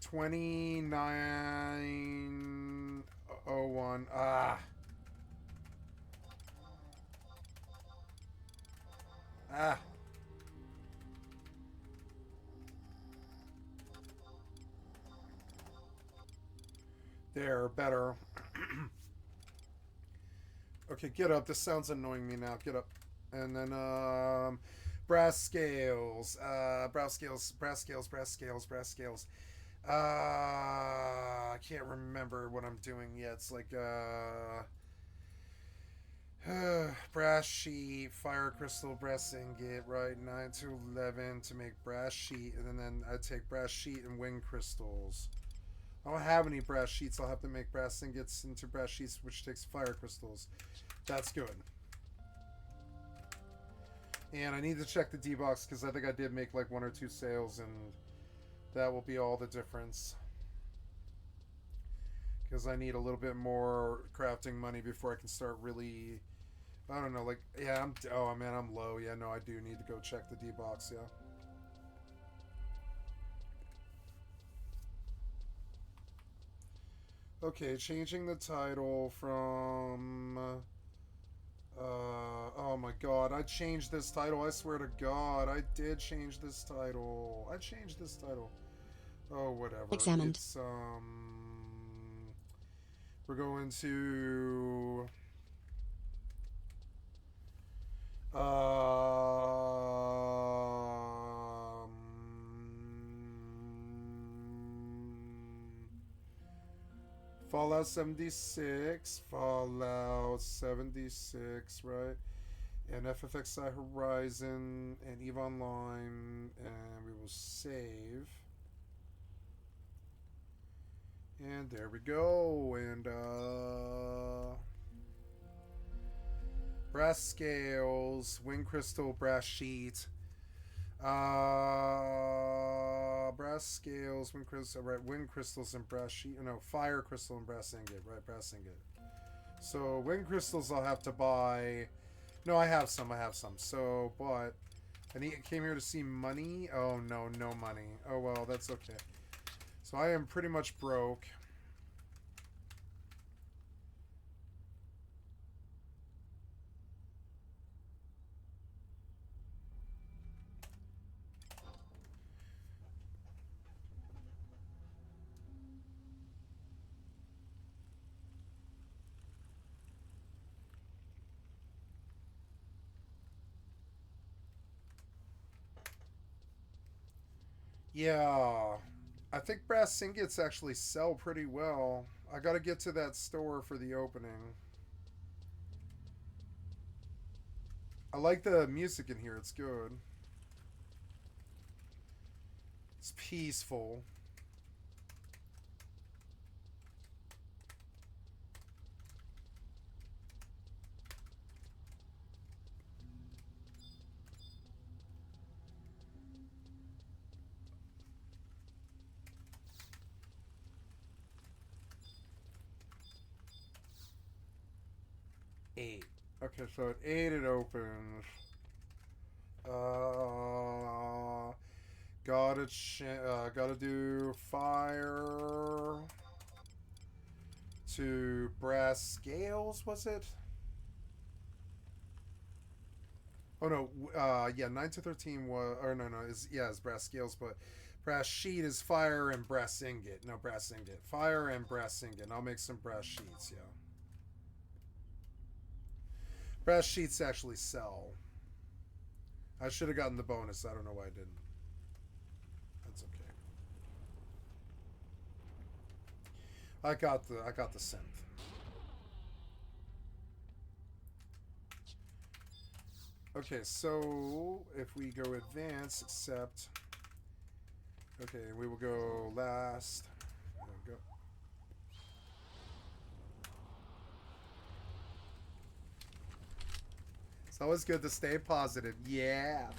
2901. Ah. There, better. Okay, get up. This sounds annoying me now. Get up. And then, brass scales. Brass scales, brass scales, brass scales, brass scales. I can't remember what I'm doing yet. It's like, brass sheet, fire crystal, brass ingot, right? 9 to 11 to make brass sheet. And then I take brass sheet and wing crystals. I don't have any brass sheets. I'll have to make brass ingots into brass sheets, which takes fire crystals. That's good. And I need to check the D-box because I think I did make like 1 or 2 sales, and that will be all the difference. Because I need a little bit more crafting money before I can start really... I don't know, like... Yeah, oh man, I'm low. Yeah, no, I do need to go check the D-box, yeah. Okay, changing the title from... oh my god, I changed this title. I swear to god, I did change this title. I changed this title. Oh, whatever. Examined. It's, we're going to... Fallout 76, Fallout 76, right? And FFXI Horizon and EVE Online, and we will save. And there we go. And brass scales, wing crystal, brass sheet. Brass scales, wing crystal, right? Wing crystals and brass sheet. No, fire crystal and brass ingot, right? Brass ingot. So wing crystals, I'll have to buy. No, I have some. So, but I came here to see money. Oh no, no money. Oh well, that's okay. So I am pretty much broke. Yeah, I think brass ingots actually sell pretty well. I gotta get to that store for the opening. I like the music in here, it's good. It's peaceful. Eight. Okay, so at 8 it opens. Gotta do fire to brass scales, was it? Oh no, yeah, 9 to 13 was, or no, it's brass scales, but brass sheet is fire and brass ingot. No, brass ingot. Fire and brass ingot. I'll make some brass sheets, yeah. Brass sheets actually sell. I should have gotten the bonus. I don't know why I didn't. That's okay. I got the synth. Okay, so if we go advance, accept. Okay, we will go last. There we go. It's always good to stay positive. Yeah.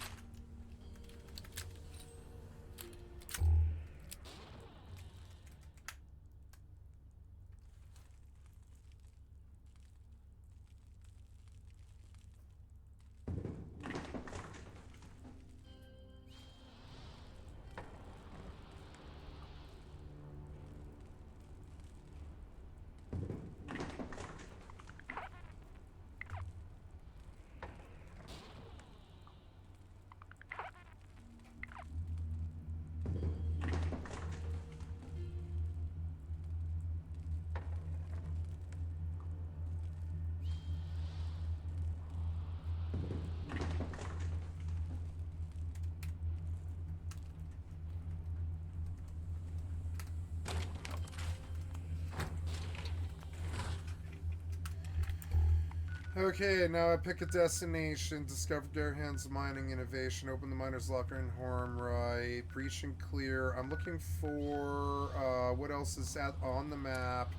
Okay, now I pick a destination. Discover Darehand's mining innovation. Open the miner's locker in Horm, right. Breach and clear. I'm looking for, what else is on the map?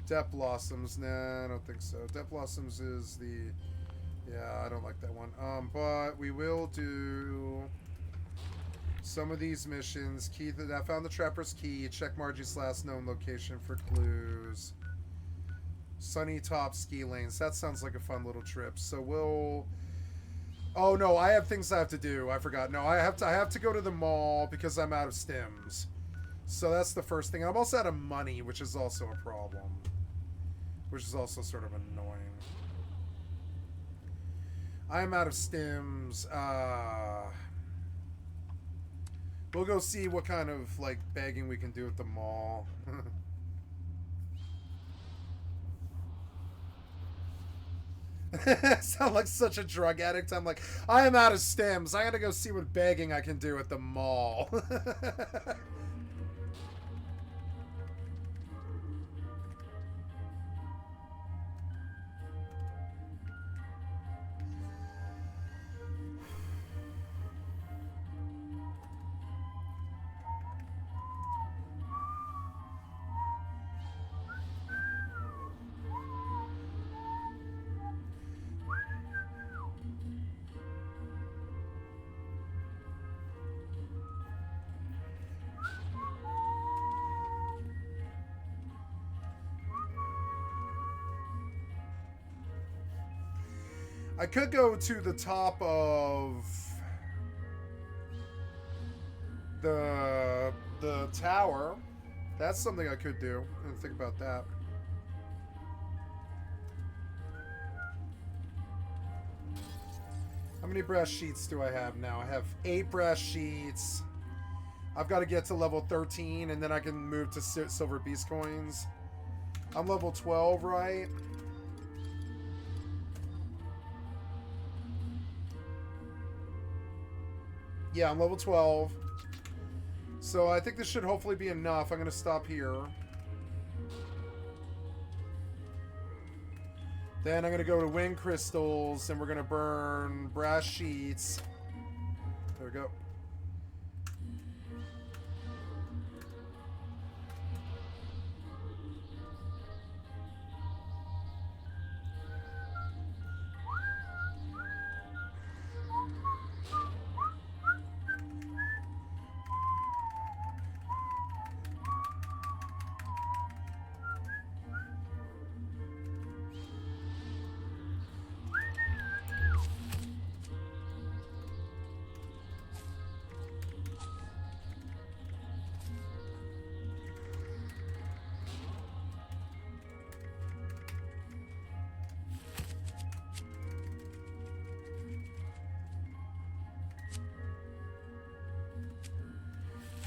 Death Blossoms. Nah, I don't think so. Death Blossoms is the... Yeah, I don't like that one. But we will do some of these missions. I found the Trapper's Key. Check Margie's last known location for clues. Sunny Top Ski Lanes. That sounds like a fun little trip. So we'll... Oh no, I have things I have to do. I forgot. No, I have to go to the mall because I'm out of stims. So that's the first thing. I'm also out of money, which is also a problem. Which is also sort of annoying. I'm out of stims. We'll go see what kind of, like, begging we can do at the mall. Sound like such a drug addict. I'm like, I am out of stims. I gotta go see what begging I can do at the mall. I could go to the top of the tower. That's something I could do. I didn't think about that. How many brass sheets do I have now? I have 8 brass sheets. I've got to get to level 13, and then I can move to silver beast coins. I'm level 12, right? Yeah, I'm level 12. So I think this should hopefully be enough. I'm going to stop here. Then I'm going to go to wind crystals, and we're going to burn brass sheets. There we go.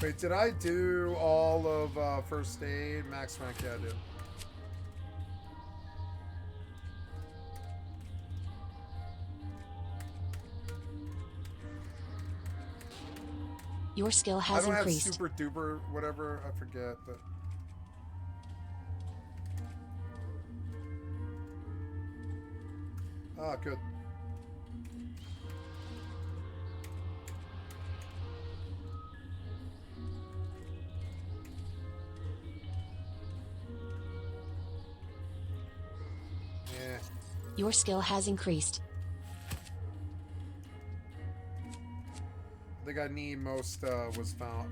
Wait, did I do all of first aid? Max rank, yeah, I did. Your skill has I don't increased. have super duper whatever, I forget, but... Ah, good. Yeah. Your skill has increased. I think I need most was pharma.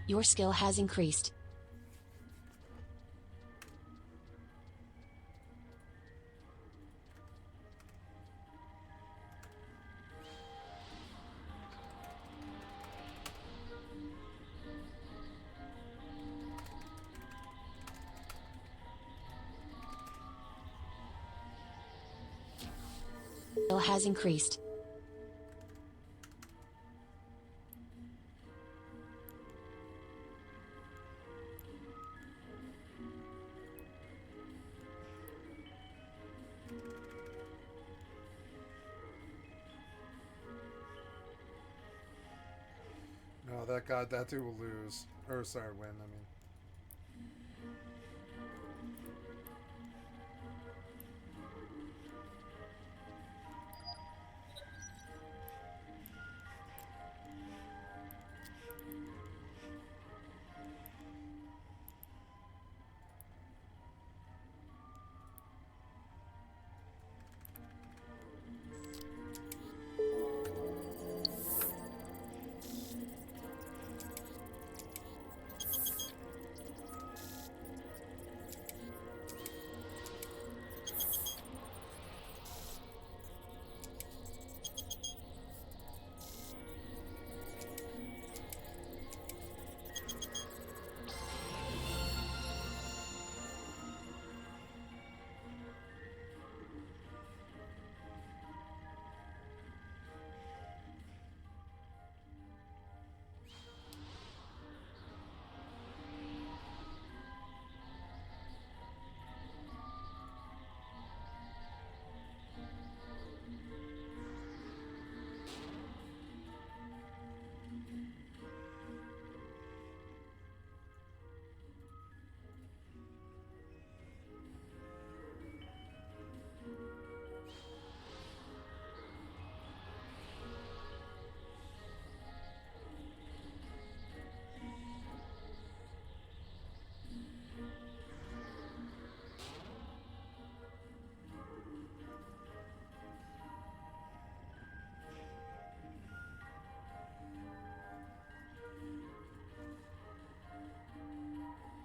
Your skill has increased. has increased. No, that dude will lose. Or, sorry, win, I mean.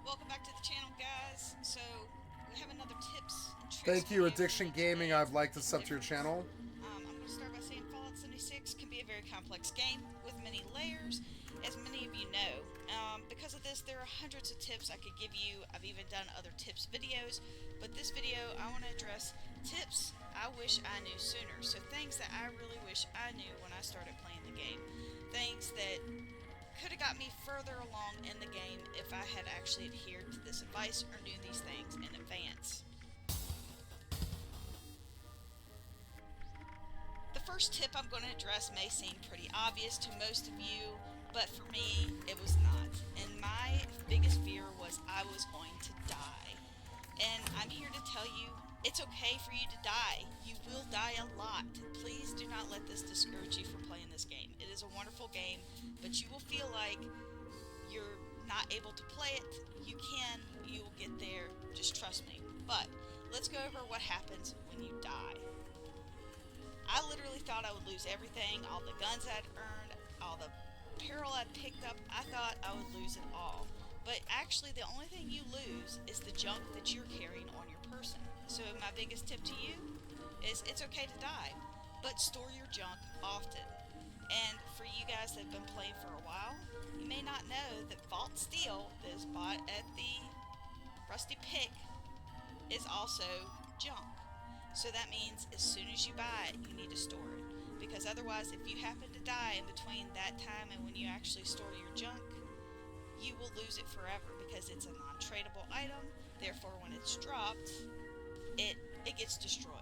Welcome back to the channel, guys. So, we have another tips and tricks Thank you, video Addiction today. Gaming. I'd like to sub to your channel. I'm going to start by saying Fallout 76 can be a very complex game with many layers, as many of you know. Because of this, there are hundreds of tips I could give you. I've even done other tips videos, but this video I want to address tips I wish I knew sooner. So things that I really wish I knew when I started playing the game. Things that could have got me further along in the game if I had actually adhered to this advice or knew these things in advance. The first tip I'm going to address may seem pretty obvious to most of you, but for me, it was not. And my biggest fear was I was going to die. And I'm here to tell you, it's okay for you to die. You will die a lot. Please do not let this discourage you from playing this game. It is a wonderful game, but you will feel like you're not able to play it. You can, you will get there, just trust me. But let's go over what happens when you die. I literally thought I would lose everything, all the guns I'd earned, all the apparel I'd picked up. I thought I would lose it all. But actually the only thing you lose is the junk that you're carrying on your person. So my biggest tip to you is it's okay to die, but store your junk often. And for you guys that have been playing for a while, you may not know that Vault Steel that is bought at the Rusty Pick is also junk. So that means as soon as you buy it, you need to store it. Because otherwise, if you happen to die in between that time and when you actually store your junk, you will lose it forever because it's a non-tradable item. Therefore, when it's dropped, it gets destroyed.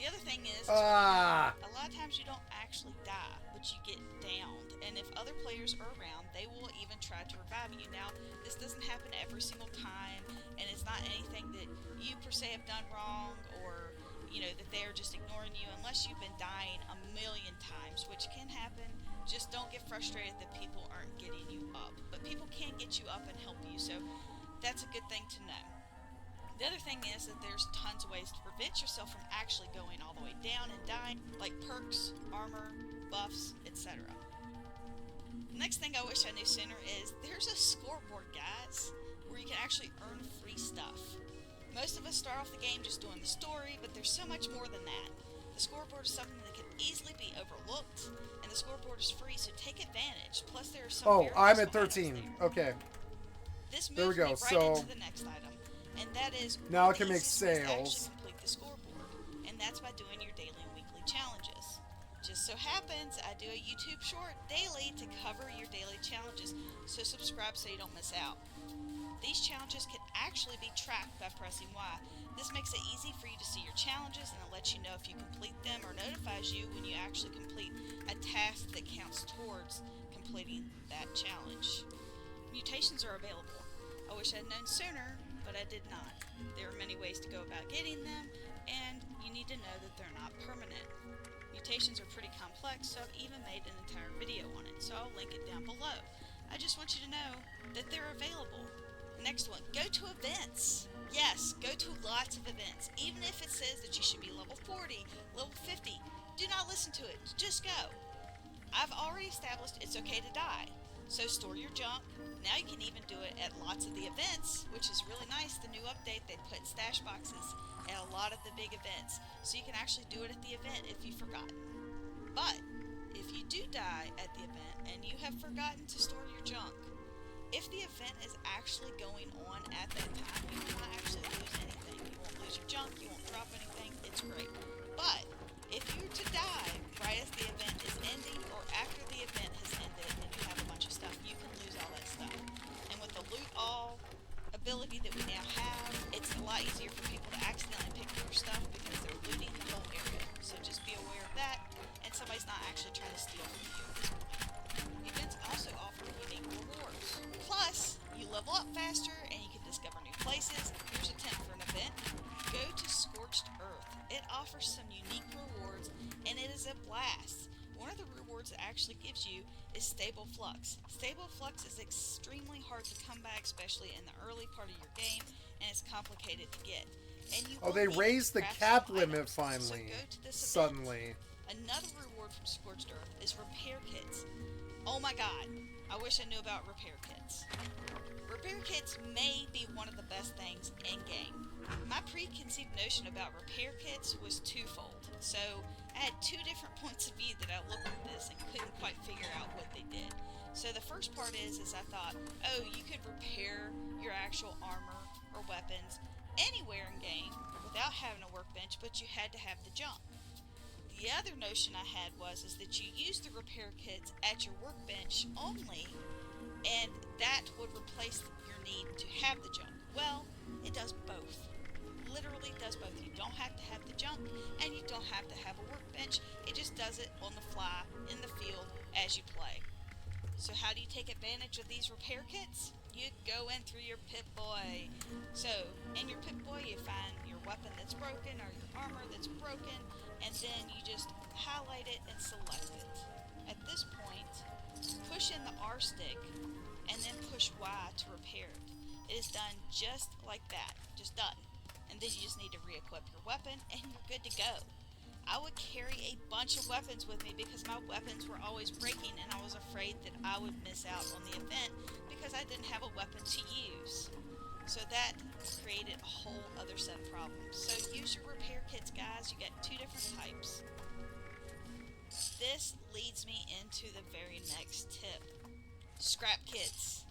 The other thing is, a lot of times you don't actually die, but you get downed. And if other players are around, they will even try to revive you. Now, this doesn't happen every single time, and it's not anything that you per se have done wrong, or you know that they're just ignoring you, unless you've been dying a million times, which can happen. Just don't get frustrated that people aren't getting you up. But people can get you up and help you, so that's a good thing to know. The other thing is that there's tons of ways to prevent yourself from actually going all the way down and dying, like perks, armor, buffs, etc. The next thing I wish I knew sooner is there's a scoreboard, guys, where you can actually earn free stuff. Most of us start off the game just doing the story, but there's so much more than that. The scoreboard is something that can easily be overlooked, and the scoreboard is free, so take advantage. Plus, there are some. Oh, I'm at 13. Okay. This moves There we go. me right So into the next item, and that is now I the can make easiest way to sales. actually complete the scoreboard, and that's by doing your daily and weekly challenges. just so happens I do a YouTube short daily to cover your daily challenges, so subscribe so you don't miss out. These challenges can actually be tracked by pressing Y. This makes it easy for you to see your challenges, and it lets you know if you complete them, or notifies you when you actually complete a task that counts towards completing that challenge. Mutations are available. I wish I'd known sooner, but I did not. There are many ways to go about getting them, and you need to know that they're not permanent. Mutations are pretty complex, so I've even made an entire video on it, so I'll link it down below. I just want you to know that they're available. Next one, go to events. Yes, go to lots of events. Even if it says that you should be level 40, level 50, do not listen to it. Just go. I've already established it's okay to die, so store your junk. Now you can even do it at lots of the events, which is really nice. The new update, they put stash boxes at a lot of the big events, so you can actually do it at the event if you forgot. But if you do die at the event and you have forgotten to store your junk, if the event is actually going on at that time, you will not actually lose anything. You won't lose your junk, you won't drop anything, it's great. But if you were to die right as the event is ending, or after the event has ended and you have a bunch of stuff, you can lose all that stuff. And with the loot all ability that we now have, it's a lot easier for people to accidentally pick up your stuff because they're looting the whole area. So just be aware of that, and somebody's not actually trying to steal from you at this point. Events also offer unique rewards. Plus, you level up faster and you can discover new places. Here's a tip for an event. Go to Scorched Earth. It offers some unique rewards, and it is a blast. One of the rewards it actually gives you is Stable Flux. Stable Flux is extremely hard to come by, especially in the early part of your game, and it's complicated to get. And you they raised the cap limit finally. So go to this suddenly. event. Another reward from Scorched Earth is repair kits. Oh my god, I wish I knew about repair kits. Repair kits may be one of the best things in-game. My preconceived notion about repair kits was twofold, so I had two different points of view that I looked at this and couldn't quite figure out what they did. So the first part is I thought, oh, you could repair your actual armor or weapons anywhere in-game without having a workbench, but you had to have the junk. The other notion I had was that you use the repair kits at your workbench only, and that would replace your need to have the junk. Well, it does both. Literally does both. You don't have to have the junk, and you don't have to have a workbench. It just does it on the fly, in the field, as you play. So how do you take advantage of these repair kits? You go in through your Pip-Boy. So, in your Pip-Boy, you find your weapon that's broken, or your armor that's broken, and then you just highlight it and select it. At this point, push in the R stick and then push Y to repair it. It is done just like that, just done. And then you just need to re-equip your weapon and you're good to go. I would carry a bunch of weapons with me because my weapons were always breaking, and I was afraid that I would miss out on the event because I didn't have a weapon to use. So that created a whole other set of problems. So use your repair kits, guys. You got two different types. This leads me into the very next tip. Scrap kits.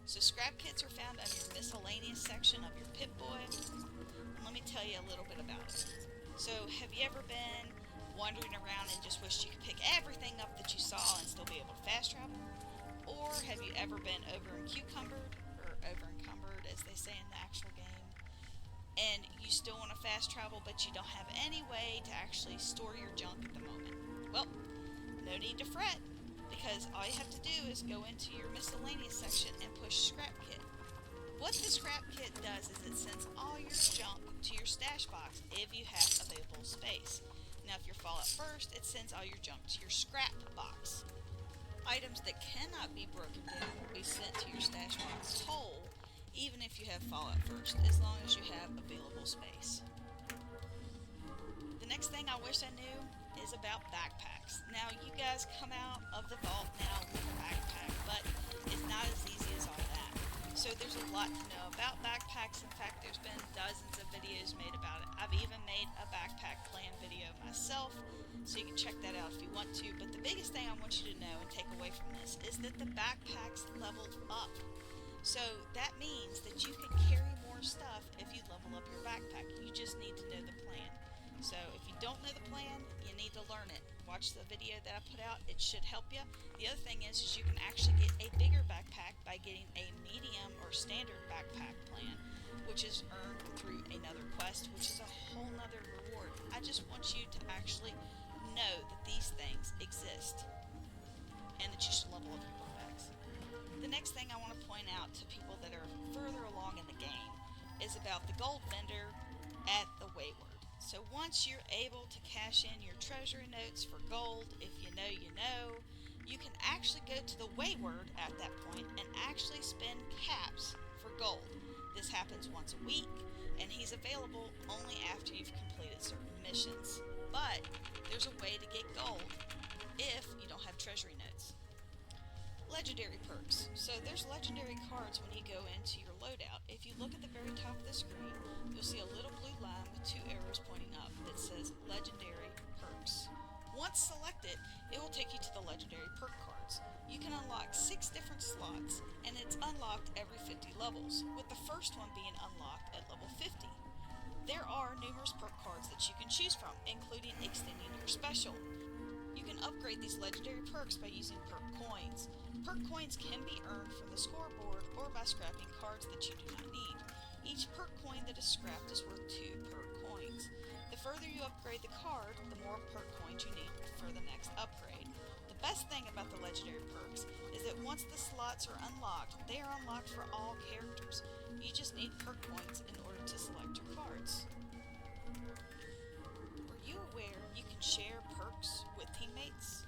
So scrap kits are found under your miscellaneous section of your Pip-Boy. And let me tell you a little bit about it. So have you ever been wandering around and just wished you could pick everything up that you saw and still be able to fast travel? Or have you ever been over-encumbered, or over-encumbered as they say in the actual game, and you still want to fast travel but you don't have any way to actually store your junk at the moment? Well, no need to fret, because all you have to do is go into your miscellaneous section and push scrap kit. What the scrap kit does is it sends all your junk to your stash box if you have available space. Now if you're Fallout First, it sends all your junk to your scrap box. Items that cannot be broken down will be sent to your stash box whole, even if you have Fallout First, as long as you have available space. The next thing I wish I knew is about backpacks. Now, you guys come out of the vault now with a backpack, but it's not as easy as all that. So there's a lot to know about backpacks. In fact, there's been dozens of videos made about it. I've even made a backpack plan video myself, so you can check that out if you want to. But the biggest thing I want you to know and take away from this is that the backpacks leveled up. So that means that you can carry more stuff if you level up your backpack. You just need to know the plan. So if you don't know the plan, you need to learn it while watch the video that I put out. It should help you. The other thing is you can actually get a bigger backpack by getting a medium or standard backpack plan, which is earned through another quest, which is a whole nother reward. I just want you to actually know that these things exist and that you should level up your backpacks. The next thing I want to point out to people that are further along in the game is about the gold vendor at the Wayward. So once you're able to cash in your treasury notes for gold, if you know you know, you can actually go to the Wayward at that point and actually spend caps for gold. This happens once a week, and he's available only after you've completed certain missions. But there's a way to get gold if you don't have treasury notes. Legendary perks. So there's legendary cards when you go into your loadout. If you look at the very top of the screen, you'll see a little blue line with 2 arrows pointing up that says legendary perks. Once selected, it will take you to the legendary perk cards. You can unlock 6 different slots, and it's unlocked every 50 levels, with the first one being unlocked at level 50. There are numerous perk cards that you can choose from, including extending your special. You can upgrade these legendary perks by using perk coins. Perk coins can be earned from the scoreboard or by scrapping cards that you do not need. Each perk coin that is scrapped is worth 2 perk coins. The further you upgrade the card, the more perk coins you need for the next upgrade. The best thing about the legendary perks is that once the slots are unlocked, they are unlocked for all characters. You just need perk points in order to select your cards. Were you aware you can share perks with teammates?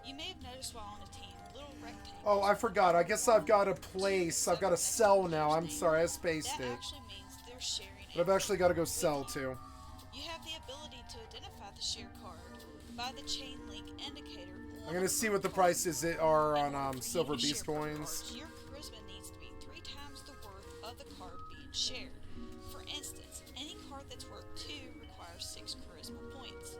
You may have noticed while on a team, little rectangles. Oh, I forgot. I guess I've got a place. I've got to sell now. I'm sorry, I spaced that it. actually means they're sharing. But I've actually got to go sell too. You have the ability to identify the share card by the chain link indicator. I'm gonna see what the prices are on Silver Beast coins. Your charisma needs to be 3 times the worth of the card being shared. For instance, any card that's worth 2 requires 6 charisma points.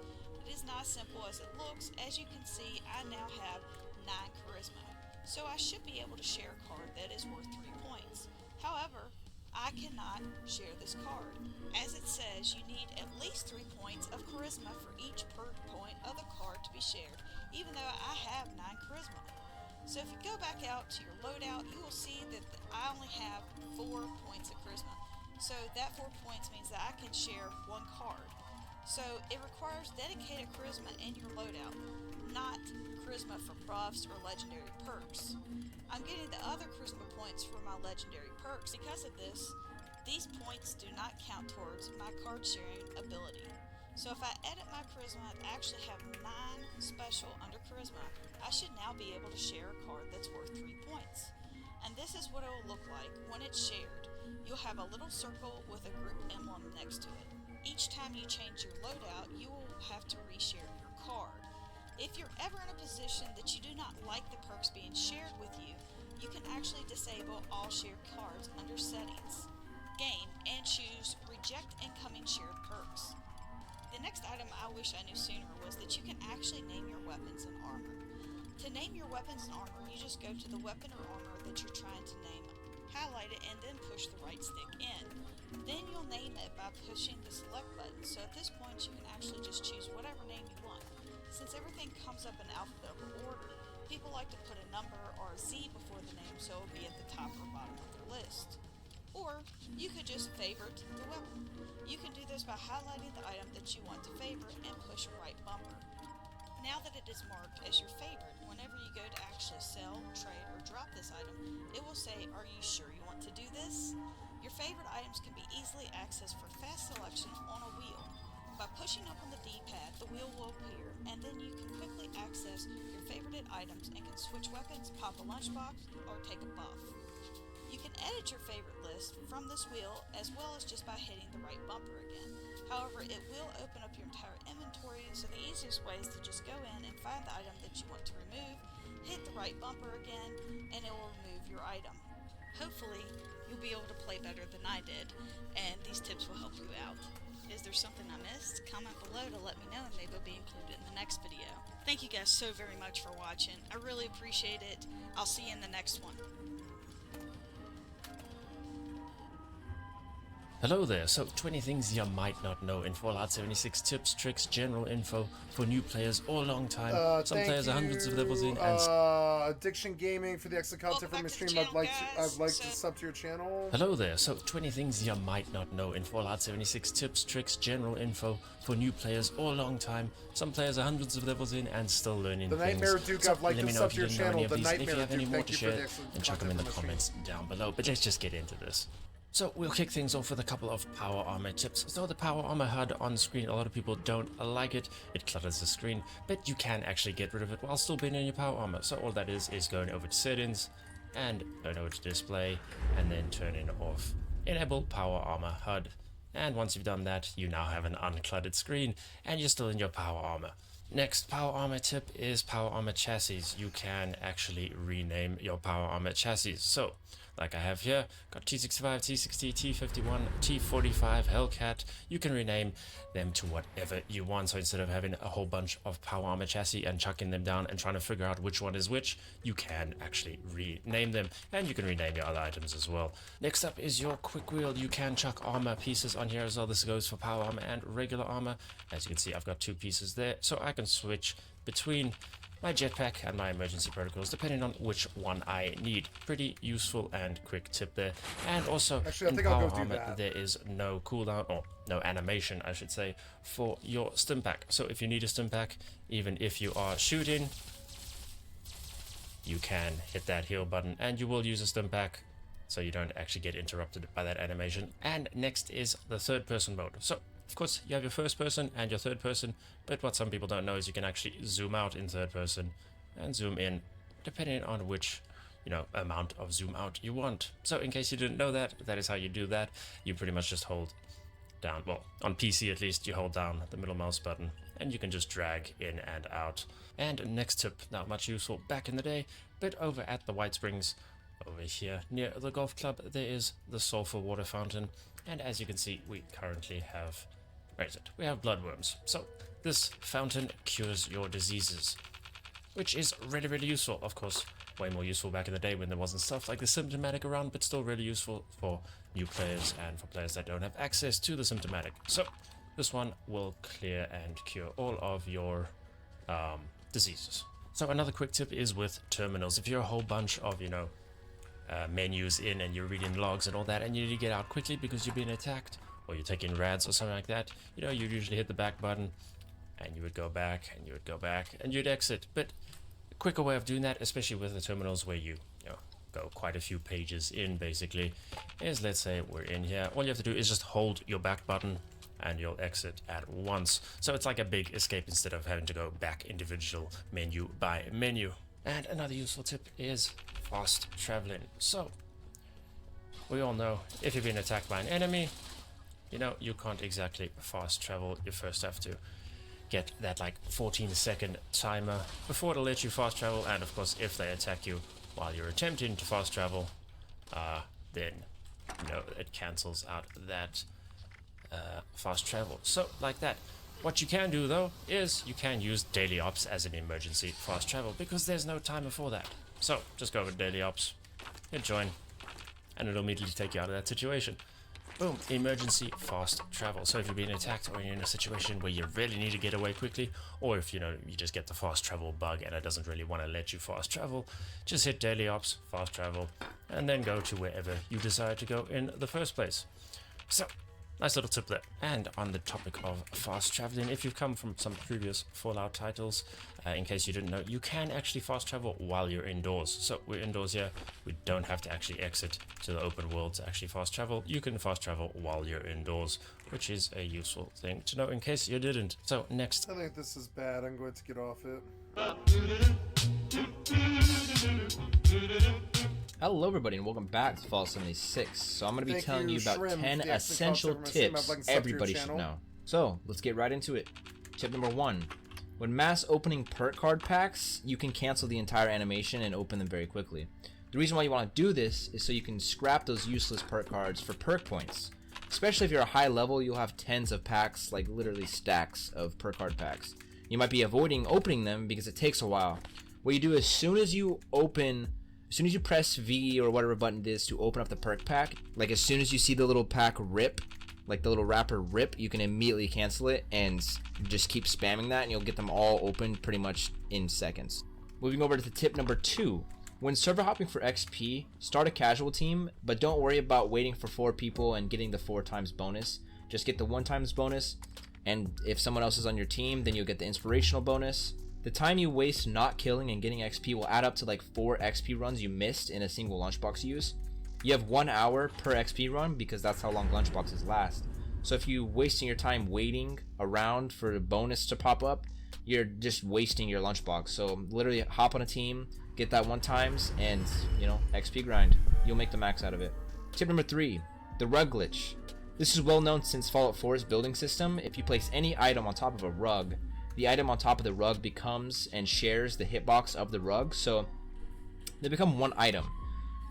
It is not as simple as it looks. As you can see, I now have 9 charisma, so I should be able to share a card that is worth 3 points. However, I cannot share this card. As it says, you need at least 3 points of charisma for each per point of the card to be shared, even though I have 9 charisma. So if you go back out to your loadout, you will see that I only have 4 points of charisma. So that 4 points means that I can share 1 card. So it requires dedicated charisma in your loadout, not charisma for buffs or legendary perks. I'm getting the other charisma points for my legendary perks. Because of this, these points do not count towards my card sharing ability. So if I edit my charisma and actually have 9 special under charisma, I should now be able to share a card that's worth 3 points. And this is what it will look like when it's shared. You'll have a little circle with a group emblem next to it. Each time you change your loadout, you will have to reshare your card. If you're ever in a position that you do not like the perks being shared with you, you can actually disable all shared cards under Settings, Game, and choose Reject Incoming Shared Perks. The next item I wish I knew sooner was that you can actually name your weapons and armor. To name your weapons and armor, you just go to the weapon or armor that you're trying to name, highlight it, and then push the right stick in. Then you'll name it by pushing the select button, so at this point you can actually just choose whatever name you want. Since everything comes up in alphabetical order, people like to put a number or a Z before the name so it'll be at the top or bottom of their list. Or you could just favorite the weapon. You can do this by highlighting the item that you want to favorite and push right bumper. Now that it is marked as your favorite, whenever you go to actually sell, trade, or drop this item, it will say, "Are you sure you want to do this?" Your favorite items can be easily accessed for fast selection on a wheel. By pushing up on the D-pad, the wheel will appear, and then you can quickly access your favorited items and can switch weapons, pop a lunchbox, or take a buff. You can edit your favorite list from this wheel as well as just by hitting the right bumper again. However, it will open up your entire inventory, so the easiest way is to just go in and find the item that you want to remove, hit the right bumper again, and it will remove your item. Hopefully, you'll be able to play better than I did, and these tips will help you out. Is there something I missed? Comment below to let me know, and maybe it'll be included in the next video. Thank you guys so very much for watching. I really appreciate it. I'll see you in the next one. Hello there, so 20 things you might not know in Fallout 76 tips, tricks, general info for new players or long time. Some players are hundreds of levels in and Addiction Gaming for the extra content from your stream. I'd like to sub to your channel. Hello there, so 20 things you might not know in Fallout 76 tips, tricks, general info for new players or long time. Some players are hundreds of levels in and still learning The things. Nightmare Duke, So I'd like let to me know sub if to you your didn't know channel. any of The these. If Nightmare you have any Duke, more thank to you for the share, excellent then chuck them in content the from the stream. comments down below. But let's just get into this. So we'll kick things off with a couple of power armor tips. So the power armor HUD on the screen, a lot of people don't like it. It clutters the screen, but you can actually get rid of it while still being in your power armor. So all that is going over to settings and going over to display and then turning off enable power armor HUD. And once you've done that, you now have an uncluttered screen and you're still in your power armor. Next power armor tip is power armor chassis. You can actually rename your power armor chassis. So like I have here, got T65, T60, T51, T45, Hellcat. You can rename them to whatever you want. So instead of having a whole bunch of power armor chassis and chucking them down and trying to figure out which one is which, you can actually rename them, and you can rename your other items as well. Next up is your quick wheel. You can chuck armor pieces on here as well. This goes for power armor and regular armor. As you can see, I've got 2 pieces there, so I can switch between my jetpack and my emergency protocols depending on which one I need. Pretty useful and quick tip there. And also Actually, I in think I'll power go do armor that. there is no cooldown, or no animation I should say, for your stim pack. So if you need a stim pack, even if you are shooting, you can hit that heal button and you will use a stim pack, so you don't actually get interrupted by that animation. And next is the third person mode. So of course, you have your first person and your third person, but what some people don't know is you can actually zoom out in third person and zoom in, depending on which, amount of zoom out you want. So in case you didn't know that, that is how you do that. You pretty much just hold down, well, on PC at least, you hold down the middle mouse button and you can just drag in and out. And next tip, not much useful back in the day, but over at the White Springs, over here near the golf club, there is the sulfur water fountain. And as you can see, we currently have, where is it? We have bloodworms. So this fountain cures your diseases, which is really, really useful. Of course, way more useful back in the day when there wasn't stuff like the symptomatic around, but still really useful for new players and for players that don't have access to the symptomatic. So this one will clear and cure all of your diseases. So another quick tip is with terminals. If you're a whole bunch of, menus in and you're reading logs and all that, and you need to get out quickly because you're being attacked or you're taking rads or something like that, you usually hit the back button and you would go back and you would go back and you'd exit. But a quicker way of doing that, especially with the terminals where you go quite a few pages in, basically, is, let's say we're in here, all you have to do is just hold your back button and you'll exit at once. So it's like a big escape instead of having to go back individual menu by menu. And another useful tip is fast traveling. So we all know if you're being attacked by an enemy, you can't exactly fast travel. You first have to get that 14-second timer before it'll let you fast travel. And of course, if they attack you while you're attempting to fast travel, then it cancels out that fast travel. So like that. What you can do though is you can use daily ops as an emergency fast travel, because there's no timer for that. So just go over to daily ops, hit join, and it'll immediately take you out of that situation. Boom, emergency fast travel. So if you're being attacked or you're in a situation where you really need to get away quickly, or if you just get the fast travel bug and it doesn't really want to let you fast travel, just hit daily ops, fast travel, and then go to wherever you decide to go in the first place. So nice little tip there. And on the topic of fast traveling, if you've come from some previous Fallout titles, in case you didn't know, you can actually fast travel while you're indoors. So we're indoors here. We don't have to actually exit to the open world to actually fast travel. You can fast travel while you're indoors, which is a useful thing to know in case you didn't. So next. I think this is bad. I'm going to get off it. Hello everybody and welcome back to Fallout 76. So I'm going to be telling you about Shrimp, 10 the essential excellent content from my tips stream. I'd like to sub to your everybody should channel. know. So let's get right into it. Tip number 1. When mass opening perk card packs, you can cancel the entire animation and open them very quickly. The reason why you want to do this is so you can scrap those useless perk cards for perk points. Especially if you're a high level, you'll have tens of packs, like literally stacks of perk card packs. You might be avoiding opening them because it takes a while. What you do as soon as you open As soon as you press V or whatever button it is to open up the perk pack, like as soon as you see the little pack rip, like the little wrapper rip, you can immediately cancel it and just keep spamming that and you'll get them all open pretty much in seconds. Moving over to tip number 2. When server hopping for XP, start a casual team, but don't worry about waiting for 4 people and getting the 4 times bonus. Just get the 1 times bonus, and if someone else is on your team, then you'll get the inspirational bonus. The time you waste not killing and getting XP will add up to like 4 XP runs you missed in a single lunchbox use. You have 1 hour per XP run because that's how long lunchboxes last. So if you're wasting your time waiting around for the bonus to pop up, you're just wasting your lunchbox. So literally hop on a team, get that 1 times, and XP grind. You'll make the max out of it. Tip number 3, the rug glitch. This is well known since Fallout 4's building system. If you place any item on top of a rug, the item on top of the rug becomes and shares the hitbox of the rug, so they become 1 item.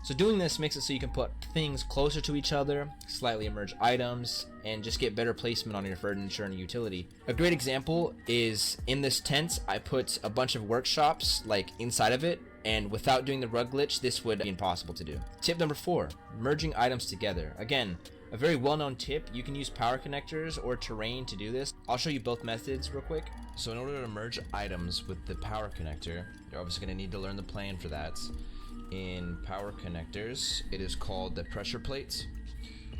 So doing this makes it so you can put things closer to each other, slightly emerge items, and just get better placement on your furniture and utility. A great example is in this tent, I put a bunch of workshops like inside of it, and without doing the rug glitch, this would be impossible to do. Tip number 4, merging items together. Again, a very well-known tip. You can use power connectors or terrain to do this. I'll show you both methods real quick. So in order to merge items with the power connector, you're obviously going to need to learn the plan for that. In power connectors, it is called the pressure plates.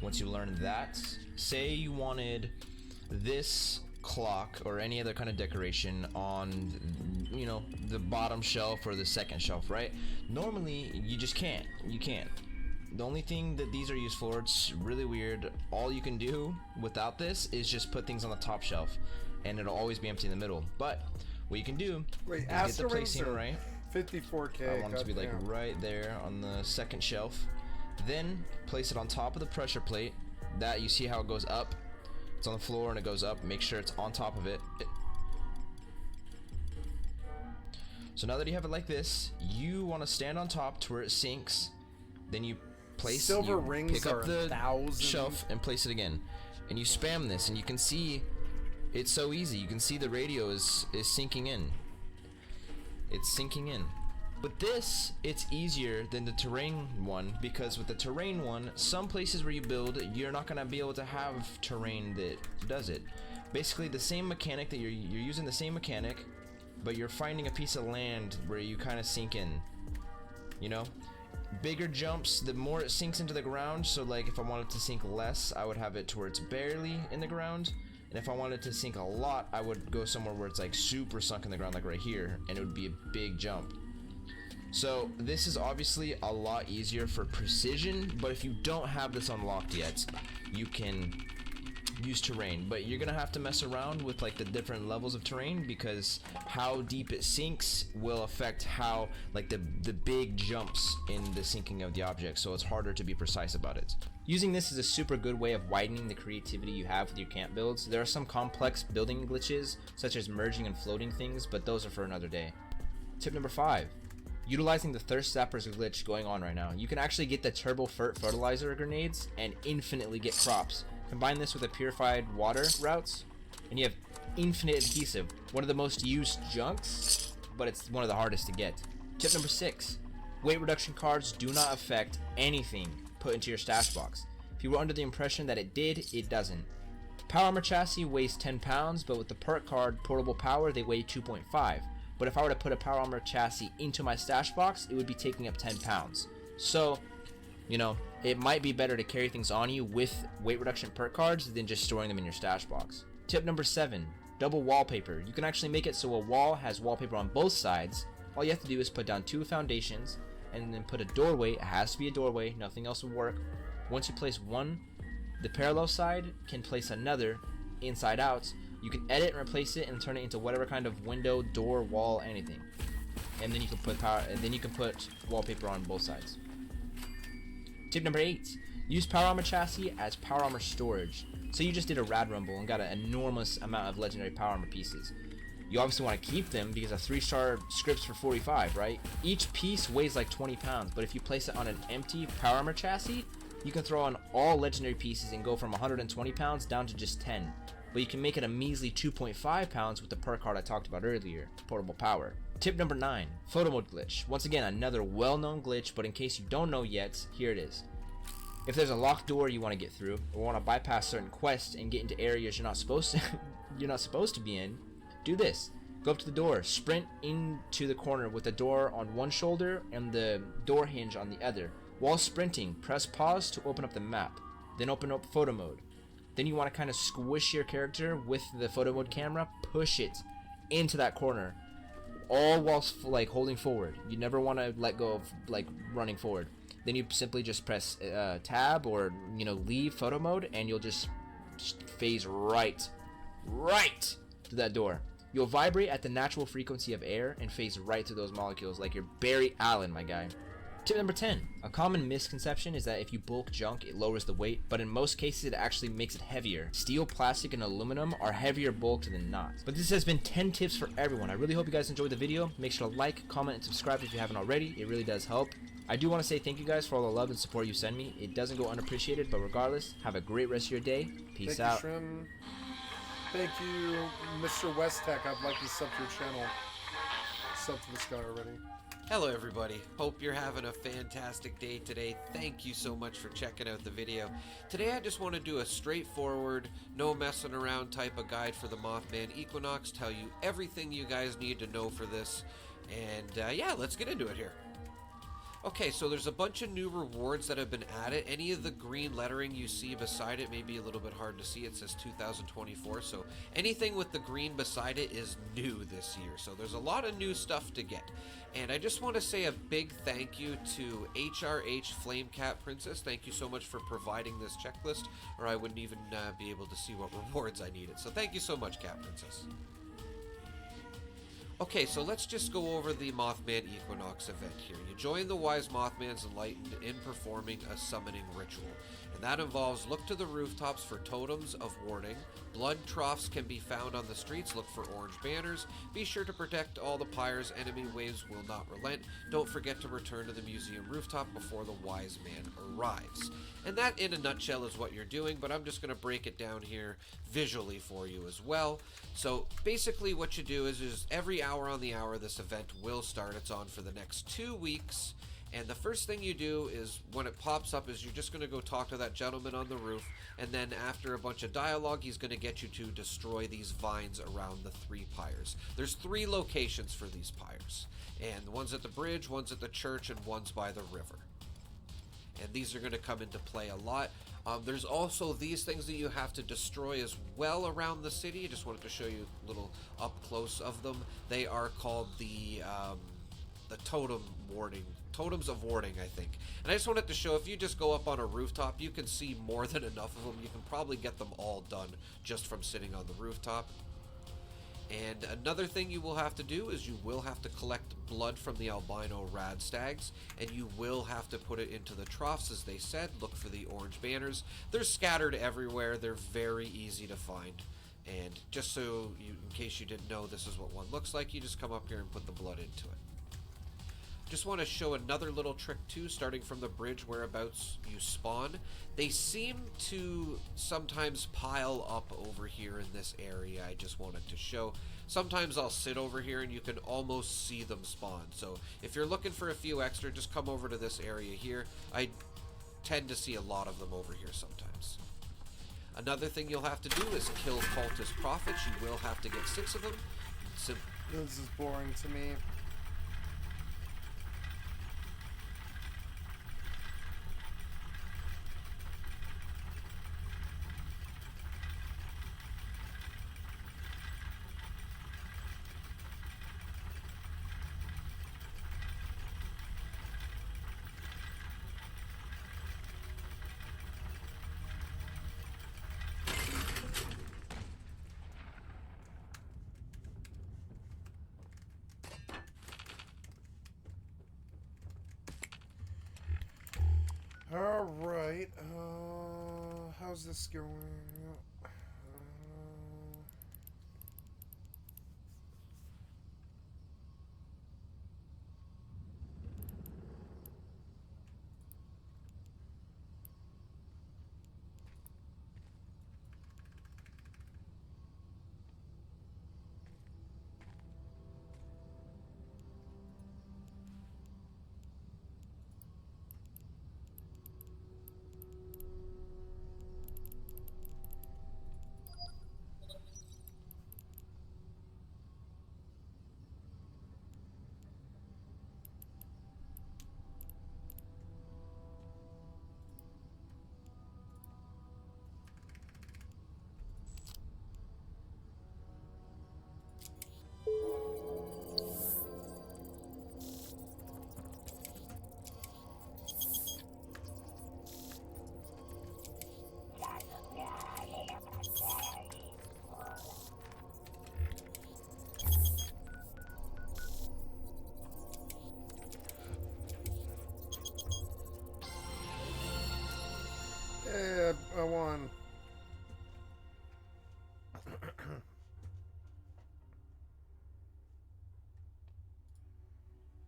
Once you learn that, say you wanted this clock or any other kind of decoration on the bottom shelf or the second shelf, right? Normally you just can't. The only thing that these are used for, it's really weird, all you can do without this is just put things on the top shelf and it'll always be empty in the middle. But what you can do is get the placing right. 54K. I want it to be like right there on the second shelf. Then place it on top of the pressure plate. That you see how it goes up. It's on the floor and it goes up. Make sure it's on top of it. So now that you have it like this, you want to stand on top to where it sinks. Then you place silver rings, pick up the 1,000 shelf and place it again. And you spam this, and you can see it's so easy. You can see the radio is sinking in. It's sinking in. With this, it's easier than the terrain one, because with the terrain one, some places where you build, you're not gonna be able to have terrain that does it. Basically, the same mechanic that you're using the same mechanic, but you're finding a piece of land where you kind of sink in. Bigger jumps, the more it sinks into the ground. So like if I wanted to sink less, I would have it to where it's barely in the ground. And if I wanted to sink a lot, I would go somewhere where it's like super sunk in the ground, like right here, and it would be a big jump. So this is obviously a lot easier for precision, but if you don't have this unlocked yet, you can use terrain, but you're gonna have to mess around with like the different levels of terrain, because how deep it sinks will affect how like the big jumps in the sinking of the object, so it's harder to be precise about it. Using this is a super good way of widening the creativity you have with your camp builds. There are some complex building glitches such as merging and floating things, but those are for another day. Tip number 5, utilizing the thirst zappers glitch going on right now. You can actually get the turbo fertilizer grenades and infinitely get crops. Combine this with a purified water routes, and you have infinite adhesive. One of the most used junks, but it's one of the hardest to get. Tip number 6, weight reduction cards do not affect anything put into your stash box. If you were under the impression that it did, it doesn't. Power armor chassis weighs 10 pounds, but with the perk card portable power, they weigh 2.5. But if I were to put a power armor chassis into my stash box, it would be taking up 10 pounds. So, it might be better to carry things on you with weight reduction perk cards than just storing them in your stash box. Tip number 7, double wallpaper. You can actually make it so a wall has wallpaper on both sides. All you have to do is put down 2 foundations and then put a doorway. It has to be a doorway, nothing else will work. Once you place one, the parallel side can place another inside out. You can edit and replace it and turn it into whatever kind of window, door, wall, anything. And then you can put wallpaper on both sides. Tip number 8, use power armor chassis as power armor storage. So you just did a rad rumble and got an enormous amount of legendary power armor pieces. You obviously want to keep them because a 3-star scripts for 45, right? Each piece weighs like 20 pounds, but if you place it on an empty power armor chassis, you can throw on all legendary pieces and go from 120 pounds down to just 10. but you can make it a measly 2.5 pounds with the perk card I talked about earlier, portable power. Tip number 9, photo mode glitch. Once again, another well-known glitch, but in case you don't know yet, here it is. If there's a locked door you want to get through, or want to bypass certain quests and get into areas you're not supposed to be in, do this. Go up to the door, sprint into the corner with the door on one shoulder and the door hinge on the other. While sprinting, press pause to open up the map, then open up photo mode. Then you want to kind of squish your character with the photo mode camera, push it into that corner, all whilst like holding forward. You never want to let go of like running forward. Then you simply just press tab or leave photo mode, and you'll just phase right to that door. You'll vibrate at the natural frequency of air and phase right to those molecules like you're Barry Allen, my guy. Tip number 10. A common misconception is that if you bulk junk, it lowers the weight, but in most cases it actually makes it heavier. Steel, plastic, and aluminum are heavier bulked than not. But this has been 10 tips for everyone. I really hope you guys enjoyed the video. Make sure to like, comment, and subscribe if you haven't already. It really does help. I do want to say thank you guys for all the love and support you send me. It doesn't go unappreciated, but regardless, have a great rest of your day. Peace out. Thank you, Shrim. Thank you, Mr. West Tech. I'd like to sub to your channel. Sub to this guy already. Hello everybody, hope you're having a fantastic day today. Thank you so much for checking out the video. Today I just want to do a straightforward, no messing around type of guide for the Mothman Equinox, tell you everything you guys need to know for this, and yeah, let's get into it here. Okay, so there's a bunch of new rewards that have been added. Any of the green lettering you see beside it may be a little bit hard to see. It says 2024, so anything with the green beside it is new this year. So there's a lot of new stuff to get. And I just want to say a big thank you to HRH Flamecat Princess. Thank you so much for providing this checklist, or I wouldn't even be able to see what rewards I needed. So thank you so much, Cat Princess. Okay, so let's just go over the Mothman Equinox event here. You join the Wise Mothman's Enlightened in performing a summoning ritual, and that involves look to the rooftops for totems of warning. Blood troughs can be found on the streets. Look for orange banners. Be sure to protect all the pyres. Enemy waves will not relent. Don't forget to return to the museum rooftop before the Wise Man arrives. And that, in a nutshell, is what you're doing, but I'm just going to break it down here visually for you as well. So basically what you do is every hour on the hour this event will start. It's on for the next 2 weeks. And the first thing you do is, when it pops up, is you're just going to go talk to that gentleman on the roof, and then after a bunch of dialogue, he's going to get you to destroy these vines around the 3 pyres. There's 3 locations for these pyres, and one's at the bridge, one's at the church, and one's by the river. And these are going to come into play a lot. There's also these things that you have to destroy as well around the city. I just wanted to show you a little up close of them. They are called the totems of warding, I think. And I just wanted to show, if you just go up on a rooftop, you can see more than enough of them. You can probably get them all done just from sitting on the rooftop. And another thing you will have to do is you will have to collect blood from the albino rad stags, and you will have to put it into the troughs, as they said. Look for the orange banners. They're scattered everywhere. They're very easy to find. And just so you, in case you didn't know, this is what one looks like. You just come up here and put the blood into it. Just want to show another little trick too, starting from the bridge whereabouts you spawn. They seem to sometimes pile up over here in this area. I just wanted to show. Sometimes I'll sit over here and you can almost see them spawn. So if you're looking for a few extra, just come over to this area here. I tend to see a lot of them over here sometimes. Another thing you'll have to do is kill cultist prophets. You will have to get 6 of them. This is boring to me. Alright, how's this going?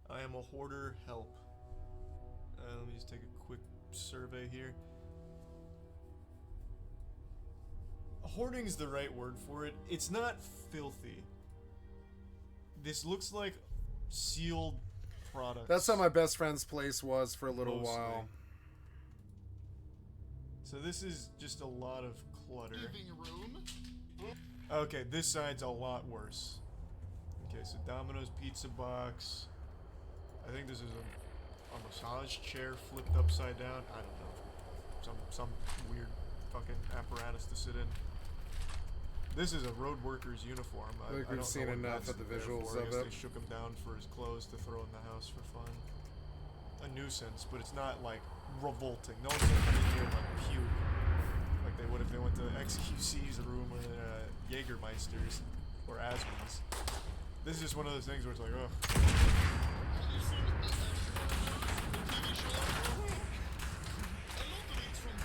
I am a hoarder. Help. Let me just take a quick survey here. Hoarding's the right word for it. It's not filthy. This looks like sealed products. That's how my best friend's place was for a little Mostly. while. So this is just a lot of clutter. Okay, this side's a lot worse. Okay, so Domino's pizza box. I think this is a massage chair flipped upside down. I don't know. Some weird fucking apparatus to sit in. This is a road worker's uniform. I think we've seen enough of the visuals of They it. shook him down for his clothes to throw in the house for fun. A nuisance, but it's not like revolting. No one's gonna come in here and like puke like they would if they went to XQC's room or Jägermeister's or Asmon's. This is just one of those things where it's like, ugh.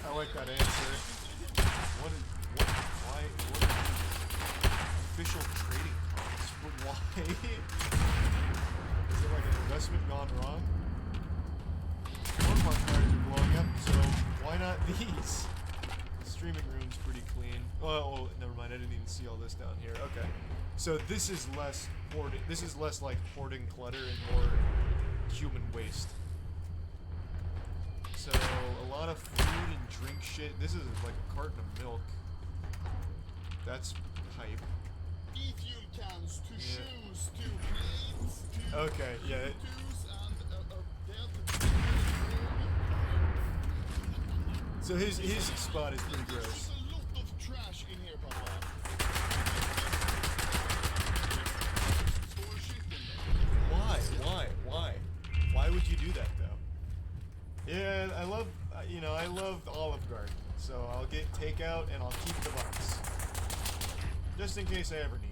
I like that answer. What? Official trading cards? But why? Is it like an investment gone wrong? Pokemon cards are blowing up, so why not these? The streaming room's pretty clean. Oh, never mind. I didn't even see all this down here. Okay, so this is less hoarding. This is less like hoarding clutter and more human waste. So a lot of food and drink shit. This is like a carton of milk. That's hype. E-fuel cans, two shoes, 2 plates, 2 Okay, yeah. So his spot is pretty gross. There's a lot of trash in here, Papa. Store shit in there. Why would you do that though? Yeah, I love Olive Garden, so I'll get takeout and I'll keep the box. Just in case I ever need it.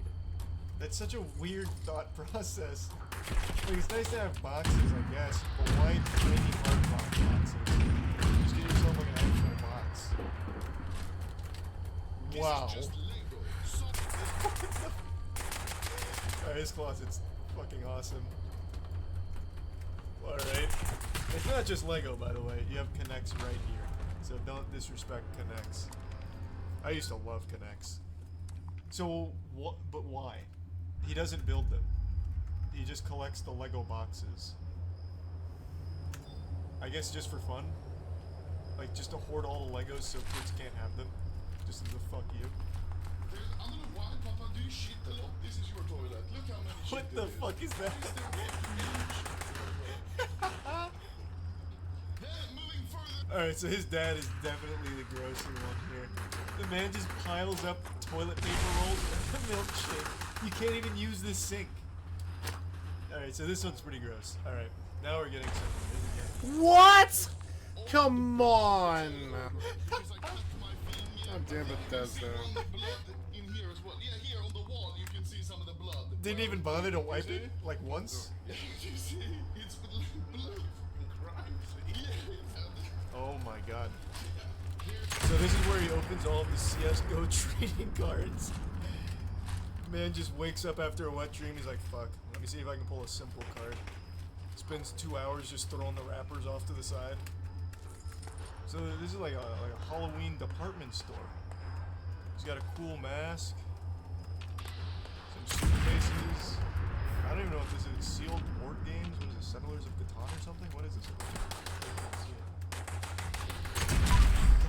That's such a weird thought process. Like, it's nice to have boxes, I guess, but why tiny hardbox boxes? Just get yourself like an actual box. Wow. Alright, his closet's fucking awesome. Alright. It's not just Lego, by the way. You have Connects right here. So don't disrespect Connects. I used to love Connects. So, what? But why? He doesn't build them. He just collects the Lego boxes. I guess just for fun? Like, just to hoard all the Legos so kids can't have them? Just as a fuck you? I don't know why, Papa, do you shit a lot? This is your toilet. Look how many shit What the fuck is that? Moving further. Alright, so his dad is definitely the grosser one here. The man just piles up toilet paper rolls and a milkshake. You can't even use this sink. Alright, so this one's pretty gross. Alright, now we're getting something. What? Come on. Because I cut my finger. God damn it, does though. Blood in here as well. Yeah, here on the wall you can see some of the blood. Didn't even bother to wipe it? Like once? You see, it's blood from crimes. Yeah. Oh my god. So this is where he opens all of the CSGO trading cards. Man just wakes up after a wet dream, he's like, fuck, let me see if I can pull a simple card. Spends 2 hours just throwing the wrappers off to the side. So this is like a Halloween department store. He's got a cool mask. Some suitcases. I don't even know if this is sealed board games. What is it, Settlers of Catan or something? What is this?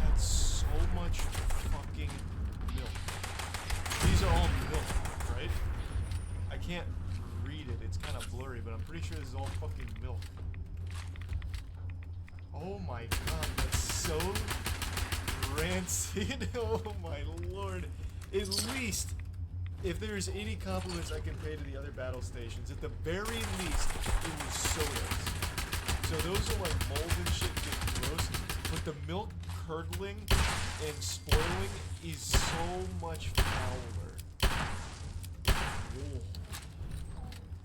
That's so much fucking milk. These are all milk, right? I can't read it. It's kind of blurry, but I'm pretty sure this is all fucking milk. Oh my god, that's so rancid. Oh my lord. At least, if there's any compliments I can pay to the other battle stations, at the very least, it was sodas. So those are like mold and shit get gross, but the milk curdling and spoiling is so much fouler. Whoa.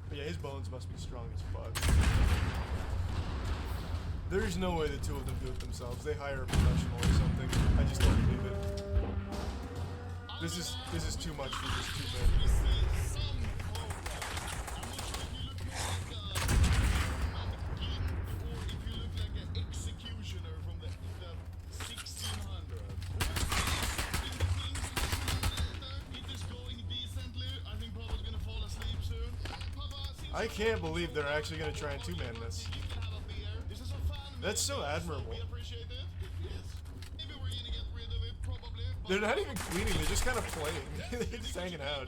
But yeah, his bones must be strong as fuck. There's no way the two of them do it themselves. They hire a professional or something. I just don't believe it. This is too much for just 2 men. I can't believe they're actually gonna try and 2-man this. That's so admirable. They're not even cleaning, they're just kind of playing. They're just hanging out.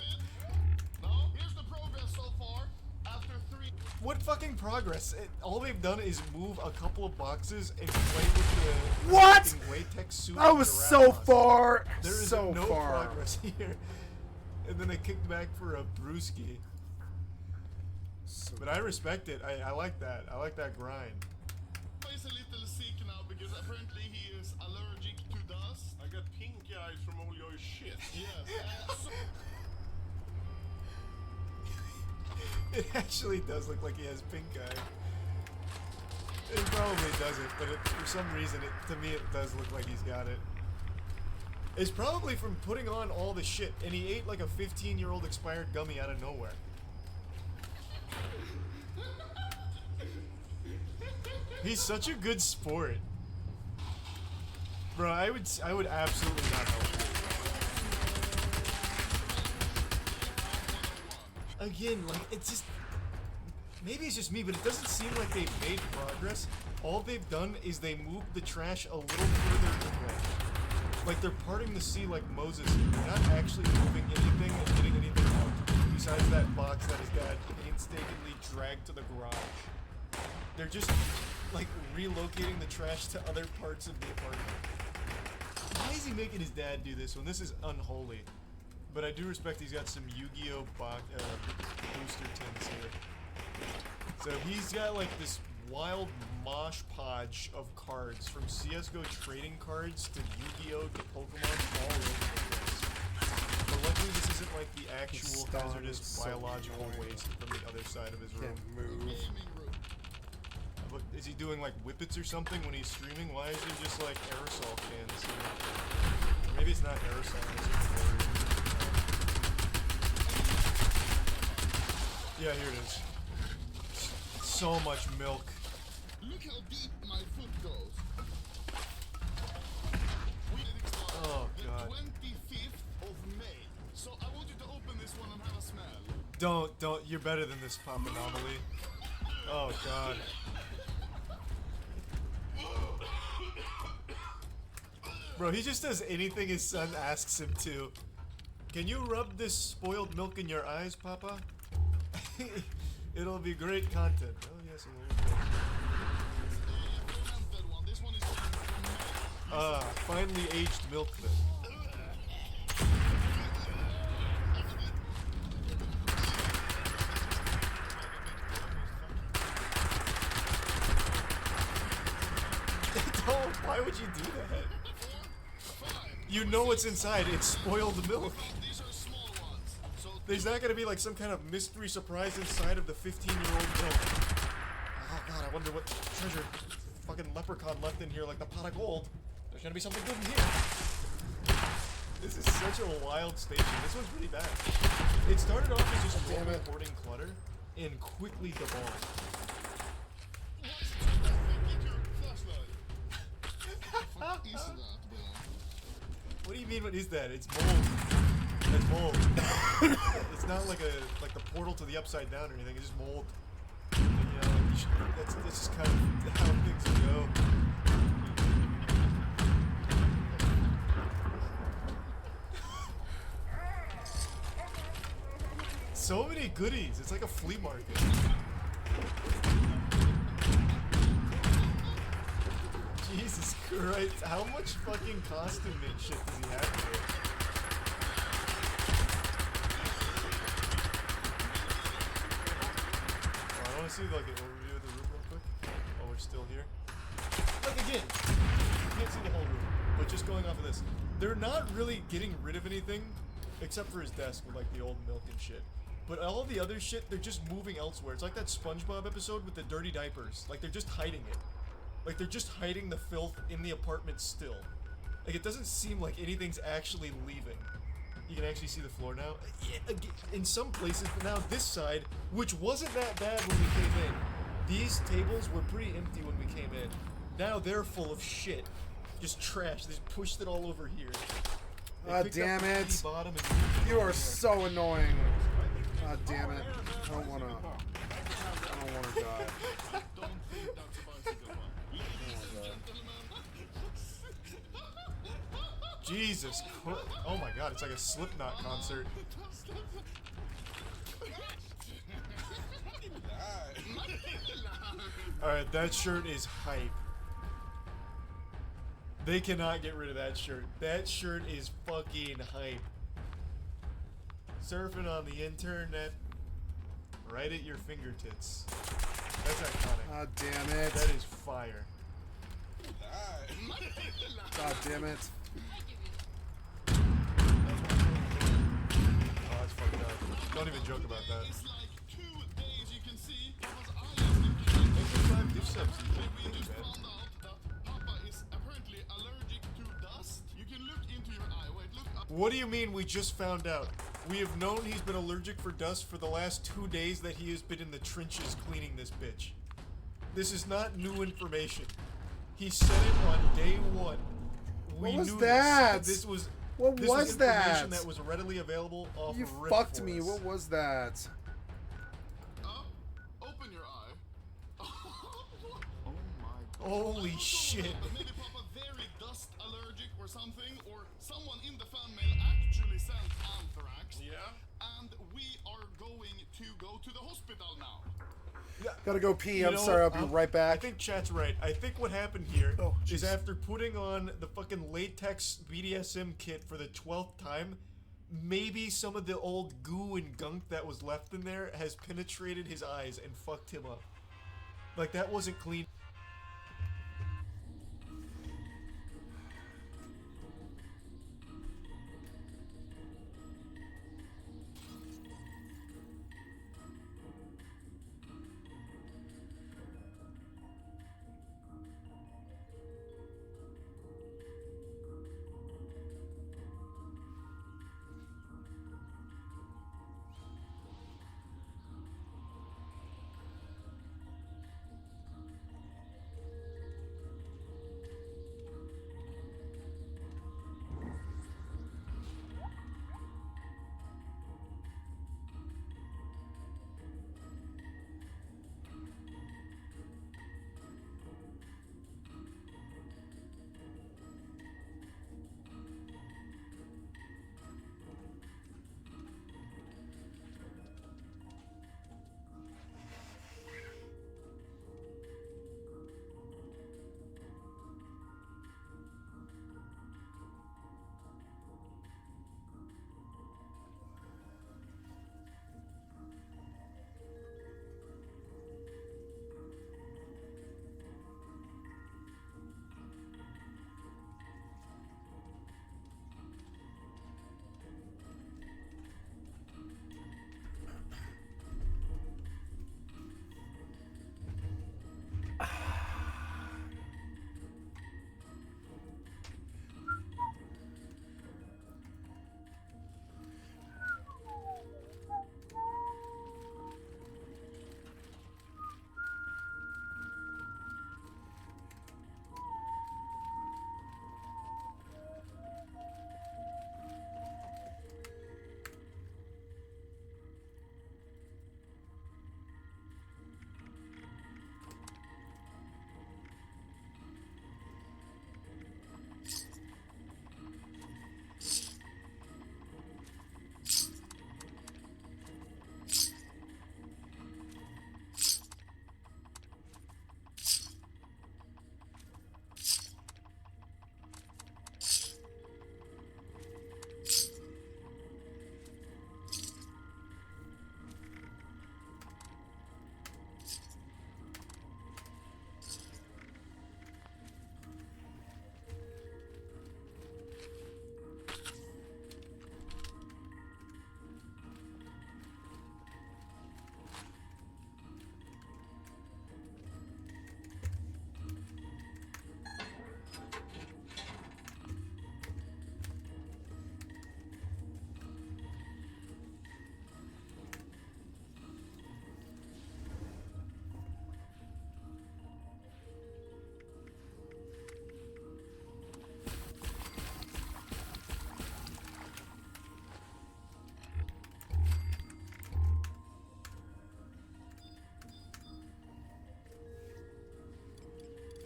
What fucking progress? All they've done is move a couple of boxes and play with the What? Waytech suit. That was so far. There is so no far. progress here. And then they kicked back for a brewski. But I respect it. I like that. I like that grind. He's a little sick now because apparently he is allergic to dust. I got pink eyes from all your shit. Yes. It actually does look like he has pink eye. It probably doesn't, but for some reason, to me, it does look like he's got it. It's probably from putting on all the shit, and he ate like a 15-year-old expired gummy out of nowhere. He's such a good sport. Bro, I would absolutely not help him. Again, like, it's just... Maybe it's just me, but it doesn't seem like they've made progress. All they've done is they moved the trash a little further away. Like, they're parting the sea like Moses. They're not actually moving anything and getting anything out. Besides that box that his dad painstakingly dragged to the garage. They're just, like, relocating the trash to other parts of the apartment. Why is he making his dad do this when this is unholy? But I do respect he's got some Yu-Gi-Oh! Booster tins here. So he's got like this wild mosh podge of cards, from CSGO trading cards to Yu-Gi-Oh! To Pokemon, all over the place. But luckily this isn't like the actual hazardous biological waste from the other side of his room. Can't move. But is he doing like whippets or something when he's streaming? Why is there just like aerosol cans here? Or maybe it's not aerosol, it's just water. Yeah, here it is. So much milk. Look how deep my foot goes. Oh god. 25th of May. So I want you to open this one and have a smell. Don't. You're better than this, Pop Anomaly. Oh god. Bro, he just does anything his son asks him to. Can you rub this spoiled milk in your eyes, Papa? It'll be great content. Oh yes, it will. Finally aged milk then. Don't. Why would you do that? You know what's inside. It's spoiled milk. There's not gonna be like some kind of mystery surprise inside of the 15-year-old milk. Oh god, I wonder what treasure fucking leprechaun left in here, like the pot of gold. There's gonna be something good in here. This is such a wild station. This one's really bad. It started off as just normal hoarding clutter and quickly devolved. What do you mean? What is that? It's mold. It's mold. It's not like the portal to the upside down or anything. It's just mold. And, you know, that's just kind of how things go. So many goodies. It's like a flea market. Jesus Christ, how much fucking costume made shit does he have here? Oh, I want to see like an overview of the room real quick while we're still here. Like again, you can't see the whole room, but just going off of this, they're not really getting rid of anything except for his desk with like the old milk and shit. But all the other shit, they're just moving elsewhere. It's like that SpongeBob episode with the dirty diapers. Like they're just hiding it. Like, they're just hiding the filth in the apartment still. Like, it doesn't seem like anything's actually leaving. You can actually see the floor now. Yeah, in some places, but now this side, which wasn't that bad when we came in. These tables were pretty empty when we came in. Now they're full of shit. Just trash. They just pushed it all over here. God damn it. You are so annoying. God damn it. I don't wanna die. Jesus Christ. Oh my god, it's like a Slipknot concert. Alright, that shirt is hype. They cannot get rid of that shirt. That shirt is fucking hype. Surfing on the internet. Right at your fingertips. That's iconic. God damn it. That is fire. God damn it. Oh, that's fucked up. Don't even joke about that. It's like 2 days, you can see. Gift subs. We just found out that Papa is apparently allergic to dust. You can look into your eye. Wait, look up. What do you mean we just found out? We have known he's been allergic for dust for the last 2 days that he has been in the trenches cleaning this bitch. This is not new information. He said it on day 1. What was that? This was What this was that? information that was readily available off You of fucked Rip me. Force. What was that? Open your eye. Oh my god. Holy shit. Maybe Papa very dust allergic or something, or someone in the fan mail actually sent anthrax. Yeah. And we are going to go to the hospital now. Gotta go pee. You I'm know sorry. I'll what? be right back. I think chat's right. I think what happened here Oh, is jeez. after putting on the fucking latex BDSM kit for the 12th time, maybe some of the old goo and gunk that was left in there has penetrated his eyes and fucked him up. Like, that wasn't clean.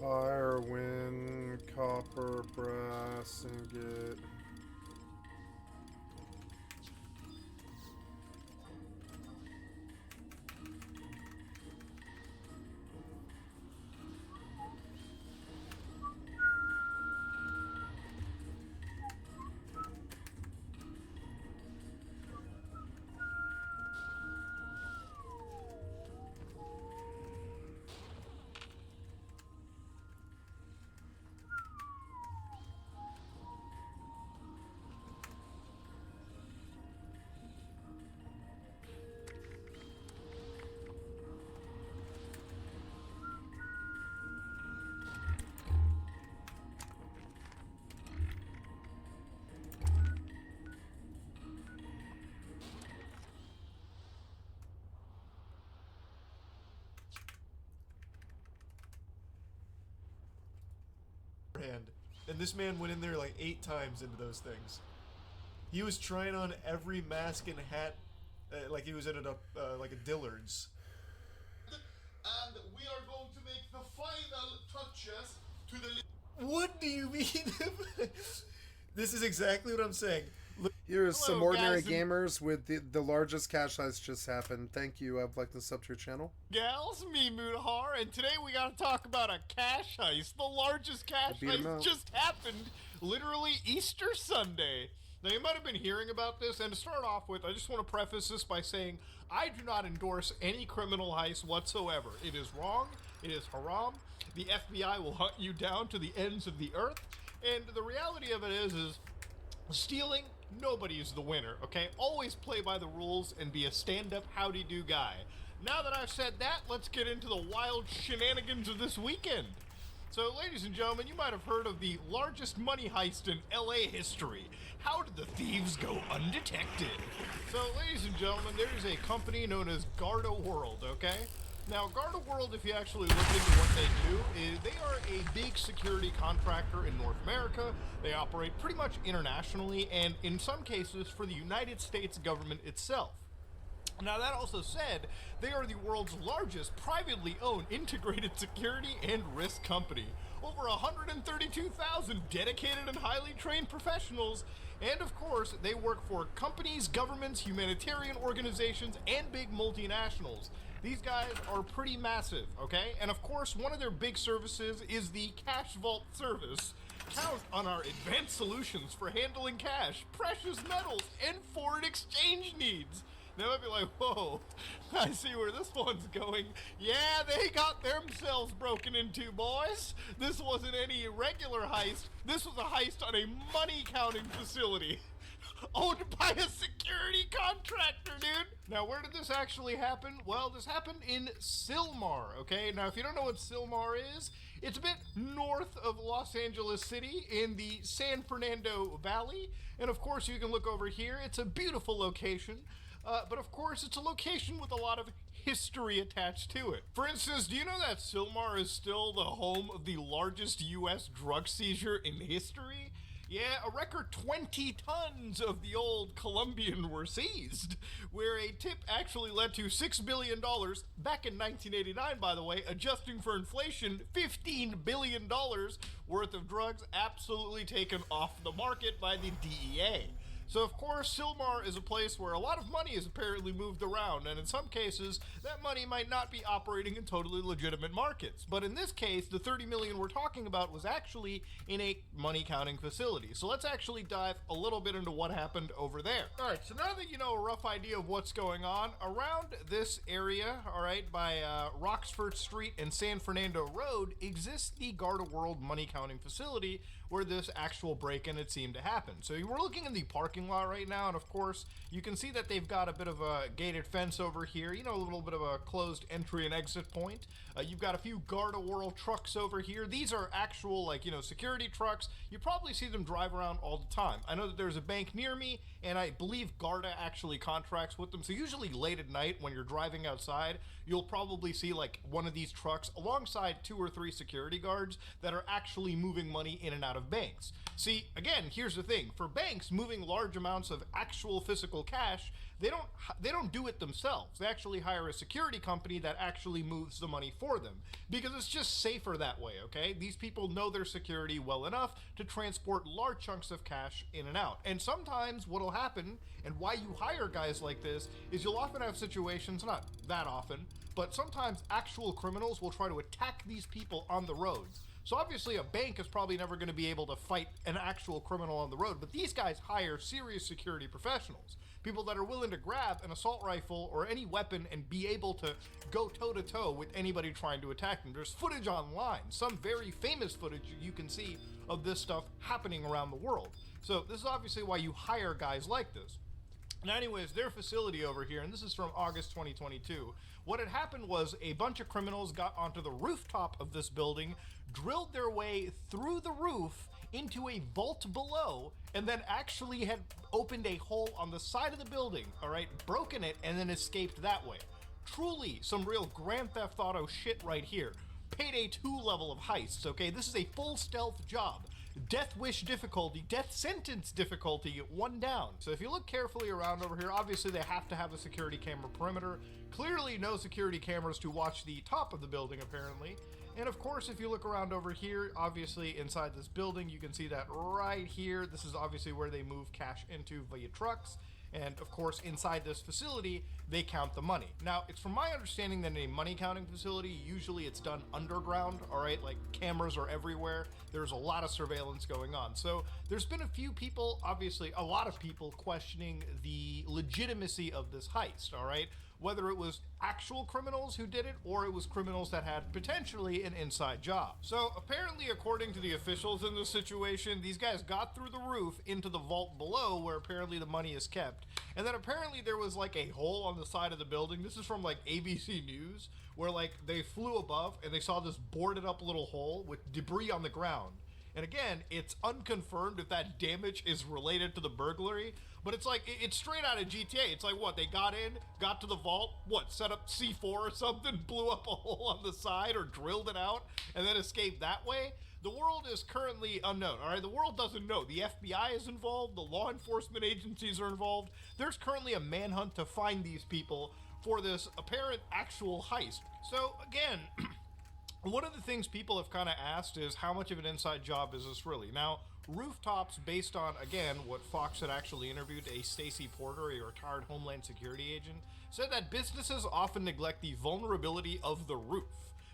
Fire, wind, copper, brass, ingot. And this man went in there like 8 times into those things. He was trying on every mask and hat like he was in like a Dillard's. And we are going to make the final touches to the... What do you mean? This is exactly what I'm saying. Here's Hello, some ordinary guys and- gamers with the largest cash size just happened. Thank you. I'd like to sub to your channel. Gals, me Mudahar, and today we gotta talk about a cash heist. The largest cash Beat 'em heist out. just happened, literally Easter Sunday. Now you might have been hearing about this, and to start off with, I just want to preface this by saying I do not endorse any criminal heist whatsoever. It is wrong, it is haram, the FBI will hunt you down to the ends of the earth, and the reality of it is stealing, nobody is the winner, okay? Always play by the rules and be a stand-up howdy-do guy. Now that I've said that, let's get into the wild shenanigans of this weekend. So, ladies and gentlemen, you might have heard of the largest money heist in LA history. How did the thieves go undetected? So, ladies and gentlemen, there is a company known as Garda World, okay? Now, Garda World, if you actually look into what they do, is they are a big security contractor in North America. They operate pretty much internationally, and in some cases for the United States government itself. Now, that also said, they are the world's largest privately owned integrated security and risk company. Over 132,000 dedicated and highly trained professionals, and of course, they work for companies, governments, humanitarian organizations, and big multinationals. These guys are pretty massive, okay? And of course, one of their big services is the Cash Vault service. Count on our advanced solutions for handling cash, precious metals, and foreign exchange needs. Now I'd be like, whoa, I see where this one's going. Yeah, they got themselves broken into, boys. This wasn't any regular heist. This was a heist on a money counting facility owned by a security contractor, dude. Now, where did this actually happen? Well, this happened in Sylmar, okay? Now, if you don't know what Sylmar is, it's a bit north of Los Angeles City in the San Fernando Valley. And of course, you can look over here. It's a beautiful location. But of course, it's a location with a lot of history attached to it. For instance, do you know that Sylmar is still the home of the largest U.S. drug seizure in history? Yeah, a record 20 tons of the old Colombian were seized, where a tip actually led to $6 billion, back in 1989, by the way, adjusting for inflation, $15 billion worth of drugs absolutely taken off the market by the DEA. So of course, Sylmar is a place where a lot of money is apparently moved around, and in some cases, that money might not be operating in totally legitimate markets. But in this case, the 30 million we're talking about was actually in a money counting facility. So let's actually dive a little bit into what happened over there. Alright, so now that you know a rough idea of what's going on, around this area, alright, by Roxford Street and San Fernando Road, exists the Garda World money counting facility, where this actual break-in had seemed to happen. So we're looking in the parking lot right now, and of course, you can see that they've got a bit of a gated fence over here, you know, a little bit of a closed entry and exit point. You've got a few Garda World trucks over here. These are actual, like, you know, security trucks. You probably see them drive around all the time. I know that there's a bank near me, and I believe Garda actually contracts with them. So usually late at night when you're driving outside, you'll probably see like one of these trucks alongside 2 or 3 security guards that are actually moving money in and out of of banks. See, again, here's the thing. For banks, moving large amounts of actual physical cash, they don't do it themselves. They actually hire a security company that actually moves the money for them, because it's just safer that way, okay? These people know their security well enough to transport large chunks of cash in and out. And sometimes what'll happen, and why you hire guys like this, is you'll often have situations, not that often, but sometimes actual criminals will try to attack these people on the roads. So obviously a bank is probably never going to be able to fight an actual criminal on the road, but these guys hire serious security professionals. People that are willing to grab an assault rifle or any weapon and be able to go toe-to-toe with anybody trying to attack them. There's footage online, some very famous footage you can see of this stuff happening around the world. So this is obviously why you hire guys like this. Now anyways, their facility over here, and this is from August 2022, what had happened was a bunch of criminals got onto the rooftop of this building, drilled their way through the roof into a vault below, and then actually had opened a hole on the side of the building, all right, broken it, and then escaped that way. Truly some real Grand Theft Auto shit right here. Payday 2 level of heists, okay? This is a full stealth job. Death wish difficulty, death sentence difficulty, 1 down. So if you look carefully around over here, obviously they have to have a security camera perimeter. Clearly no security cameras to watch the top of the building apparently. And of course, if you look around over here, obviously inside this building, you can see that right here. This is obviously where they move cash into via trucks. And of course, inside this facility, they count the money. Now, it's from my understanding that in a money counting facility, usually it's done underground, all right? Like cameras are everywhere. There's a lot of surveillance going on. So there's been a few people, obviously a lot of people questioning the legitimacy of this heist, all right? Whether it was actual criminals who did it or it was criminals that had potentially an inside job. So apparently, according to the officials in this situation, these guys got through the roof into the vault below where apparently the money is kept. And then apparently there was like a hole on the side of the building. This is from like ABC News, where like they flew above and they saw this boarded up little hole with debris on the ground. And again, it's unconfirmed if that damage is related to the burglary, but it's like, it's straight out of GTA. It's like, what, they got in, got to the vault, what, set up C4 or something, blew up a hole on the side or drilled it out, and then escaped that way? The world is currently unknown, all right? The world doesn't know. The FBI is involved, the law enforcement agencies are involved. There's currently a manhunt to find these people for this apparent actual heist. So again, one of the things people have kind of asked is how much of an inside job is this really? Now, Rooftops, based on, again, what Fox had actually interviewed, a Stacy Porter, a retired Homeland Security agent, said that businesses often neglect the vulnerability of the roof.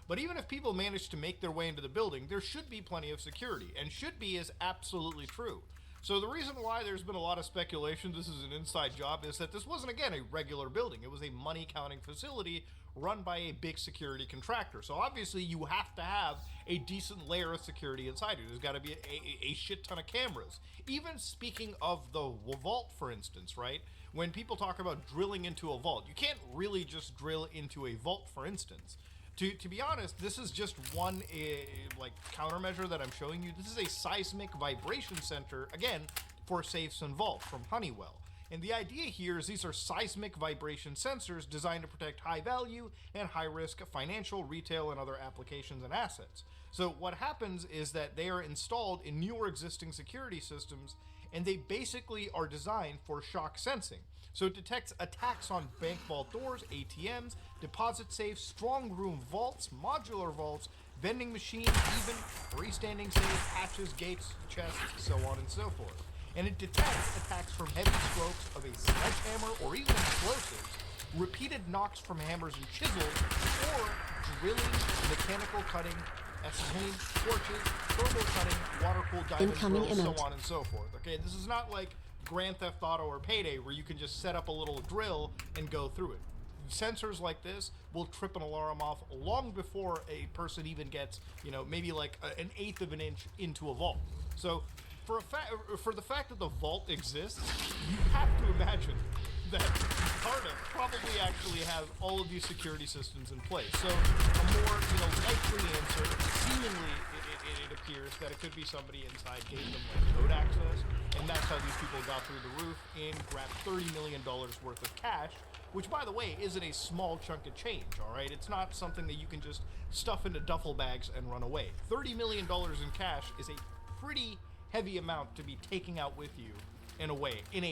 But even if people manage to make their way into the building, there should be plenty of security, and should be is absolutely true. So the reason why there's been a lot of speculation this is an inside job is that this wasn't, again, a regular building. It was a money counting facility run by a big security contractor. So obviously you have to have a decent layer of security inside you. There's got to be a shit ton of cameras. Even speaking of the vault, for instance, right? When people talk about drilling into a vault, you can't really just drill into a vault, for instance. To be honest, this is just one like countermeasure that I'm showing you. This is a seismic vibration center, again, for safes and vault from Honeywell. And the idea here is these are seismic vibration sensors designed to protect high value and high risk financial, retail, and other applications and assets. So what happens is that they are installed in newer existing security systems, and they basically are designed for shock sensing. So it detects attacks on bank vault doors, ATMs, deposit safes, strong room vaults, modular vaults, vending machines, even freestanding safes, hatches, gates, chests, so on and so forth. And it detects attacks from heavy strokes of a sledgehammer or even explosives, repeated knocks from hammers and chisels, or drilling, mechanical cutting, ascertain torches, thermal cutting, water-cooled diamond drills, so on and so forth. Okay, this is not like Grand Theft Auto or Payday where you can just set up a little drill and go through it. Sensors like this will trip an alarm off long before a person even gets, you know, maybe like an eighth of an inch into a vault. So for the fact that the vault exists, you have to imagine that Cardiff probably actually has all of these security systems in place. So a more, likely answer, seemingly it appears that it could be somebody inside gave them like code access, and that's how these people got through the roof and grabbed $30 million worth of cash, which, by the way, isn't a small chunk of change, all right? It's not something that you can just stuff into duffel bags and run away. $30 million in cash is a pretty heavy amount to be taking out with you in a way, in a